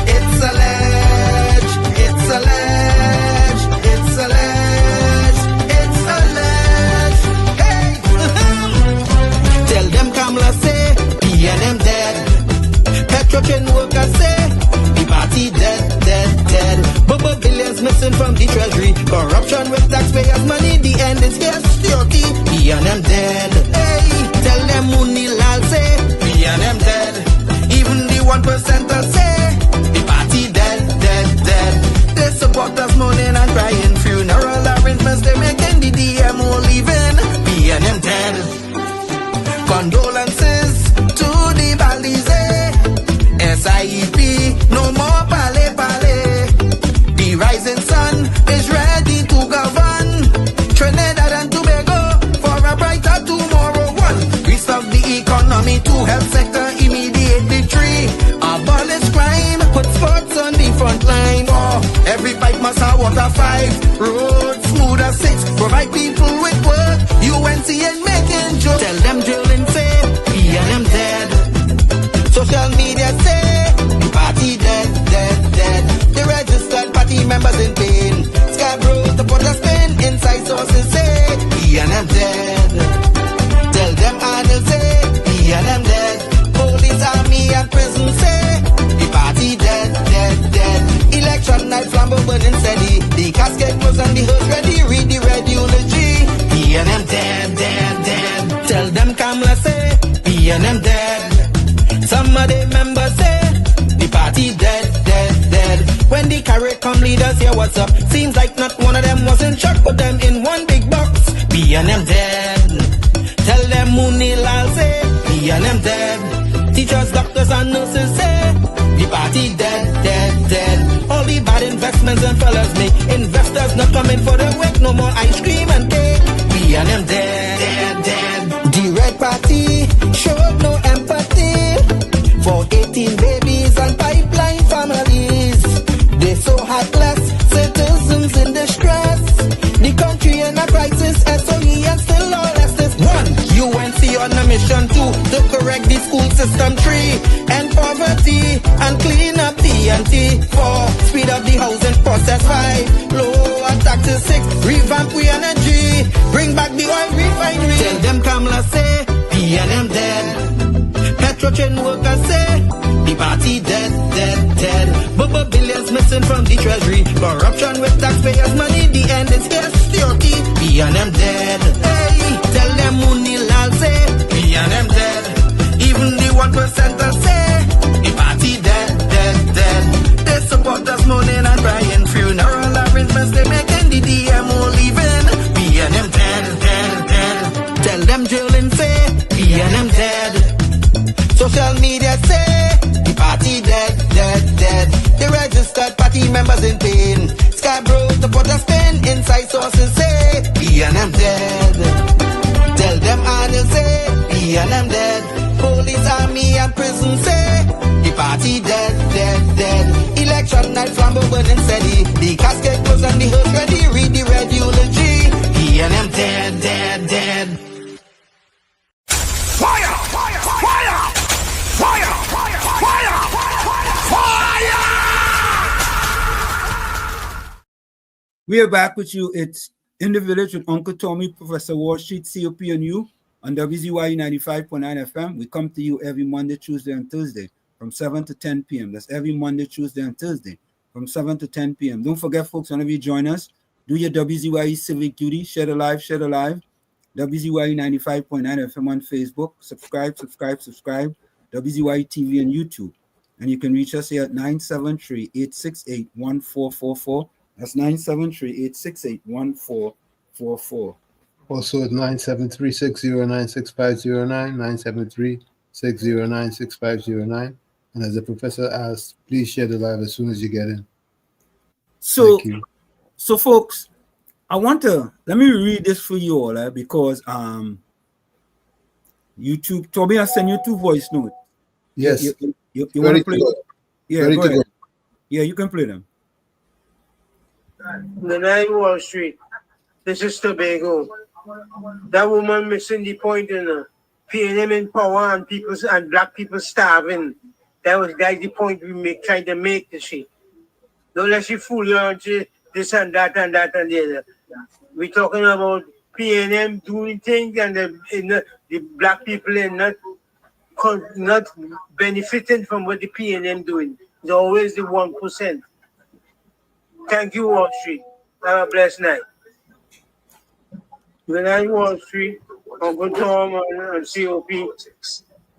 It's a ledge, it's a ledge, it's a ledge, it's a ledge. Hey, tell them come is history. We and them dead. Hey, tell them Munilal say, we and them dead. Even the 1% say, the party dead, dead, dead. They support us mourning and crying. Funeral arrangements they making, the DMO leaving. We and them dead. Condolences to the Balize. SIEP, no more pale pale. The rising sun is ready to govern Trinidad and Tobago for a brighter tomorrow. One, restart the economy, two, health sector immediately. Three, abolish crime, put sports on the front line. Four, every pipe must have water. Five, roads smooth as. Six, provide people with work. UNC and making jokes. Tell them drilling say, we and them dead. Social media say, the party dead, dead, dead. The registered party members in pain. Scarborough, the put a spin. Inside sources say, we and them dead. Tell them Arnold say, we and them dead. Police, army and prison say, the party dead, dead, dead. Election night, flambeau burning steady. The casket was on the hearse ready. Read the red eulogy. We and them dead, dead, dead. Tell them Kamala say, we and them dead. Some of the members say, the party dead, dead, dead. When the carrot come leaders here, what's up? Seems like not one of them was in shock. Put them in one big box. We and them dead. Tell them Munilal say, we and them dead. Teachers, doctors and nurses say, the party dead, dead, dead. All the bad investments and fellas make. Investors not coming for the work. No more ice cream and cake. We and them dead, dead, dead. The red party showed no empathy for 18 babies and pipeline families. They so heartless, citizens in distress. The country in a crisis, SOE and still all this. One, UNC on a mission. Two, to correct the school system. Three, end poverty and clean up TNT. Four, speed up the housing process. Five, lower taxes. Six, revamp we energy. Bring back the oil refinery. Tell them Kamala say, we and them dead. Petro chain workers say, the party dead, dead, dead. Bubba billions missing from the treasury. Corruption with taxpayers' money, the end is here. Security, we and them dead. Hey, tell them Munilal say, we and them dead. Even the 1% say, the party dead, dead, dead. They support us mourning and crying. Funeral arrangements they making, the DMO leaving. We and them dead, dead, dead. Tell them drilling say, we and them dead. Social media say, the party dead, dead, dead. The registered party members in pain. Scarborough, the put a spin. Inside sources say, we and them dead. Tell them Arnold say, we and them dead. Police, army and prison say, the party dead, dead, dead. Election night, flambeau burning steady. The casket goes on the hearse ready. Read the red eulogy. We and them dead, dead, dead. Fire! Fire! Fire! Fire! Fire! Fire! We are back with you. It's In the Village with Uncle Tommy, Professor Wall Street, COP and you on WZYE 95.9 FM. We come to you every Monday, Tuesday, and Thursday from 7 to 10 p.m. That's every Monday, Tuesday, and Thursday from 7 to 10 p.m. Don't forget, folks, whenever you join us, do your WZYE civic duty. Share the live, share the live. WZYE 95.9 FM on Facebook. Subscribe. WZYE TV and YouTube. And you can reach us here at 973-868-1444. That's 973-868-1444. Also at 973-609-6509, 973-609-6509. And as the professor asked, please share the live as soon as you get in. So folks, let me read this for you all, because YouTube told me I send you 2 voice notes. Yes. You want to play? Yeah, ready go to ahead. go. Yeah, you can play them. The 9 Wall Street. This is Tobago. That woman missing the point in PNM in power and black people starving. That's the point we trying to make this shit. Don't let you fool you on this and that and that and the other. We're talking about PNM doing things and the black people are not benefiting from what the PNM doing. It's always the 1%. Thank you, Wall Street. Have a blessed night. When I Wall Street, Uncle Tom and COP.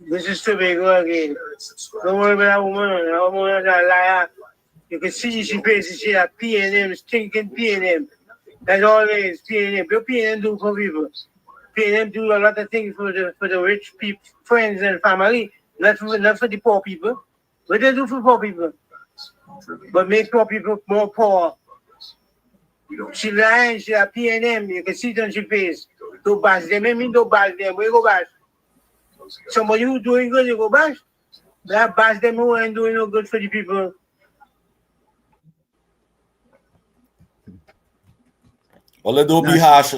This is Tobago again. Don't worry about that woman. That woman is a liar. You can see she faces she a P&M, stinking P&M. That's all it is, P&M. What P&M do for people? P&M do a lot of things for the rich people, friends and family, not for the poor people. What they do for poor people? But make poor people more poor. She lying, she a P&M. You can see it on she face. Don't bash them. I mean, don't bash them. Where you go bash? Somebody who's doing good, you go bash. That bash them who ain't doing no good for the people. Well, don't be harsh.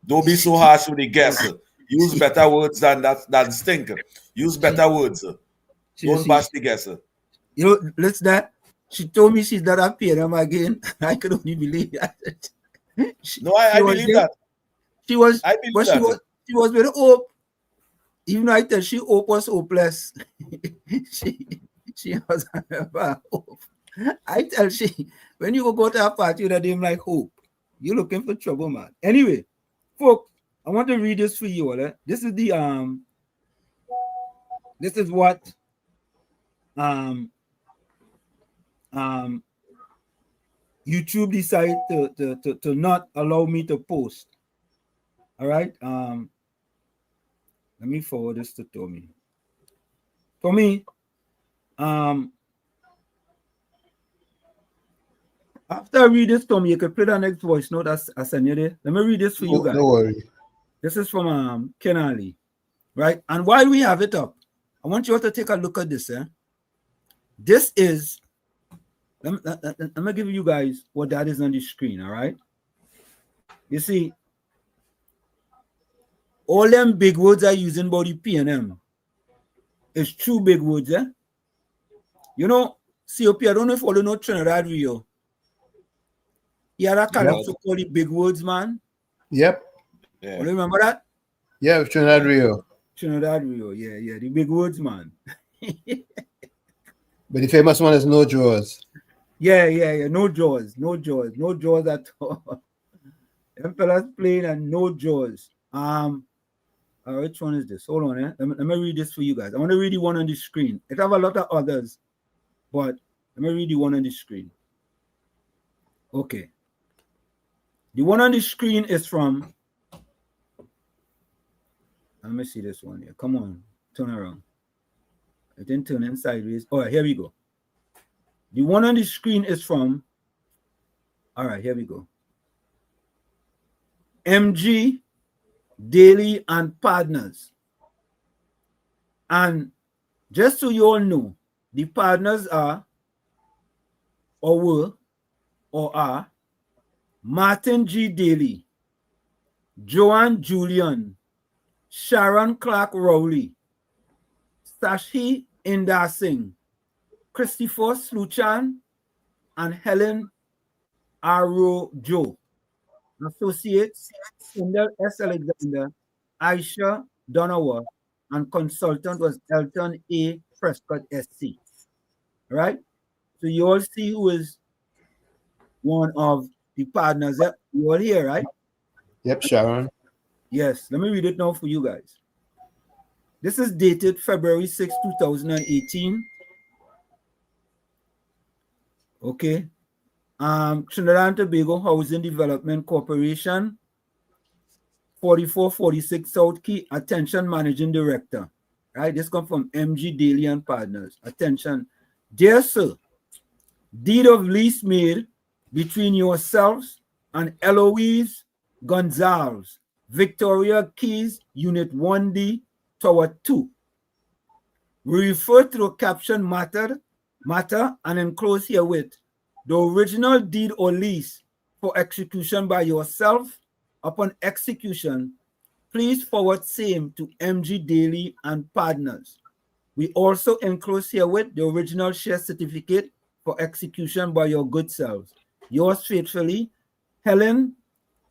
Don't be so harsh with the guest. Use better words than stinker. Use better words. Don't bash the guest. You know, let's that. She told me she's not a P&M again. I could only believe that. I believe that. She was, I believe that. She was with hope. Even though I tell she hope was hopeless. she was hope. I tell she, when you go to a party with a name like Hope, you're looking for trouble, man. Anyway, folks, I want to read this for you all. This is the this is what YouTube decided to not allow me to post. All right. Let me forward this to Tommy. Tommy, after I read this, Tommy, you can play the next voice note I send you there. Let me read this for you guys. Don't worry. This is from Ken Ali, right? And while we have it up, I want you all to take a look at this. This is, let me give you guys what that is on the screen, all right? You see, all them big words are using about the P&M. It's true big words, eh? You know, COP, I don't know if you all know Trinidad Rio. He had a calypso called the Big Words, man. Yep. Yeah. You remember that? Yeah, Trinidad Rio. Trinidad Rio, yeah, the Big Words, man. But the famous one is No Jaws. Yeah, no jaws at all. Them fellas playing and no jaws. Which one is this? Hold on, let me read this for you guys. I want to read the one on the screen. It have a lot of others, but let me read the one on the screen. Okay. The one on the screen is from, let me see this one here. Come on, turn around. I didn't turn in sideways. All right, here we go. The one on the screen is from, all right, here we go. MG, Daily, and Partners. And just so you all know, the partners are, or were, or are, Martin G. Daly, Joanne Julian, Sharon Clark Rowley, Sashi Inder Singh, Christopher Sluchan, and Helen Arrojo. Associates, Cinder S. Alexander, Aisha Donowa, and consultant was Elton A. Prescott SC. Right? So you all see who is one of the partners. You all here, right? Yep, Sharon. Yes, let me read it now for you guys. This is dated February 6, 2018. Okay. Trinidad and Tobago Housing Development Corporation, 4446 South Key. Attention, Managing Director. Right, this comes from MG Daly and Partners. Attention, dear sir, deed of lease made between yourselves and Eloise Gonzalez, Victoria Keys, Unit 1D, Tower 2. We refer to the caption matter and enclose herewith the original deed or lease for execution by yourself. Upon execution, please forward same to MG Daly and Partners. We also enclose herewith the original share certificate for execution by your good selves. Yours faithfully, Helen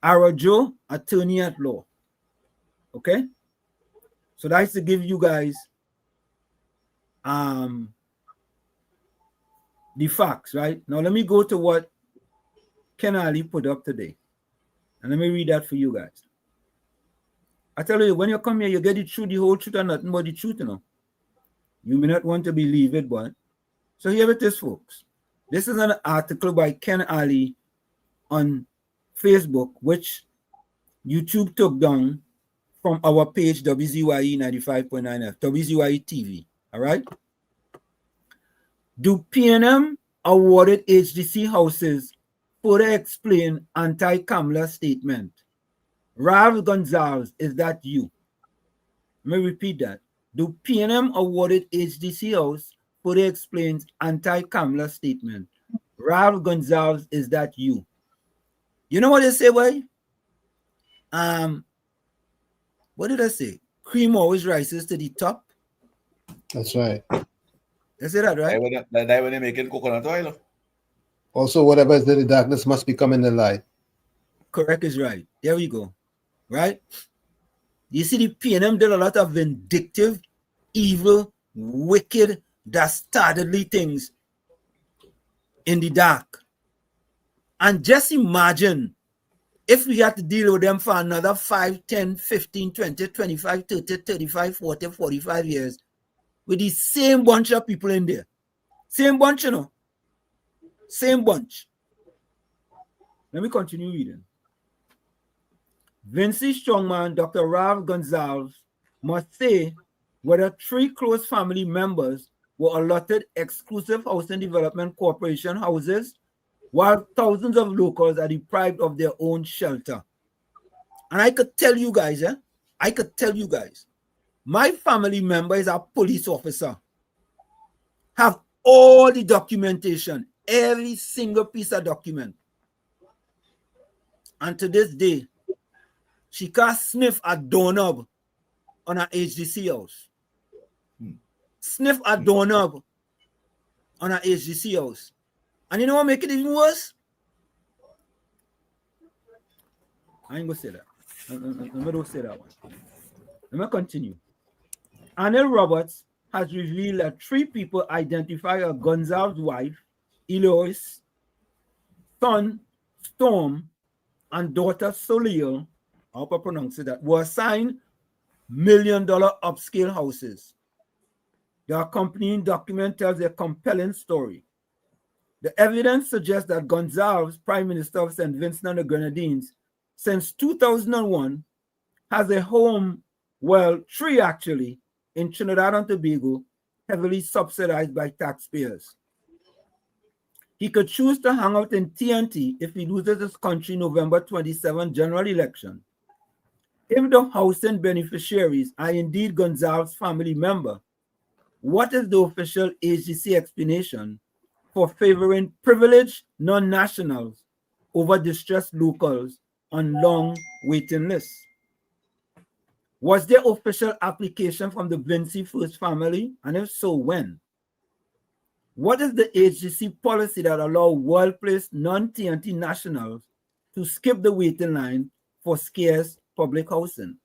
Arrojo, attorney at law. Okay? So that's to give you guys the facts, right? Now let me go to what Ken Ali put up today. And let me read that for you guys. I tell you, when you come here, you get the truth, the whole truth, and nothing but the truth, you know. You may not want to believe it, but so here it is, folks. This is an article by Ken Ali on Facebook, which YouTube took down from our page, WZYE 95.9 F, WZYE TV. All right. Do PNM awarded HDC houses further explain anti-Kamala statement? Ralph Gonzalez, is that you? Let me repeat that. Do PNM awarded HDC house further explains anti-Kamala statement? Ralph Gonzalez, is that you? You know what they say, boy? What did I say? Cream always rises to the top. That's right. They say that, right? That when they're making coconut oil. Also, whatever is in the darkness must become in the light. Correct is right. There we go. Right? You see, the PNM did a lot of vindictive, evil, wicked, dastardly things in the dark. And just imagine if we had to deal with them for another 5, 10, 15, 20, 25, 30, 35, 40, 45 years with the same bunch of people in there. Same bunch, you know. Same bunch. Let me continue reading. Vinci Strongman, Dr. Ralph Gonzalez, must say whether 3 close family members were allotted exclusive Housing Development Corporation houses, while thousands of locals are deprived of their own shelter. And I could tell you guys, my family member is a police officer. Have all the documentation, every single piece of document. And to this day, she can't sniff a doorknob on her HDC house. Sniff a doorknob on her HDC house. And you know what make it even worse? I ain't gonna say that. Let me don't say that one. Let me continue. Anil Roberts has revealed that 3 people identify as Gonzalez's wife, Eloise, son, Storm, and daughter, Soleil, I hope I pronounce it that, were assigned $1 million upscale houses. The accompanying document tells a compelling story. The evidence suggests that Gonzalez, Prime Minister of St. Vincent and the Grenadines, since 2001, has a home, well, 3 actually, in Trinidad and Tobago, heavily subsidized by taxpayers. He could choose to hang out in TNT if he loses his country November 27 general election. If the housing beneficiaries are indeed Gonzalez's family member, what is the official HDC explanation for favoring privileged non-nationals over distressed locals on long waiting lists? Was there official application from the Vinci First family? And if so, when? What is the HDC policy that allows well-placed non-TNT nationals to skip the waiting line for scarce public housing?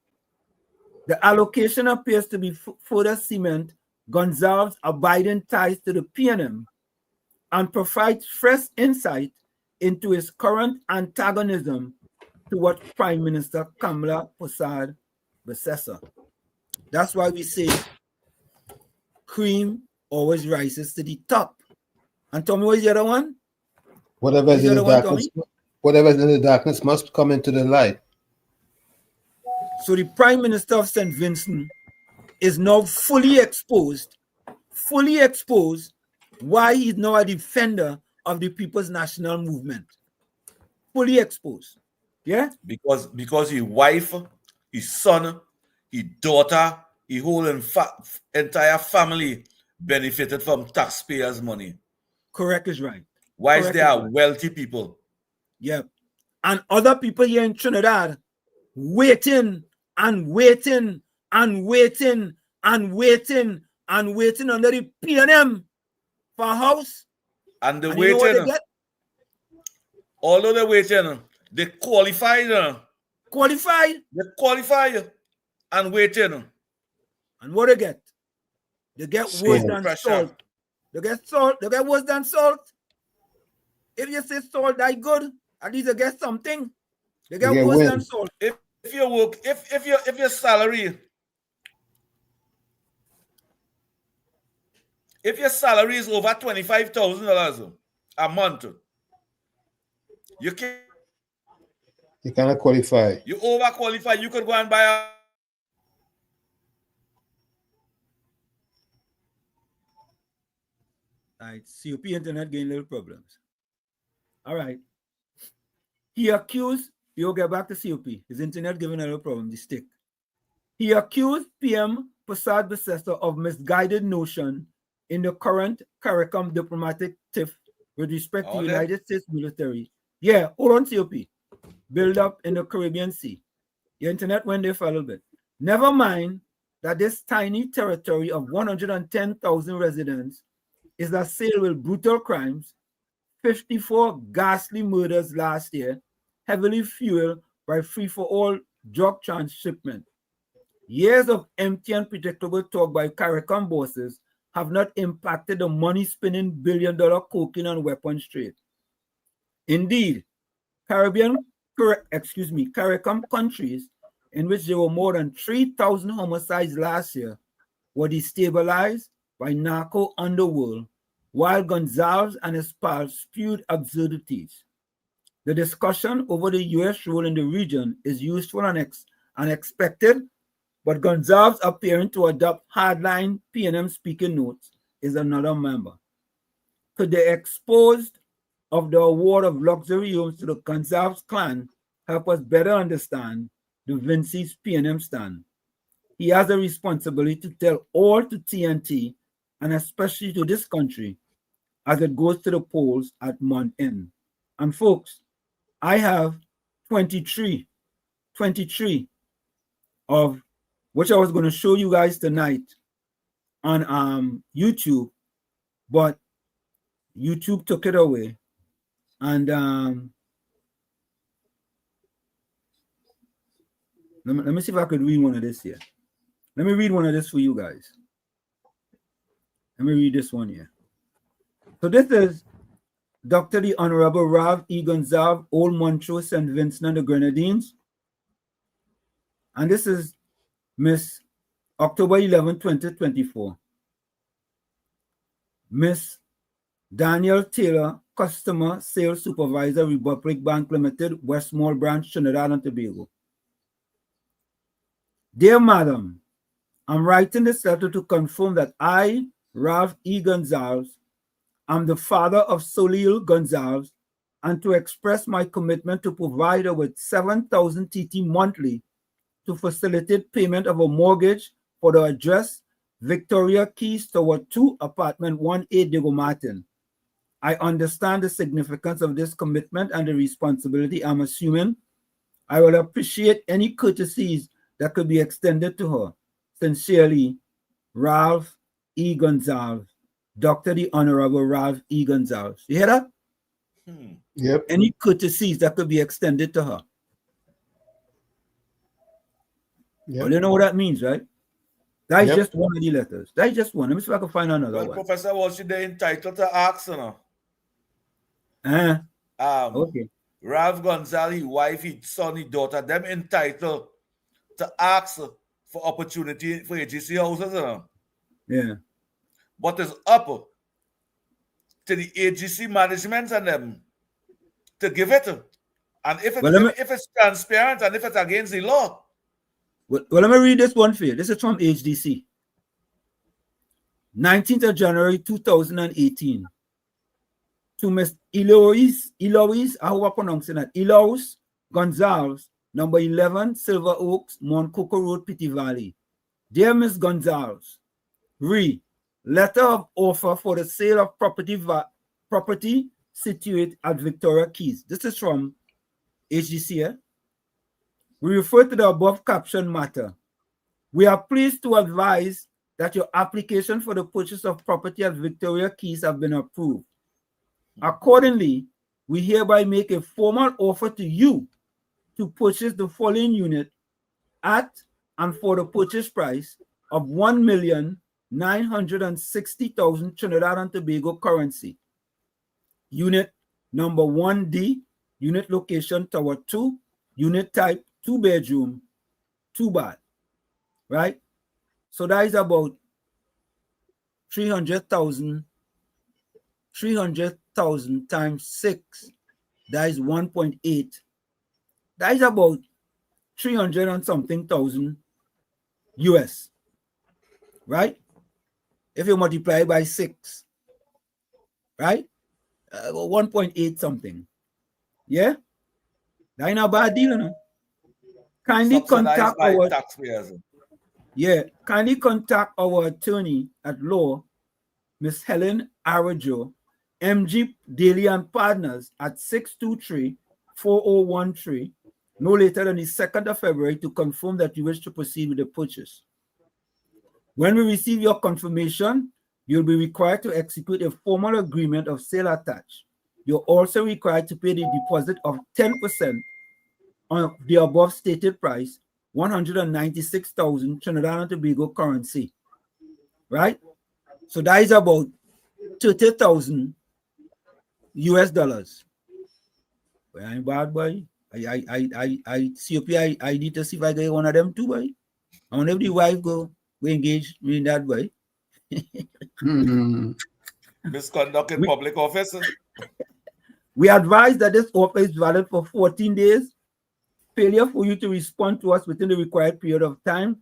The allocation appears to be further cement Gonzalez's abiding ties to the PNM and provides fresh insight into his current antagonism toward Prime Minister Kamala Prasad Besessa. That's why we say cream always rises to the top. And Tommy, what is the other one? Whatever is in the darkness must come into the light. So the Prime Minister of St. Vincent is now fully exposed why he's now a defender of the People's National Movement. Fully exposed. Yeah? Because his wife, his son, his daughter, his whole entire family benefited from taxpayers' money. Correct is right. Why is there wealthy people? Yeah. And other people here in Trinidad waiting and waiting and waiting and waiting and waiting under the PNM for a house. And the waiting, although they're waiting, they qualified. Qualified? They qualified and waiting. And what they get? They get worse than salt. They get salt. They get worse than salt. If you say salt, that's good. At least they get something. They get worse than salt. if you work, if your salary, if your salary is over $25,000 a month, you cannot qualify. You overqualify. You could go and buy a All right, COP internet getting little problems. All right. He accused, you'll get back to COP. His internet giving a little problem, the stick. He accused PM Prasad Bisesta of misguided notion in the current CARICOM diplomatic tiff with respect to United States military. Yeah, hold on, COP. Build up in the Caribbean Sea. Your internet went there for a little bit. Never mind that this tiny territory of 110,000 residents is assailed with brutal crimes, 54 ghastly murders last year, heavily fueled by free-for-all drug transshipment. Years of empty and predictable talk by CARICOM bosses have not impacted the money-spinning billion-dollar cocaine and weapons trade. Indeed, CARICOM countries in which there were more than 3,000 homicides last year were destabilized by narco underworld, while Gonzalez and his pals spewed absurdities. The discussion over the U.S. role in the region is useful and expected, but Gonzalez appearing to adopt hardline PNM speaking notes is another member. Could the exposed of the award of luxury homes to the Gonzalez clan help us better understand the Vinci's PNM stand? He has a responsibility to tell all to TNT, and especially to this country, as it goes to the polls at month end. And folks, I have 23 of which I was going to show you guys tonight on YouTube, but YouTube took it away. And let me see if I could read one of this here. Let me read one of this for you guys. Let me read this one here. So this is Dr. the Honorable Rav E. Gonzalez, Old Montrose, St. Vincent and the Grenadines. And this is Miss October 11, 2024. Miss Daniel Taylor, Customer Sales Supervisor, Republic Bank Limited, Westmore Branch, Trinidad and Tobago. Dear Madam, I'm writing this letter to confirm that I, Rav E. Gonzalez, am the father of Solil Gonzalez, and to express my commitment to provide her with 7,000 TT monthly to facilitate payment of a mortgage for the address Victoria Keys Tower 2, Apartment 1A, Diego Martin. I understand the significance of this commitment and the responsibility I'm assuming. I will appreciate any courtesies that could be extended to her. Sincerely, Ralph E. Gonzalez, Dr. the Honorable Ralph E. Gonzalez. You hear that? Yep. Any courtesies that could be extended to her. Yep. Well, you know what that means, right? That's just one of the letters. That's just one. Let me see if I can find another one. Professor, was she there entitled to ask, you know? Okay. Ralph Gonzalez, his wife, his son, his daughter, them entitled to ask for opportunity for AGC houses, you know? Yeah. But it's up to the AGC management and them to give it. And if it's transparent and if it's against the law. Well, let me read this one for you. This is from HDC. 19th of January 2018. To Miss Eloise, I hope I'm pronouncing that, Eloise Gonzalez, number 11, Silver Oaks, Montcoco Road, Pity Valley. Dear Miss Gonzalez, letter of offer for the sale of property situated at Victoria Keys. This is from HDC. Eh? We refer to the above caption matter. We are pleased to advise that your application for the purchase of property at Victoria Keys have been approved. Accordingly, we hereby make a formal offer to you to purchase the following unit at and for the purchase price of 1,960,000 Trinidad and Tobago currency. Unit number 1D, unit location Tower 2, unit type 2-bedroom, 2-bath, right? So that is about 300,000 times 6. That is 1.8. That is about 300 and something thousand US, right? If you multiply by 6, right? 1.8 something. Yeah? That ain't a bad deal, you know? Kindly Subsidized contact by our taxpayers. kindly contact our attorney at law, Miss Helen Arajo, MG Daly and Partners at 623-4013, no later than the 2nd of February to confirm that you wish to proceed with the purchase. When we receive your confirmation, you'll be required to execute a formal agreement of sale attached. You're also required to pay the deposit of 10% on the above stated price, 196,000 Trinidad and Tobago currency, right? So that is about 30,000 US dollars. Well, I ain't bad, boy. I COP, I need to see if I get one of them too, boy. I want if the wife go, we engage me in that way. Misconduct in public office. We advise that this offer is valid for 14 days. Failure for you to respond to us within the required period of time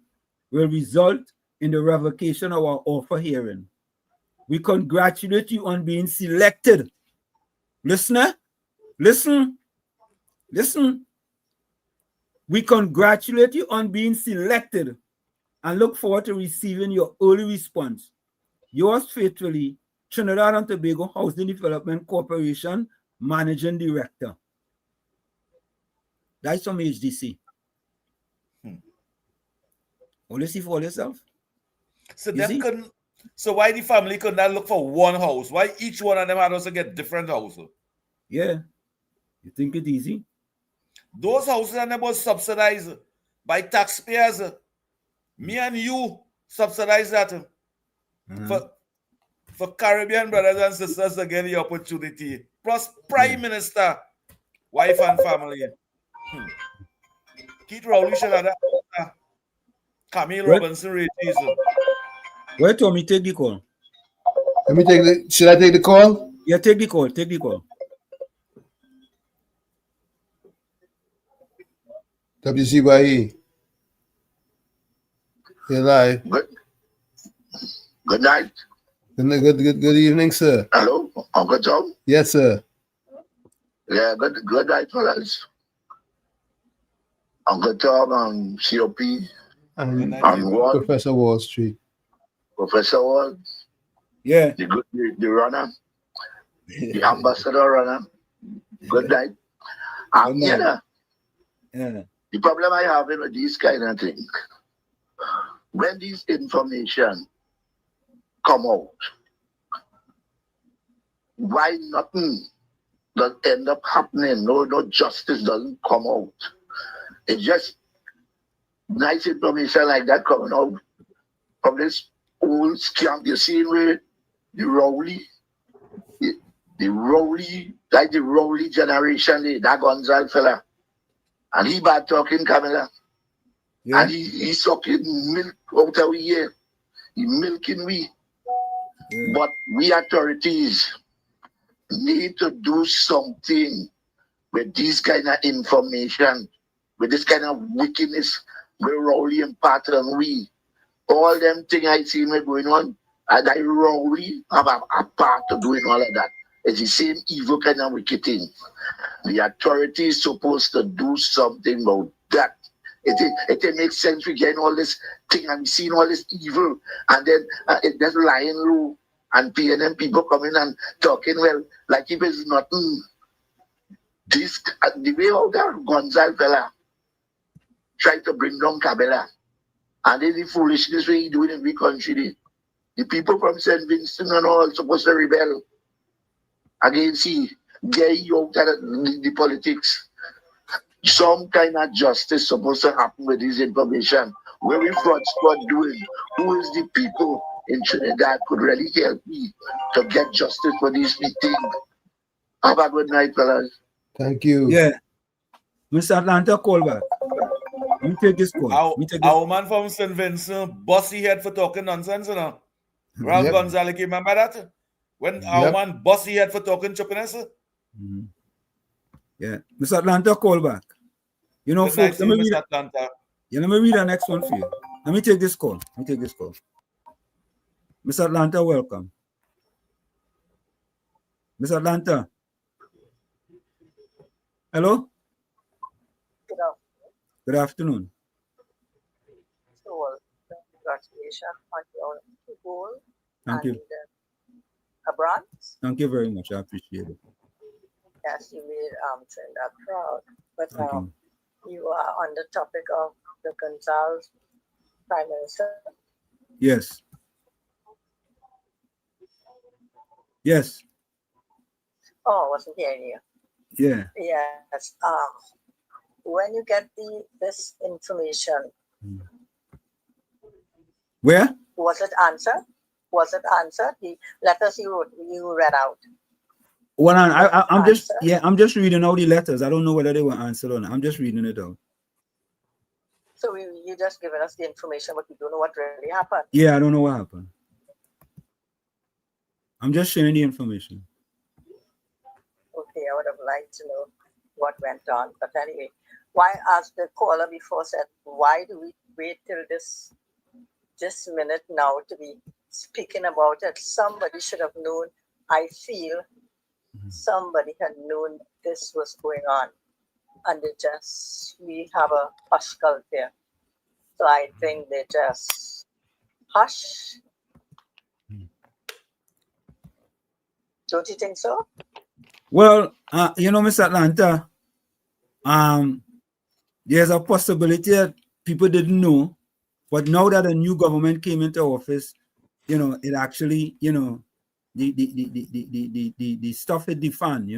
will result in the revocation of our offer hearing. We congratulate you on being selected. Listener, listen. We congratulate you on being selected and look forward to receiving your early response. Yours faithfully, Trinidad and Tobago Housing Development Corporation Managing Director. That's from HDC. Only see for yourself. So so why the family could not look for one house? Why each one of them had also get different houses? Yeah. You think it's easy? Those houses are never subsidized by taxpayers. Me and you subsidize that. For Caribbean brothers and sisters to get the opportunity. Plus Prime Minister, wife and family. Keith Rowley should have that. Camille Robinson Regis. Wait till me take the call. Should I take the call? Yeah, take the call. Take the call. WZYE. You're live. Good night. Good evening, sir. Hello, Uncle Tom? Yes, sir. Yeah, good night, fellas. Uncle Tom and COP. And Ward. Professor Wall Street. Professor Ward. Yeah. The runner. The ambassador runner. Good night. Yeah. The problem I have with these kind of things, when these information come out, why nothing does end up happening? No justice doesn't come out. It's just nice information like that coming out from this old scam. You see where the Rowley, like the Rowley generation, that Gonzal fella. And he bad talking, Camilla. Yeah. And he sucking milk out of we here. He milking we. Yeah. But we authorities need to do something with this kind of information, with this kind of wickedness, with Rowley and Patrick and we. All them things I see me going on, and I Rowley have a part of doing all of that. It's the same evil kind of wicked thing. The authority is supposed to do something about that. It makes sense we getting all this thing and seeing all this evil, and then it just lying low and PNM people coming and talking well like if it's nothing. This the way how that Gonzal fella tried to bring down Cabela, and then the foolishness way he doing in the country. The people from St. Vincent and all supposed to rebel against get you out of the politics. Some kind of justice supposed to happen with this information. Where we fraud squad doing? Who is the people in Trinidad could really help me to get justice for these things? Have a good night, fellas. Thank you. Yeah. Mr. Atlanta, call back. Let me take this call. Our man from St. Vincent, bossy head for talking nonsense, you know. Ralph Yep. Gonzalez, you remember that? When our man bossy head for talking choppiness. Yeah. Mr. Atlanta, call back. You know, Good folks, night to you, Mr. Atlanta. Yeah, let me read the next one for you. Let me take this call. Mr. Atlanta, welcome. Mr. Atlanta. Hello? Good afternoon. So, congratulations on your goal. Thank you. A bronze. Thank you very much. I appreciate it. Yes, you made Trinidad proud. But Thank you. you are on the topic of the Gonzalez Prime Minister. Yes. Yes. Oh, I wasn't hearing you. Yeah. Yes. When you get this information, Where? was it answered? The letters you read out. Well, I'm just reading out the letters. I don't know whether they were answered or not. I'm just reading it out. So you just given us the information, but you don't know what really happened. Yeah, I don't know what happened. I'm just sharing the information. Okay, I would have liked to know what went on. But anyway, why, as the caller before said, why do we wait till this minute now to be speaking about it? Somebody should have known. I feel somebody had known this was going on. And we have a hush culture. So I think they just hush. Don't you think so? Well, Mr. Atlanta, there's a possibility that people didn't know, but now that a new government came into office, it actually, the stuff hit the fan,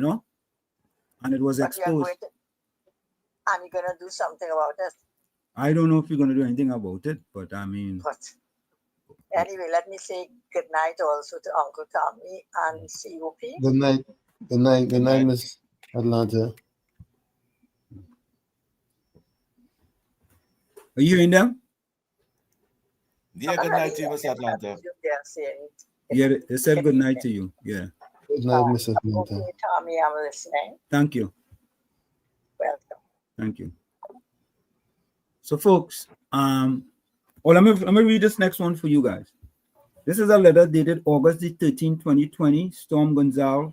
and it was exposed. And you're gonna do something about it. I don't know if you're gonna do anything about it, but I mean. But anyway, let me say good night also to Uncle Tommy and COP. Good night, Miss Atlanta. Are you hearing them? Yeah, good night to you, Miss Atlanta. Yeah, they said good night to you. Yeah. Good night, Miss Atlanta. Okay, Tommy, I'm listening. Thank you. Welcome. Thank you. So, folks, let me read this next one for you guys. This is a letter dated August the 13th, 2020. Storm Gonzalez,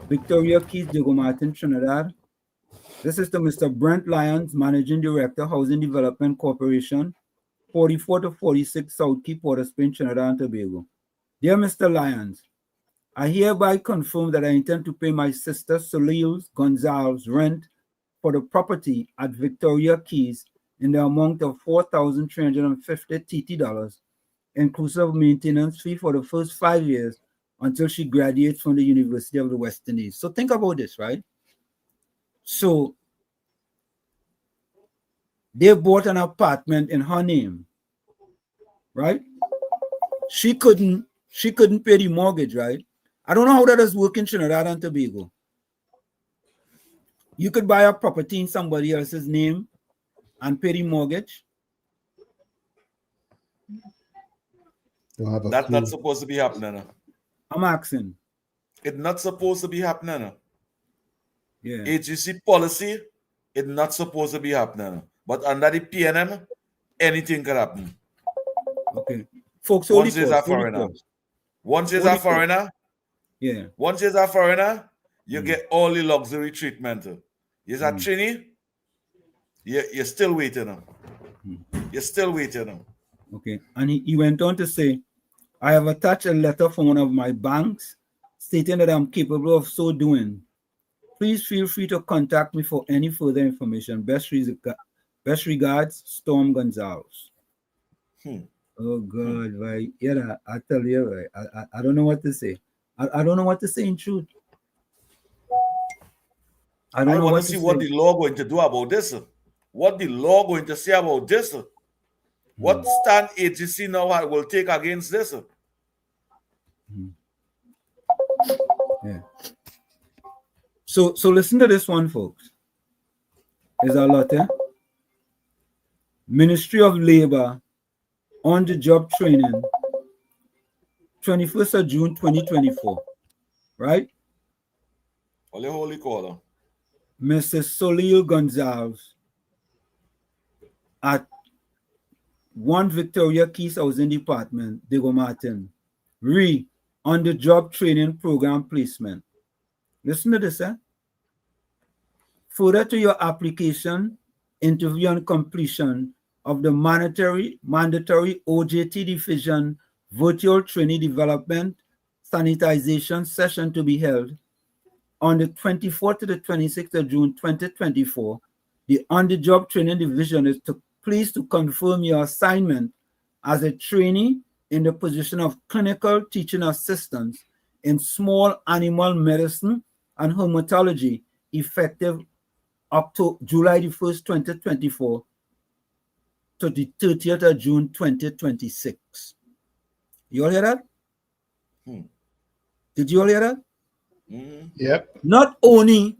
Victoria Keys, Diego Martin, Trinidad. This is to Mr. Brent Lyons, Managing Director, Housing Development Corporation, 44 to 46 South Key, Port of Spain, Trinidad and Tobago. Dear Mr. Lyons, I hereby confirm that I intend to pay my sister Soleil Gonzalez rent for the property at Victoria Keys in the amount of $4,350 TT, inclusive maintenance fee for the first 5 years until she graduates from the University of the West Indies. So think about this, right? So they bought an apartment in her name, right? She couldn't pay the mortgage, right? I don't know how that does work in Trinidad and Tobago. You could buy a property in somebody else's name and pay the mortgage. That's not supposed to be happening. I'm asking. It's not supposed to be happening. Yeah. HGC policy, it's not supposed to be happening. But under the PNM, anything can happen. Okay. Folks, once you're a foreigner. Once you're a foreigner, yeah. Once you're a foreigner, you get all the luxury treatment. You're a Trini, you're still waiting. You're still waiting. Okay. And he went on to say, I have attached a letter from one of my banks stating that I'm capable of so doing. Please feel free to contact me for any further information. Best regards, Storm Gonzalez. Oh God, right? Yeah, I tell you, right? I don't know what to say. I don't know what to say in truth. I want to see what the law going to do about this. What the law going to say about this. What stand agency now will take against this. Yeah. So listen to this one, folks. Is a lot, eh? Ministry of Labor, on-the-job training, 21st of June 2024, right? Holy caller. Mrs. Solil Gonzalez at 1 Victoria Keys Housing Department, Diego Martin. On-the-job training program placement. Listen to this, Further to your application, interview and completion of the mandatory OJT division virtual training development sanitization session to be held on the 24th to the 26th of June 2024. The on-the-job training division is pleased to confirm your assignment as a trainee in the position of clinical teaching assistant in small animal medicine and hematology, effective July the 1st, 2024 to the 30th of June 2026. You all hear that? Did you all hear that? Yep. Not only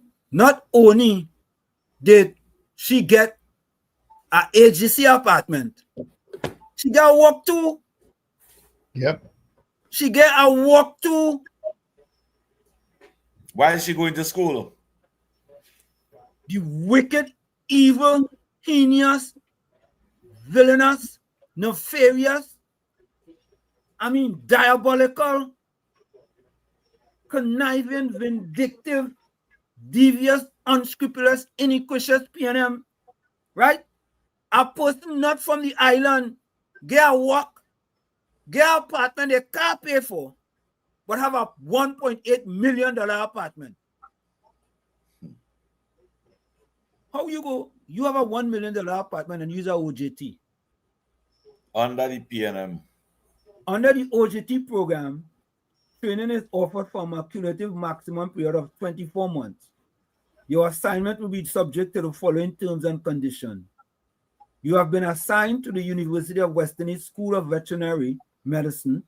did she get an AGC apartment, she got work too. Yep. She get a work too. Why is she going to school? The wicked, evil, heinous, villainous, nefarious, diabolical, conniving, vindictive, devious, unscrupulous, iniquitous PNM, right? A person not from the island, get a work, get an apartment they can't pay for, but have a $1.8 million apartment. How you go? You have a $1 million apartment and use a OJT. Under the PNM. Under the OJT program, training is offered for a cumulative maximum period of 24 months. Your assignment will be subject to the following terms and conditions. You have been assigned to the University of West Indies School of Veterinary Medicine,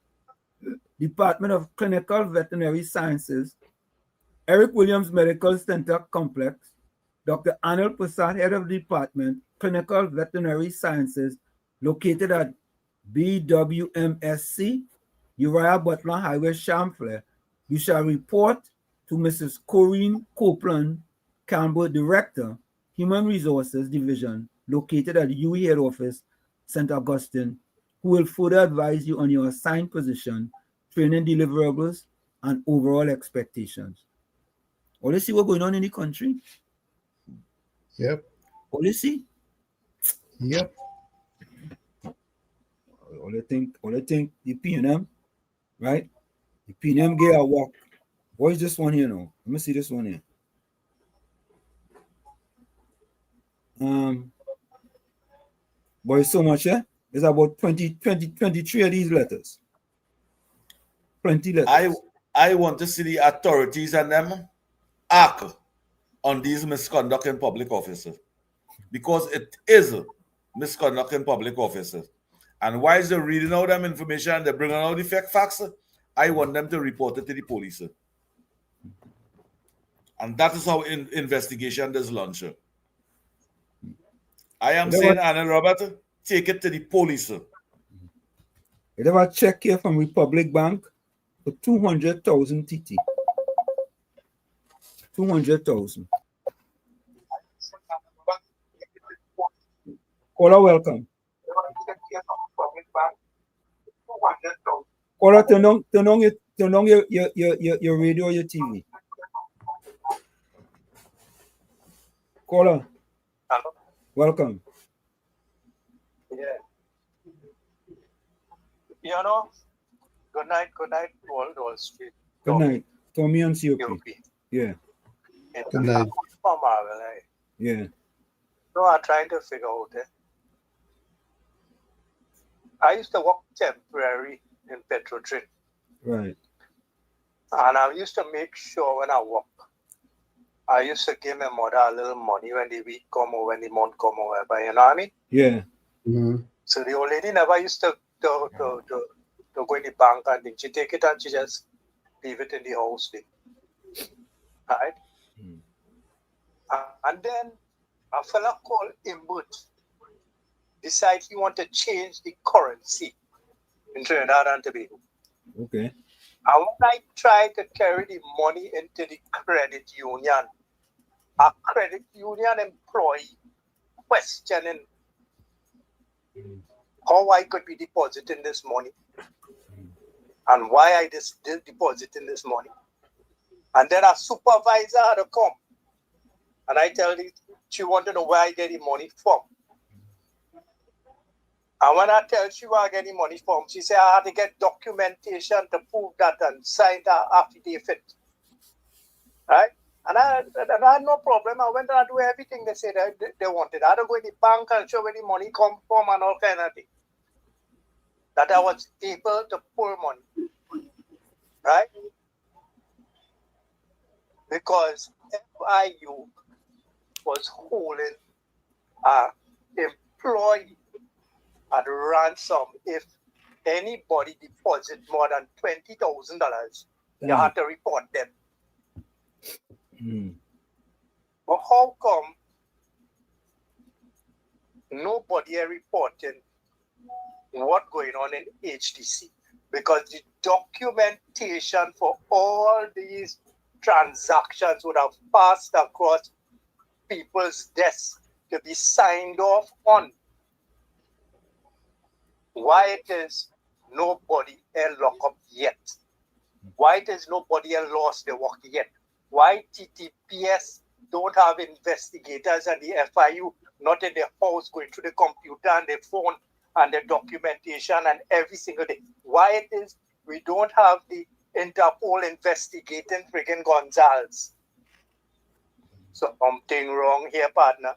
Department of Clinical Veterinary Sciences, Eric Williams Medical Center Complex, Dr. Anil Prasad, Head of the Department, Clinical Veterinary Sciences, located at BWMSC, Uriah Butler Highway, Champlain. You shall report to Mrs. Corinne Copeland Campbell, Director, Human Resources Division, located at UE Head Office, St. Augustine, who will further advise you on your assigned position, training deliverables, and overall expectations. All you see what's going on in the country? Yep. All you see? Yep. All you think the PNM, right? The PNM get a walk. What is this one here now? Let me see this one here. Boy, so much, It's about 23 of these letters. 20 letters. I want to see the authorities and them act on these misconduct in public offices, because it is misconduct in public offices. And while they're reading out them information and they're bringing out the fake facts, I want them to report it to the police. And that is how investigation is launched. I am saying, Anna Robert, take it to the police. You have a check here from Republic Bank for 200,000 TT. 200,000. Caller, welcome. Caller, turn on your radio or your TV. Caller. Hello. Welcome. Yeah. Good night, Wall Street. Good night. Tommy and COP. Yeah. Good night. Yeah. So I'm trying to figure out it. I used to work temporary in Petrotrin. Right. And I used to make sure when I work, I used to give my mother a little money when the week come or when the month come or whatever, you know what I mean? Yeah. Mm-hmm. So the old lady never used to go in the bank and things. She take it and she just leave it in the house. Right? Mm. And then a fella called Imbut decide he want to change the currency in Trinidad and Tobago. Okay. And when I try to carry the money into the credit union, a credit union employee questioning how I could be depositing this money and why I did depositing this money. And then a supervisor had to come. And I tell her, she wanted to know where I get the money from. And when I tell she where I get the money from, she said I had to get documentation to prove that and sign that affidavit. Right? And I had no problem. I went and do everything they said they wanted. I had to go in the bank and show where the money come from and all kind of things. That I was able to pull money. Right? Because FIU was holding an employee at ransom if anybody deposit more than $20,000, you have to report them. But how come nobody is reporting what's going on in HDC? Because the documentation for all these transactions would have passed across people's desks to be signed off on. Why it is nobody is locked up yet? Why it is nobody has lost their work yet? Why TTPS don't have investigators and the FIU not in their house going through the computer and their phone and the documentation and every single day? Why it is we don't have the Interpol investigating friggin' Gonzalez? Something wrong here, partner.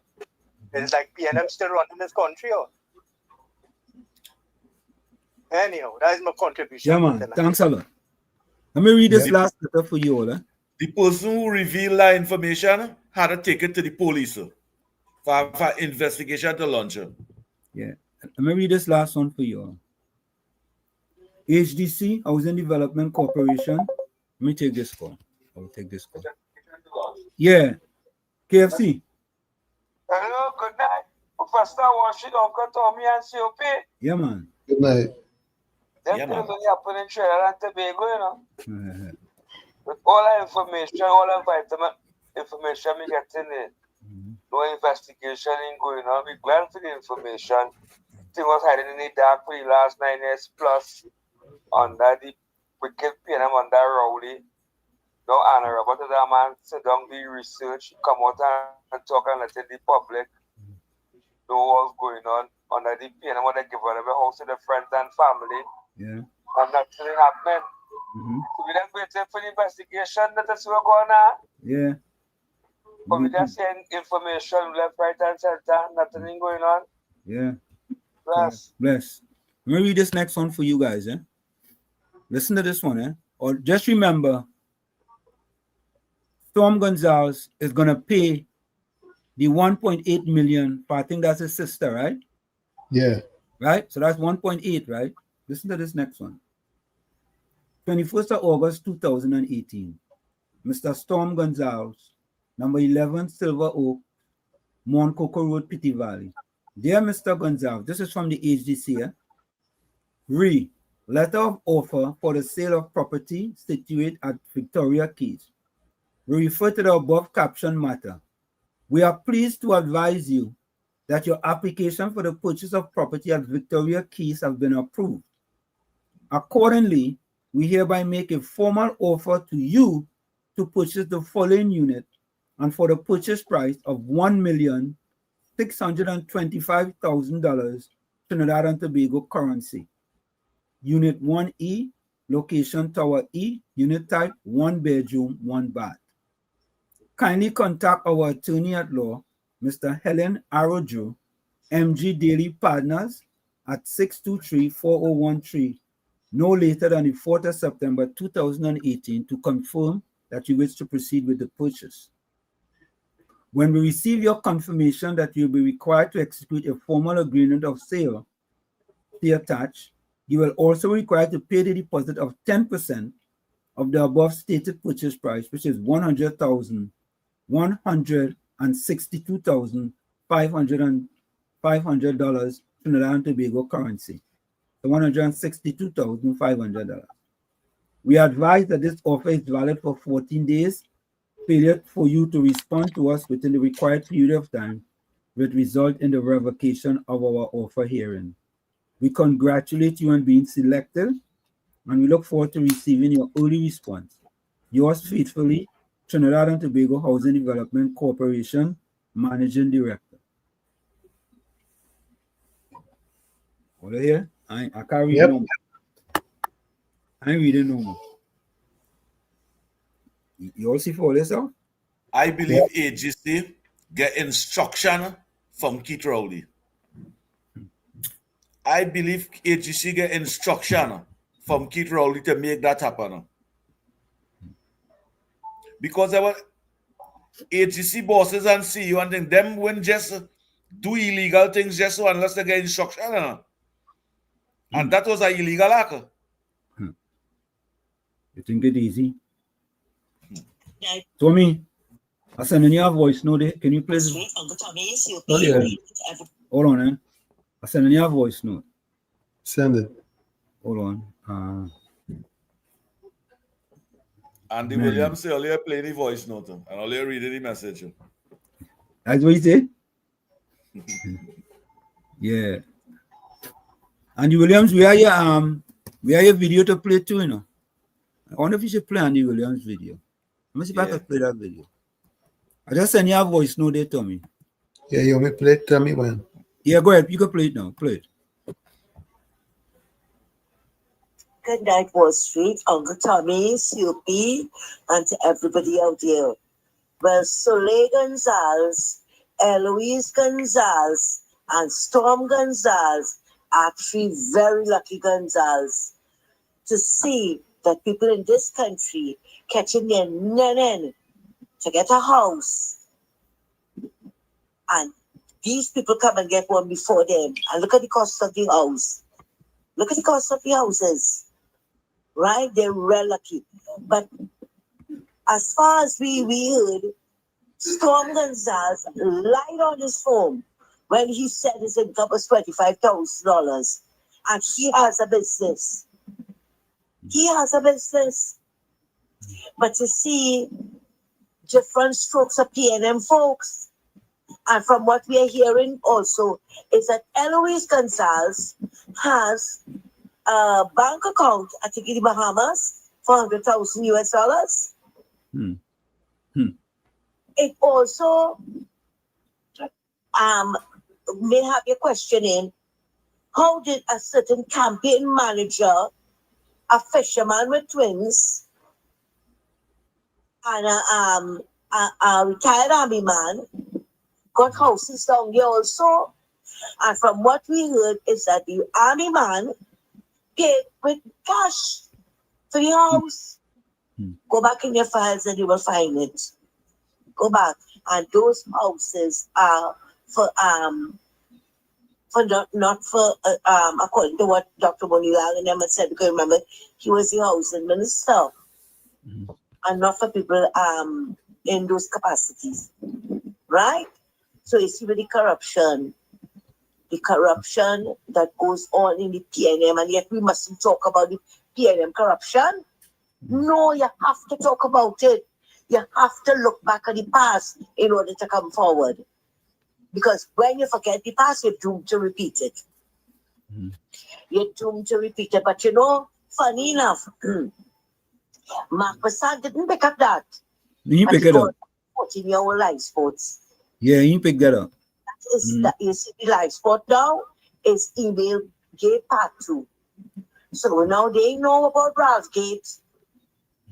It's like PNM still running this country. Or? Anyhow, that is my contribution. Yeah, man. Thanks a lot. Let me read this last letter for you all. The person who revealed that information had to take it to the police for investigation to launch. Yeah. Let me read this last one for you all. HDC, Housing Development Corporation. Let me take this call. I'll take this call. Yeah. KFC. Hello, good night. Professor Washington, Uncle Tommy and COP. Yeah, man. Good night. That thing only happen in Trinidad and Tobago, you know. With all the information, all the vitamin information we get in it. No investigation in going on. We glad for the information. Thing was hiding in the dark for the last 9 years plus under the wicked PNM under Rowley. No honor about that man sit down, do research, come out and talk and let the public know what's going on under the PNM when they give them a house to their friends and family. Yeah. And nothing happening. So we just waiting for the investigation that is what's going on. Yeah. But we just saying information left, right, and center, nothing going on. Yeah. Bless. Bless. Let me read this next one for you guys. Listen to this one. Or just remember, Storm Gonzalez is going to pay the 1.8 million for, I think that's his sister, right? Yeah. Right? So that's 1.8, right? Listen to this next one. 21st of August 2018. Mr. Storm Gonzalez, number 11 Silver Oak, Moncoko Road, Pity Valley. Dear Mr. Gonzalez, this is from the HDC. Letter of offer for the sale of property situated at Victoria Keys. We refer to the above caption matter. We are pleased to advise you that your application for the purchase of property at Victoria Keys have been approved. Accordingly, we hereby make a formal offer to you to purchase the following unit and for the purchase price of $1,625,000 Trinidad and Tobago currency. Unit 1E, location Tower E, unit type 1 bedroom, 1 bath. Kindly contact our attorney at law, Mr. Helen Arojo, MG Daily Partners at 623-4013, no later than the 4th of September 2018 to confirm that you wish to proceed with the purchase. When we receive your confirmation that you'll be required to execute a formal agreement of sale, see attached, you will also be required to pay the deposit of 10% of the above stated purchase price, which is $162,500 Trinidad and Tobago currency, the $162,500. We advise that this offer is valid for 14 days. Failure for you to respond to us within the required period of time will result in the revocation of our offer herein. We congratulate you on being selected, and we look forward to receiving your early response. Yours faithfully, Trinidad and Tobago Housing Development Corporation, Managing Director. Over here, I can't read no more. I ain't reading no more. You all see for yourself? I believe AGC get instruction from Keith Rowley. I believe AGC get instruction from Keith Rowley to make that happen. Because our AGC bosses and CEO and them when just do illegal things just so unless they get instruction. And that was an illegal act. You think it easy? Tommy, I send in your voice note. Can you please? Oh, yeah. Hold on, eh? I send in your voice note. Send it. Hold on. Andy Williams say earlier play the voice note and earlier read the message. That's what he said? Yeah. Andy Williams, where are your video to play too, you know? I wonder if you should play Andy Williams' video. Let me see if I can play that video. I just send your voice note there, Tommy. Yeah, you want me to play it? Tell me when. Yeah, go ahead. You can play it now. Play it. Good night, Wall Street, Uncle Tommy, COP, and to everybody out there. Well, Soleil Gonzalez, Eloise Gonzalez, and Storm Gonzalez are three very lucky Gonzalez to see that people in this country catching their nenen to get a house. And these people come and get one before them. And look at the cost of the house. Look at the cost of the houses. Right? They're real lucky. But as far as we heard, Storm Gonzalez lied on his phone when he said his income was $25,000. And he has a business. He has a business. But you see, different strokes of PNM folks. And from what we are hearing also is that Eloise Gonzalez has a bank account, I think in the Bahamas, $400,000 US. It also may have you questioning, how did a certain campaign manager, a fisherman with twins, and a retired army man got houses down here also? And from what we heard is that the army man paid with cash for the house. Go back in your files and you will find it. Go back. And those houses are for not for according to what Dr. Bonilal and them had said, because remember he was the housing minister, and not for people in those capacities, right? So you see with the corruption that goes on in the PNM, and yet we mustn't talk about the PNM corruption. No, you have to talk about it. You have to look back at the past in order to come forward. Because when you forget the past, you're doomed to repeat it. You're doomed to repeat it. But you know, funny enough, Mark Prasad didn't pick up that. You pick it up. 14-year-old live sports. Yeah, you pick that up. That is that you see the live sport now is email gate part 2. So now they know about Ralph Gate,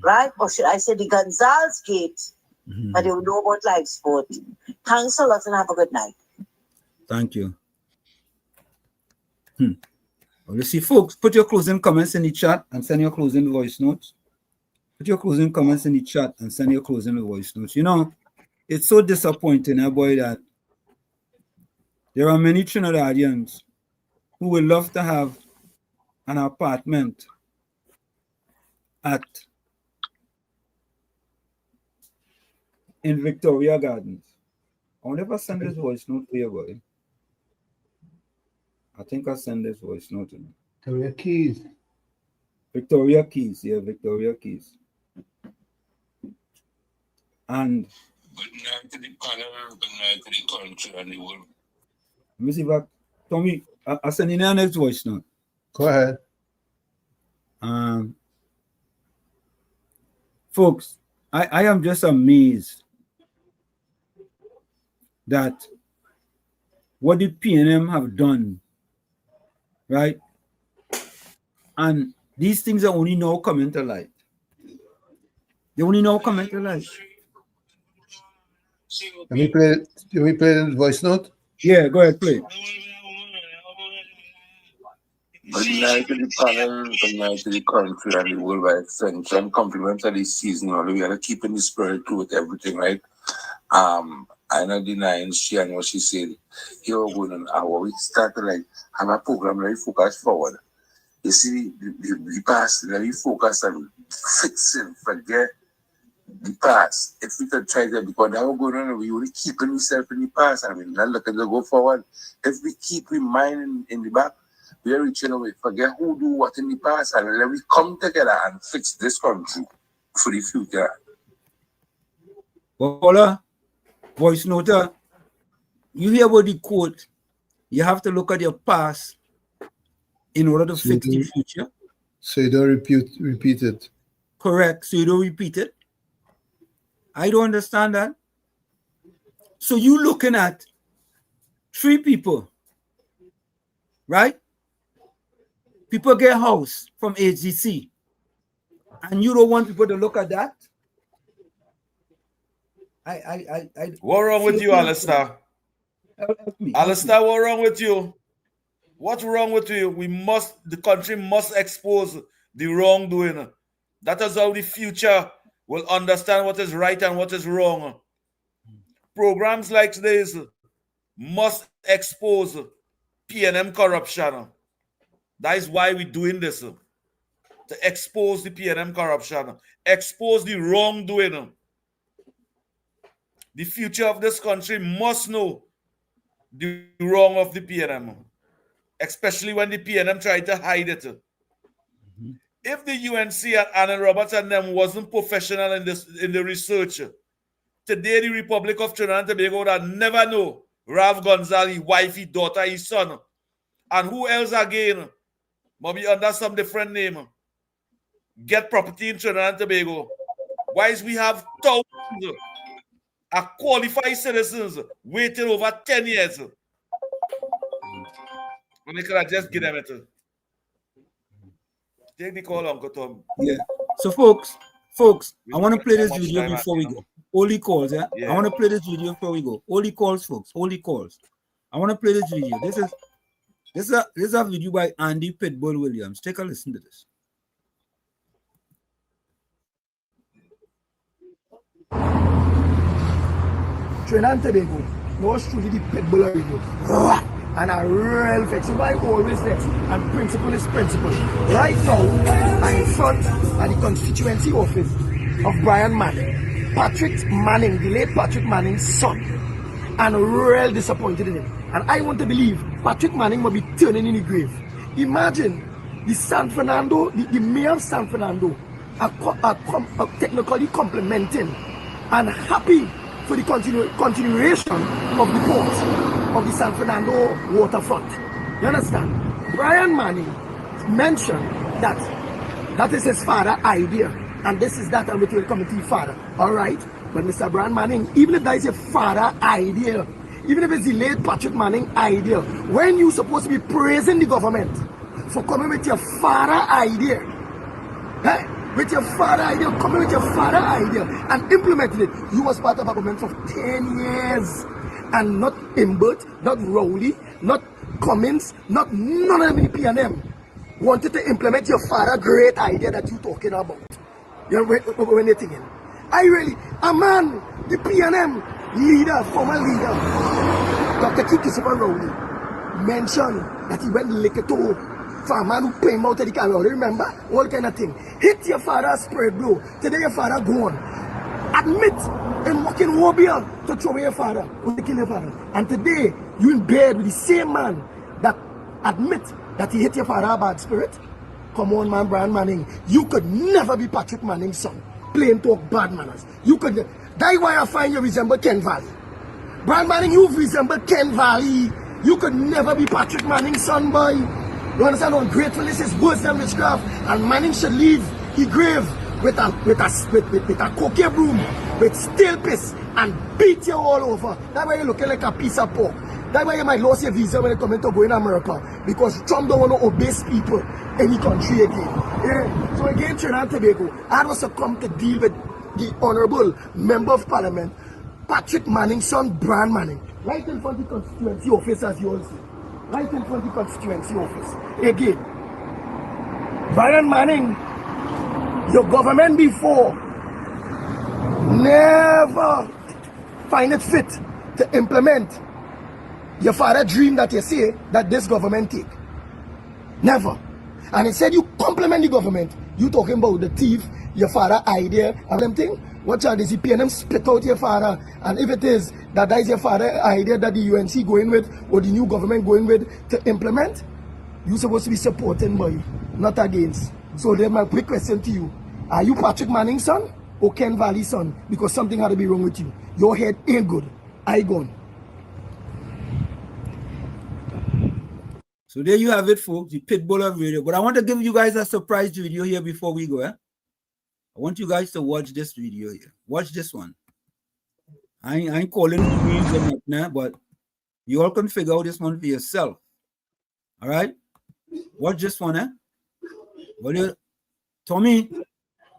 right? Or should I say the Gonzalez Gate? But they will know about live sport. Thanks a lot and have a good night. Thank you. Well, you see, folks, put your closing comments in the chat and send your closing voice notes. Put your closing comments in the chat and send your closing voice notes. You know, it's so disappointing, boy, that there are many Trinidadians who would love to have an apartment in Victoria Gardens. I wonder if I send this voice note for you, boy. I think I sent this voice note to him. Victoria Keys. Victoria Keys, yeah, Victoria Keys. And good night to the panel, good night to the country and the world. Let me see if Tommy, I send in our next voice note. Go ahead. Folks, I am just amazed that what the PNM have done, right? And these things are only now coming to light. They only now coming to light. Let me play the voice note? Yeah, go ahead, play. Good night to the panel, good night to the country and the world by extension. Compliments of this season. We are keeping the spirit true with everything, right? I'm not denying she and what she said. Here we're going on our we start to like have a program very focused forward. You see the past, we focus on fixing, forget the past. If we can try that, because that we're going on, we only keeping ourselves in the past. I mean, not looking to go forward. If we keep reminding in the back, we are reaching away, forget who do what in the past, and let we come together and fix this country for the future. Paula, voice note, you hear about the quote, you have to look at your past in order to fix the future. So you don't repeat it. Correct, so you don't repeat it. I don't understand that. So you looking at 3 people, right? People get house from HGC, and you don't want people to look at that. What wrong with you, Alistair? Alistair, what wrong with you? What's wrong with you? The country must expose the wrongdoing. That is how the future will understand what is right and what is wrong. Programs like this must expose PNM corruption. That is why we're doing this. To expose the PNM corruption. Expose the wrongdoing. The future of this country must know the wrong of the PNM. Especially when the PNM tried to hide it. If the UNC and Anna Roberts and them wasn't professional in the research, today the Republic of Trinidad and Tobago would have never know Ralph Gonzalez, wife, his daughter, his son. And who else again? Maybe under some different name. Get property in Trinidad and Tobago. Why is we have thousands of qualified citizens waiting over 10 years? When they could have just give them it. Take the call, Uncle Tom. Yeah. So folks, I want to play this video before we go. Only calls, yeah? I want to play this video before we go. Only calls, folks. Only calls. I want to play this video. This is a video by Andy Pitbull Williams. Take a listen to this. Trinidad and Tobago, no truly the Pitbull radio. And a real vex. I always vex. And principle is principle. Right now, I'm in front of the constituency office of Brian Manning. Patrick Manning, the late Patrick Manning's son. And real disappointed in him. And I want to believe Patrick Manning will be turning in the grave. Imagine the San Fernando, the mayor of San Fernando are technically complimenting and happy for the continuation of the port of the San Fernando waterfront. You understand? Brian Manning mentioned that is his father's idea, and this is that, and it will come to your father. All right? But Mr. Brian Manning, even if that is your father's idea, even if it's the late Patrick Manning idea, when you're supposed to be praising the government for coming with your father's idea, with your father idea, coming with your father idea and implementing it. You was part of a government for 10 years. And not Imbert, not Rowley, not Cummins, none of the PNM wanted to implement your father's great idea that you're talking about. You know, when they're thinking. A man, the PNM leader, former leader, Dr. Christopher Rowley, mentioned that he went liquor to for a man who pay him out of the car. Remember? All kind of thing. Hit your father's spray blow. Today your father gone. Admit in walking Wobia to throw away your father, or to kill your father. And today you in bed with the same man that admit that he hit your father a bad spirit? Come on, man, Brian Manning. You could never be Patrick Manning's son. Plain talk, bad manners. You could. That's why I find you resemble Ken Valley. Brian Manning, you resemble Ken Valley. You could never be Patrick Manning's son, boy. You understand? Ungratefulness is worse than witchcraft. And Manning should leave his grave with a cocaine broom, with steel piss, and beat you all over. That's why you're looking like a piece of pork. That's why you might lose your visa when you come into go in America. Because Trump don't want to obese people any country again. Yeah. So again, Trinidad and Tobago, I was to come to deal with the Honorable Member of Parliament, Patrick Manning's son, Brian Manning. Right in front of the constituency office, as you all see. Right in front of the constituency office. Again, Brian Manning, your government before never find it fit to implement your father dream that you say that this government take. Never. And instead you compliment the government. You talking about the thief, your father idea, and them thing. What child is he paying them spit out your father? And if it is that is your father idea that the UNC going with or the new government going with to implement, you're supposed to be supporting, boy, not against. So then my quick question to you. Are you Patrick Manning's son or Ken Valley's son? Because something had to be wrong with you. Your head ain't good. I gone. So there you have it, folks, the Pitbull of radio. But I want to give you guys a surprise video here before we go. I want you guys to watch this video here. Watch this one. I ain't calling names or nothing, but you all can figure out this one for yourself. All right? Watch this one, eh? What do you, Tommy?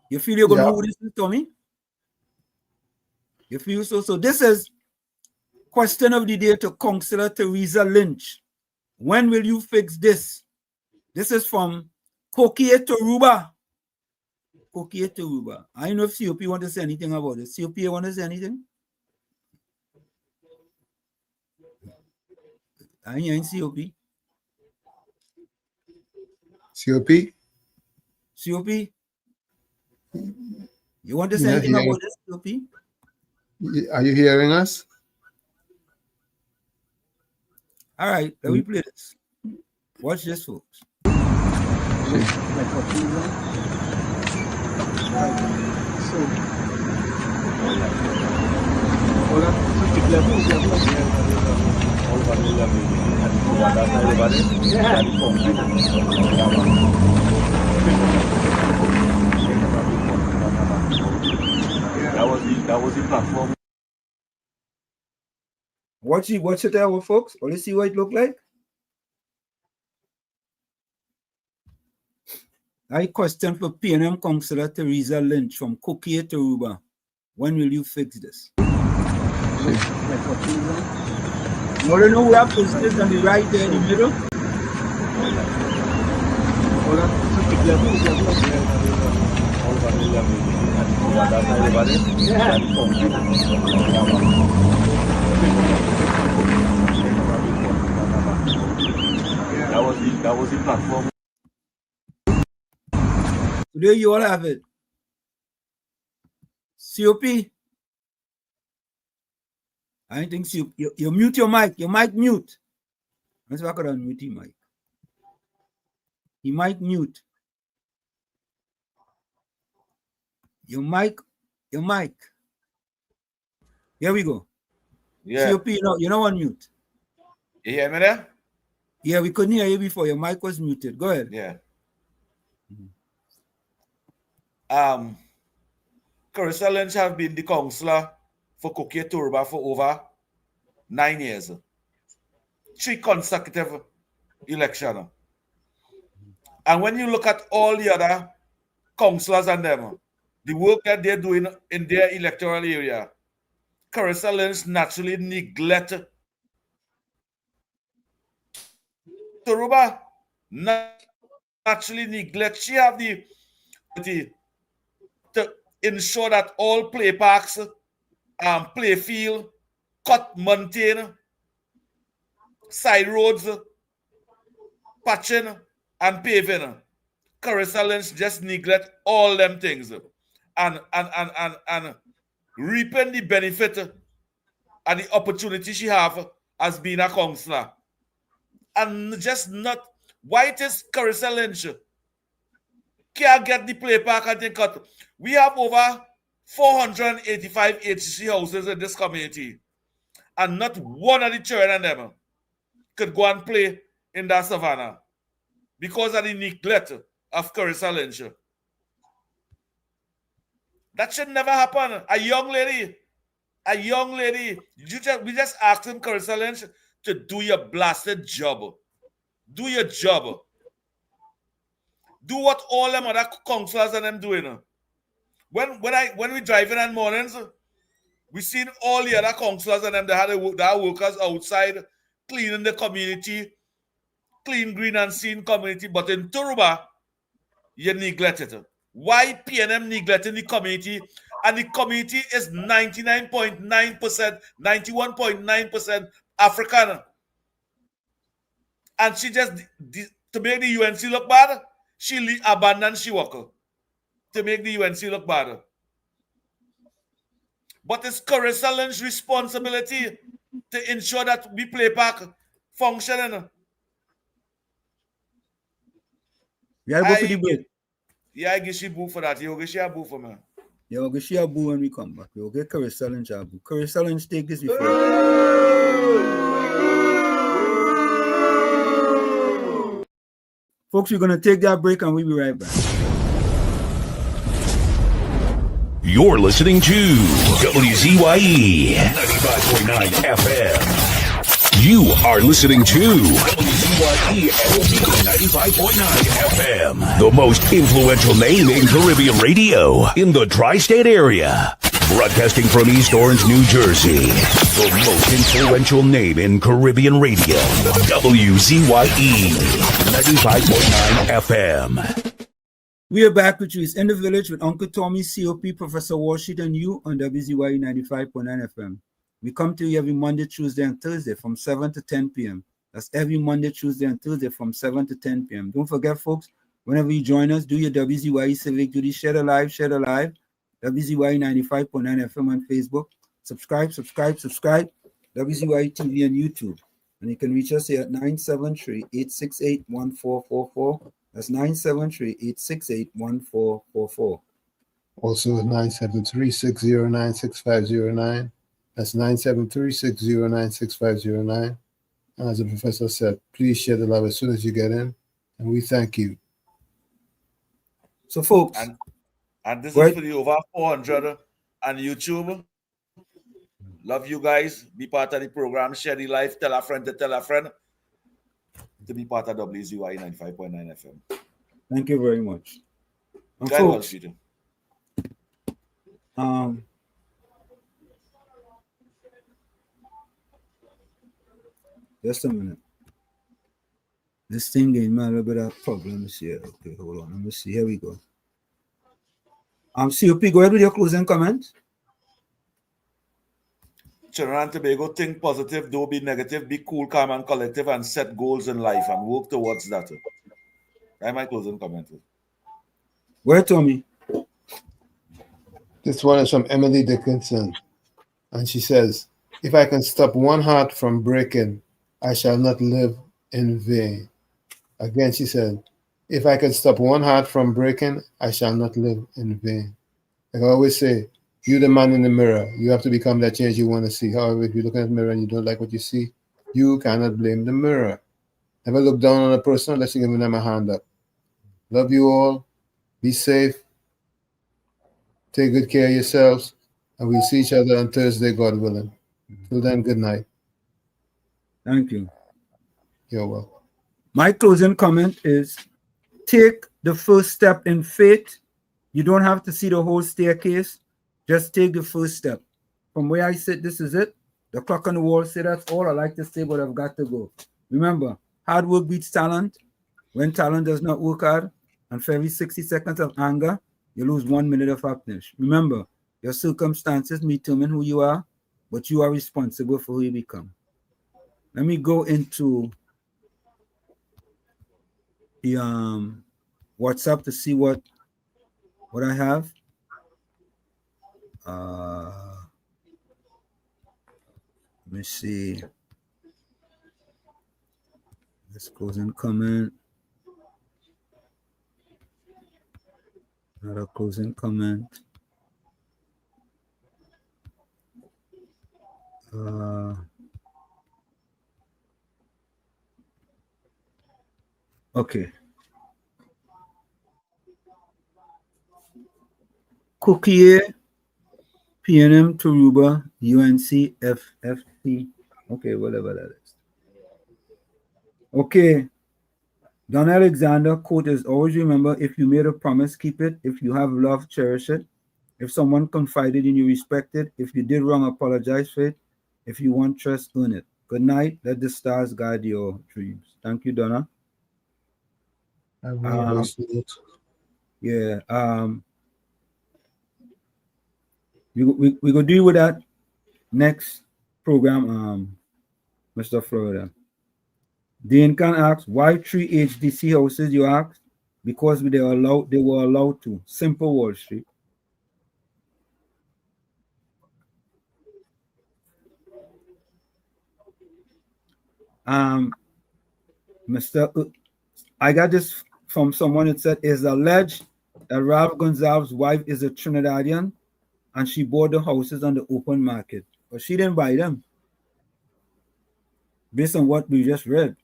You feel you're going to know who this is, Tommy? You feel so? So this is question of the day to Councillor Teresa Lynch. When will you fix this? This is from Kokie Toruba. Kokie Toruba. I don't know if COP want to say anything about it. COP want to say anything? I ain't COP. COP? COP? You want to say anything about this, COP? Are you hearing us? All right, let me play this. Watch this, folks. That was the platform. Watch it there, folks. Let's see what it look like. I question for PNM Councillor Teresa Lynch from Kokie Toruba. When will you fix this? You want to know where I put this on the right there in the middle? That was the platform. There you all have it. COP. I think you mute your mic. Your mic mute. Let's back around mute your mic. Your mic mute. Your mic. Here we go. Yeah. COP, you know on mute. You hear me there? Yeah, we couldn't hear you before. Your mic was muted. Go ahead. Yeah. Carissa Lynch have been the councillor for Kokie Toruba for over 9 years. 3 consecutive elections. And when you look at all the other councillors and them, the work that they're doing in their electoral area, Carissa Lynch naturally neglect Toruba. Naturally neglect. She have the ability to ensure that all play parks, play field, cut, maintain, side roads, patching, and paving. Carissa Lynch just neglect all them things and reaping the benefit and the opportunity she have as being a councillor. and just not. Why it is Carissa Lynch can't get the play park and they cut. We have over 485 HC houses in this community, and not one of the children of them could go and play in that savannah because of the neglect of Carissa Lynch. That should never happen. A young lady, we just asking Carissa Lynch to do your blasted job. Do your job. Do what all them other councillors and them doing. When we driving in mornings, we seen all the other councillors and them that had workers outside cleaning the community, clean, green and seen community. But in Turuba, you neglect it. Why PNM neglecting the community? And the community is 99.9%, 91.9% African. And she just, to make the UNC look bad, she abandoned she worker to make the UNC look bad. But it's Carissa Lynch's responsibility to ensure that we play park functioning. Yeah, go for the break. Yeah, I guess she boo for that. You guess she a boo for me. Yeah, we'll get she a boo when we come back. We'll get Carissa Lynch a boo. Carissa Lynch, take this before. Folks, we're going to take that break and we'll be right back. You're listening to WZYE 95.9 FM. You are listening to WZYE 95.9 FM, the most influential name in Caribbean radio in the tri-state area. Broadcasting from East Orange, New Jersey, the most influential name in Caribbean radio, WZYE 95.9 FM. We are back with you. It's In the Village with Uncle Tommy, COP, Professor Washington, you on WZYE 95.9 FM. We come to you every Monday, Tuesday, and Thursday from 7 to 10 p.m. That's every Monday, Tuesday, and Thursday from 7 to 10 p.m. Don't forget, folks, whenever you join us, do your WZYE civic duty. Share the live. WZYE 95.9 FM on Facebook. Subscribe. WZYE TV and YouTube. And you can reach us here at 973-868-1444. That's 973-868-1444. Also at 973-609-6509. That's 973-609-6509. And as the professor said, please share the love as soon as you get in. And we thank you. So, folks. And this is for the over 400 on YouTube. Love you guys. Be part of the program. Share the life. Tell a friend to tell a friend to be part of WZYE 95.9 FM. Thank you very much. And folks, just a minute. This thing gave me a little bit of problems here. Okay, hold on. Let me see. Here we go. COP, go ahead with your closing comment. Trinidad and Tobago, think positive, don't be negative, be cool, calm, and collective, and set goals in life and work towards that. That's my closing comment. Where, Tommy? This one is from Emily Dickinson. And she says, if I can stop one heart from breaking, I shall not live in vain. Again, she said, if I can stop one heart from breaking, I shall not live in vain. Like I always say, you're the man in the mirror. You have to become that change you want to see. However, if you look at the mirror and you don't like what you see, you cannot blame the mirror. Never look down on a person unless you're giving them a hand up. Love you all. Be safe. Take good care of yourselves. And we'll see each other on Thursday, God willing. Till then, good night. Thank you. You're welcome. My closing comment is take the first step in faith. You don't have to see the whole staircase. Just take the first step. From where I sit, this is it. The clock on the wall say that's all I like to say, but I've got to go. Remember, hard work beats talent. When talent does not work hard, and for every 60 seconds of anger, you lose 1 minute of happiness. Remember, your circumstances determine who you are, but you are responsible for who you become. Let me go into the WhatsApp to see what I have. Let me see. Let's closing comment. Another closing comment. Okay. Cookie, PNM Taruba, UNC, FFP. Okay, whatever that is. Okay. Don Alexander quote is always remember if you made a promise, keep it. If you have love, cherish it. If someone confided in you, respect it. If you did wrong, apologize for it. If you want trust, earn it. Good night. Let the stars guide your dreams. Thank you, Donna. I have no voice note. Yeah. We go deal with that next program, Mr. Florida. Dean can ask why 3 HDC houses you ask? Because they were allowed to. Simple Wall Street. Mr. I got this from someone. It said it's alleged that Ralph Gonzalez's wife is a Trinidadian and she bought the houses on the open market, but she didn't buy them. Based on what we just read,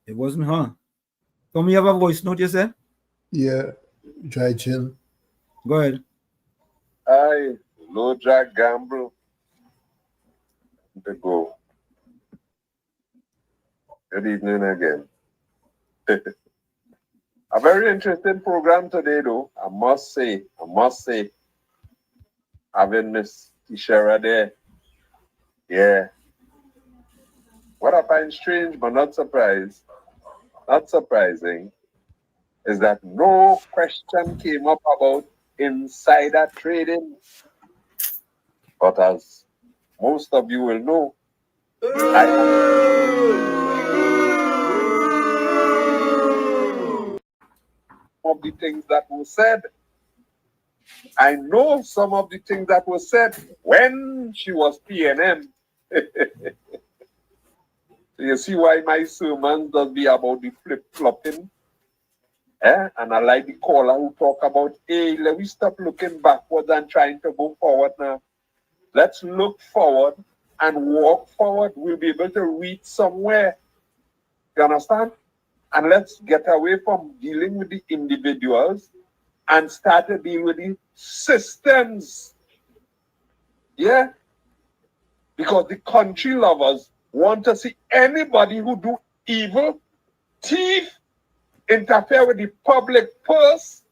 it wasn't her. Can we have a voice note, you said? Yeah, dry gin. Go ahead. Aye, low jack gamble. To go. Good evening again. A very interesting program today, though. I must say, having Miss Tishara there. Yeah. What I find strange but not surprising, is that no question came up about insider trading. But as most of you will know, of the things that were said. I know some of the things that were said when she was PNM. So you see why my sermon does be about the flip-flopping. And I like the caller who talk about, hey, let me stop looking backwards and trying to go forward now. Let's look forward and walk forward. We'll be able to reach somewhere. You understand? And let's get away from dealing with the individuals and start to deal with the systems. Yeah? Because the country lovers want to see anybody who do evil, thief, interfere with the public purse,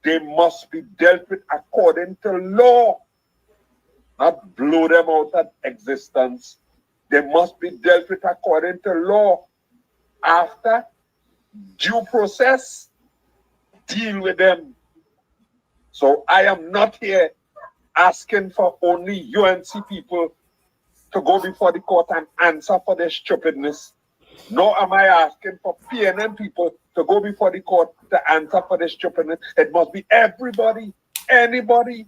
they must be dealt with according to law. Not blow them out of existence. They must be dealt with according to law. After due process, deal with them. So I am not here asking for only UNC people to go before the court and answer for their stupidness. Nor am I asking for PNM people to go before the court to answer for their stupidness. It must be everybody, anybody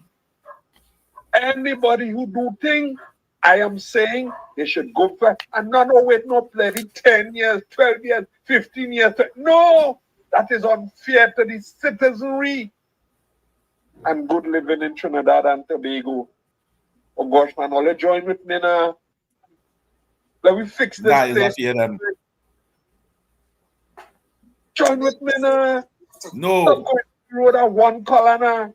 who do things. I am saying they should go for and not wait no bloody 10 years, 12 years, 15 years. No, that is unfair to the citizenry and good living in Trinidad and Tobago. Oh gosh, man, all you join with me now. Let me fix this thing. Join with me now. No. Stop going through that one color now.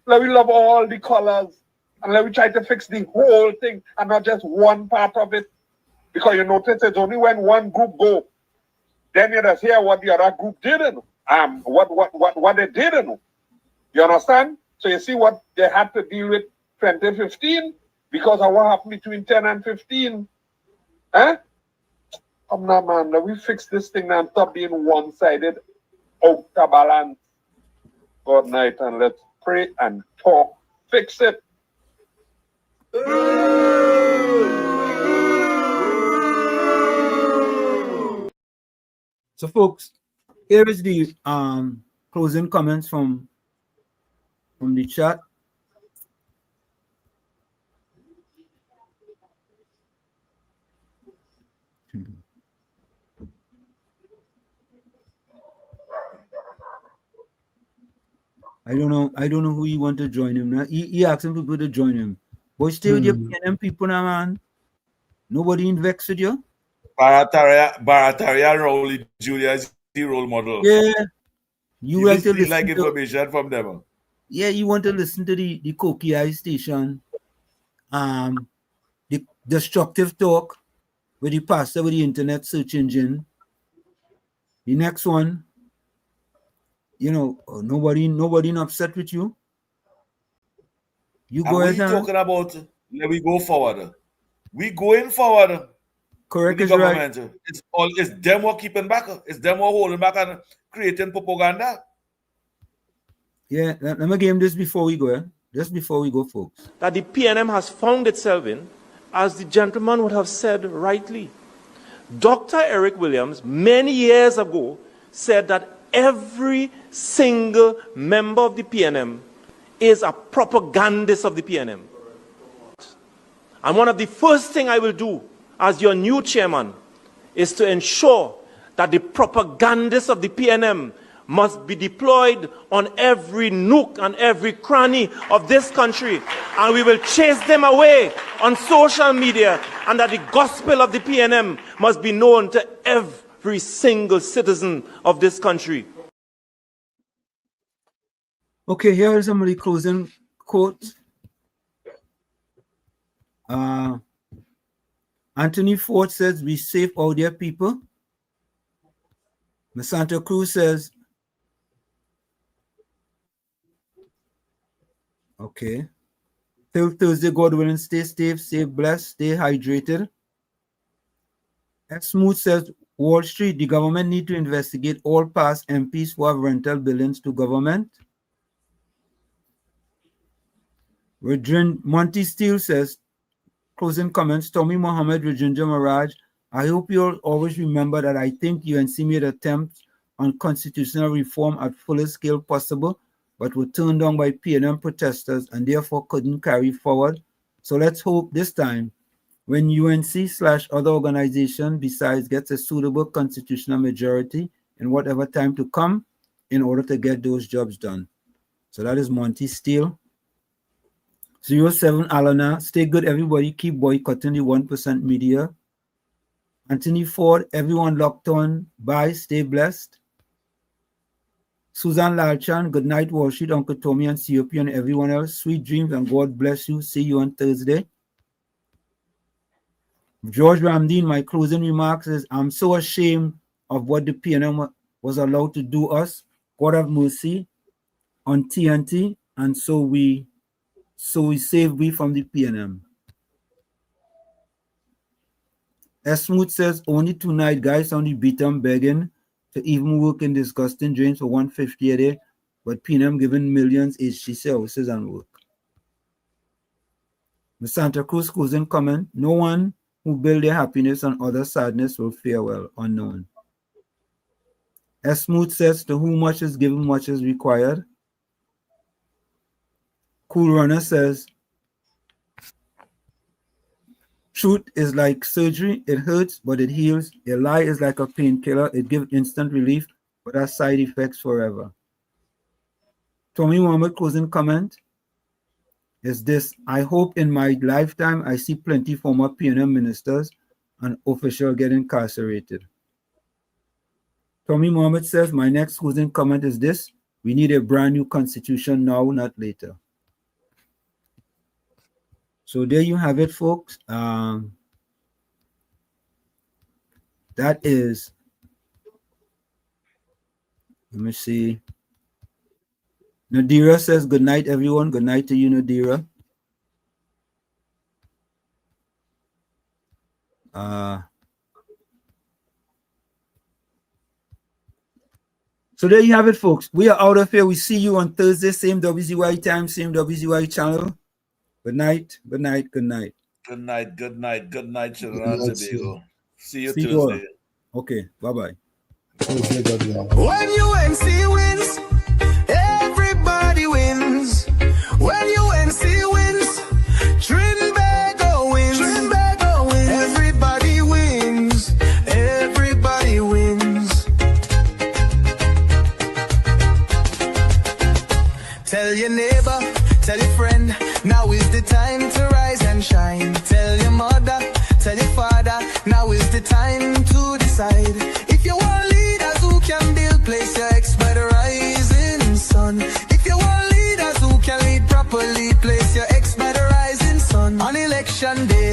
Let me love all the colors. And let me try to fix the whole thing and not just one part of it. Because you notice it's only when one group go, then you just hear what the other group did. What they did. You understand? So you see what they had to deal with 2015 because of what happened between 10 and 15. Huh? Come now, man. Let me fix this thing and stop being one-sided, out of balance. Good night, and let's pray and talk. Fix it. So, folks, here is the closing comments from the chat. I don't know who he want to join him now. He asking people to join him. Boy, stay with your PNM people now, man. Nobody in vex with you. Barataria Rowley Julia is the role model. Yeah. You like want to listen like to information from them. Yeah, you want to listen to the Koki Eye station. The destructive talk with the pastor with the internet search engine. The next one, nobody upset with you. You And go we ahead. talking about let we go forward. We going forward. Correct, with the is government. right. It's them who are keeping back. It's them who are holding back and creating propaganda. Yeah, let me give him this before we go. Just before we go, folks. That the PNM has found itself in, as the gentleman would have said rightly. Dr. Eric Williams, many years ago, said that every single member of the PNM is a propagandist of the PNM. And one of the first things I will do as your new chairman is to ensure that the propagandists of the PNM must be deployed on every nook and every cranny of this country, and we will chase them away on social media, and that the gospel of the PNM must be known to every single citizen of this country. Okay, here is some of the closing quotes. Anthony Ford says, "Be safe out there, people." The Santa Cruz says, okay. Till Thursday, God willing, stay safe, stay blessed, stay hydrated. F. Smooth says, Wall Street, the government need to investigate all past MPs who have rental billings to government. Monty Steele says, closing comments, Tommy Mohammed, Rajendra Maraj, I hope you'll always remember that I think UNC made attempts on constitutional reform at fullest scale possible, but were turned down by PNM protesters and therefore couldn't carry forward. So let's hope this time, when UNC/other organization besides gets a suitable constitutional majority in whatever time to come in order to get those jobs done. So that is Monty Steele. 07 Alana, stay good everybody, keep boycotting the 1% media. Anthony Ford, everyone locked on, bye, stay blessed. Susan Lalchan, good night, Wall Street, Uncle Tommy and COP and everyone else. Sweet dreams and God bless you. See you on Thursday. George Ramdeen, my closing remarks is, I'm so ashamed of what the PNM was allowed to do us. God have mercy on TNT, and so we save we from the PNM. S. Smooth says, only tonight guys on the beat begging to even work in disgusting drains for $150 a day, but PNM giving millions HC services and work. The Santa Cruz closing comment, no one who build their happiness on other sadness will fare well, unknown. S. Smooth says, to whom much is given, much is required. Cool Runner says, truth is like surgery, it hurts, but it heals. A lie is like a painkiller, it gives instant relief, but has side effects forever. Tommy Mohammed closing comment is this, I hope in my lifetime I see plenty former PNM ministers and officials get incarcerated. Tommy Mohammed says, my next closing comment is this, we need a brand new constitution now, not later. So there you have it, folks. That is, let me see. Nadira says, good night, everyone. Good night to you, Nadira. So there you have it, folks. We are out of here. We see you on Thursday, same WZYE time, same WZYE channel. Good night, good night, good night. Good night, good night, good night, Trinidad and Tobago. See you See Tuesday. Okay, bye-bye. When UNC wins, everybody wins. When UNC wins, Trinbago wins. Trinbago wins. Everybody wins. Everybody wins. neighbor, tell your friend, now is the time to rise and shine. Tell your mother, tell your father, now is the time to decide. If you want leaders who can build, place your ex by the rising sun. If you want leaders who can lead properly, place your ex by the rising sun. On election day,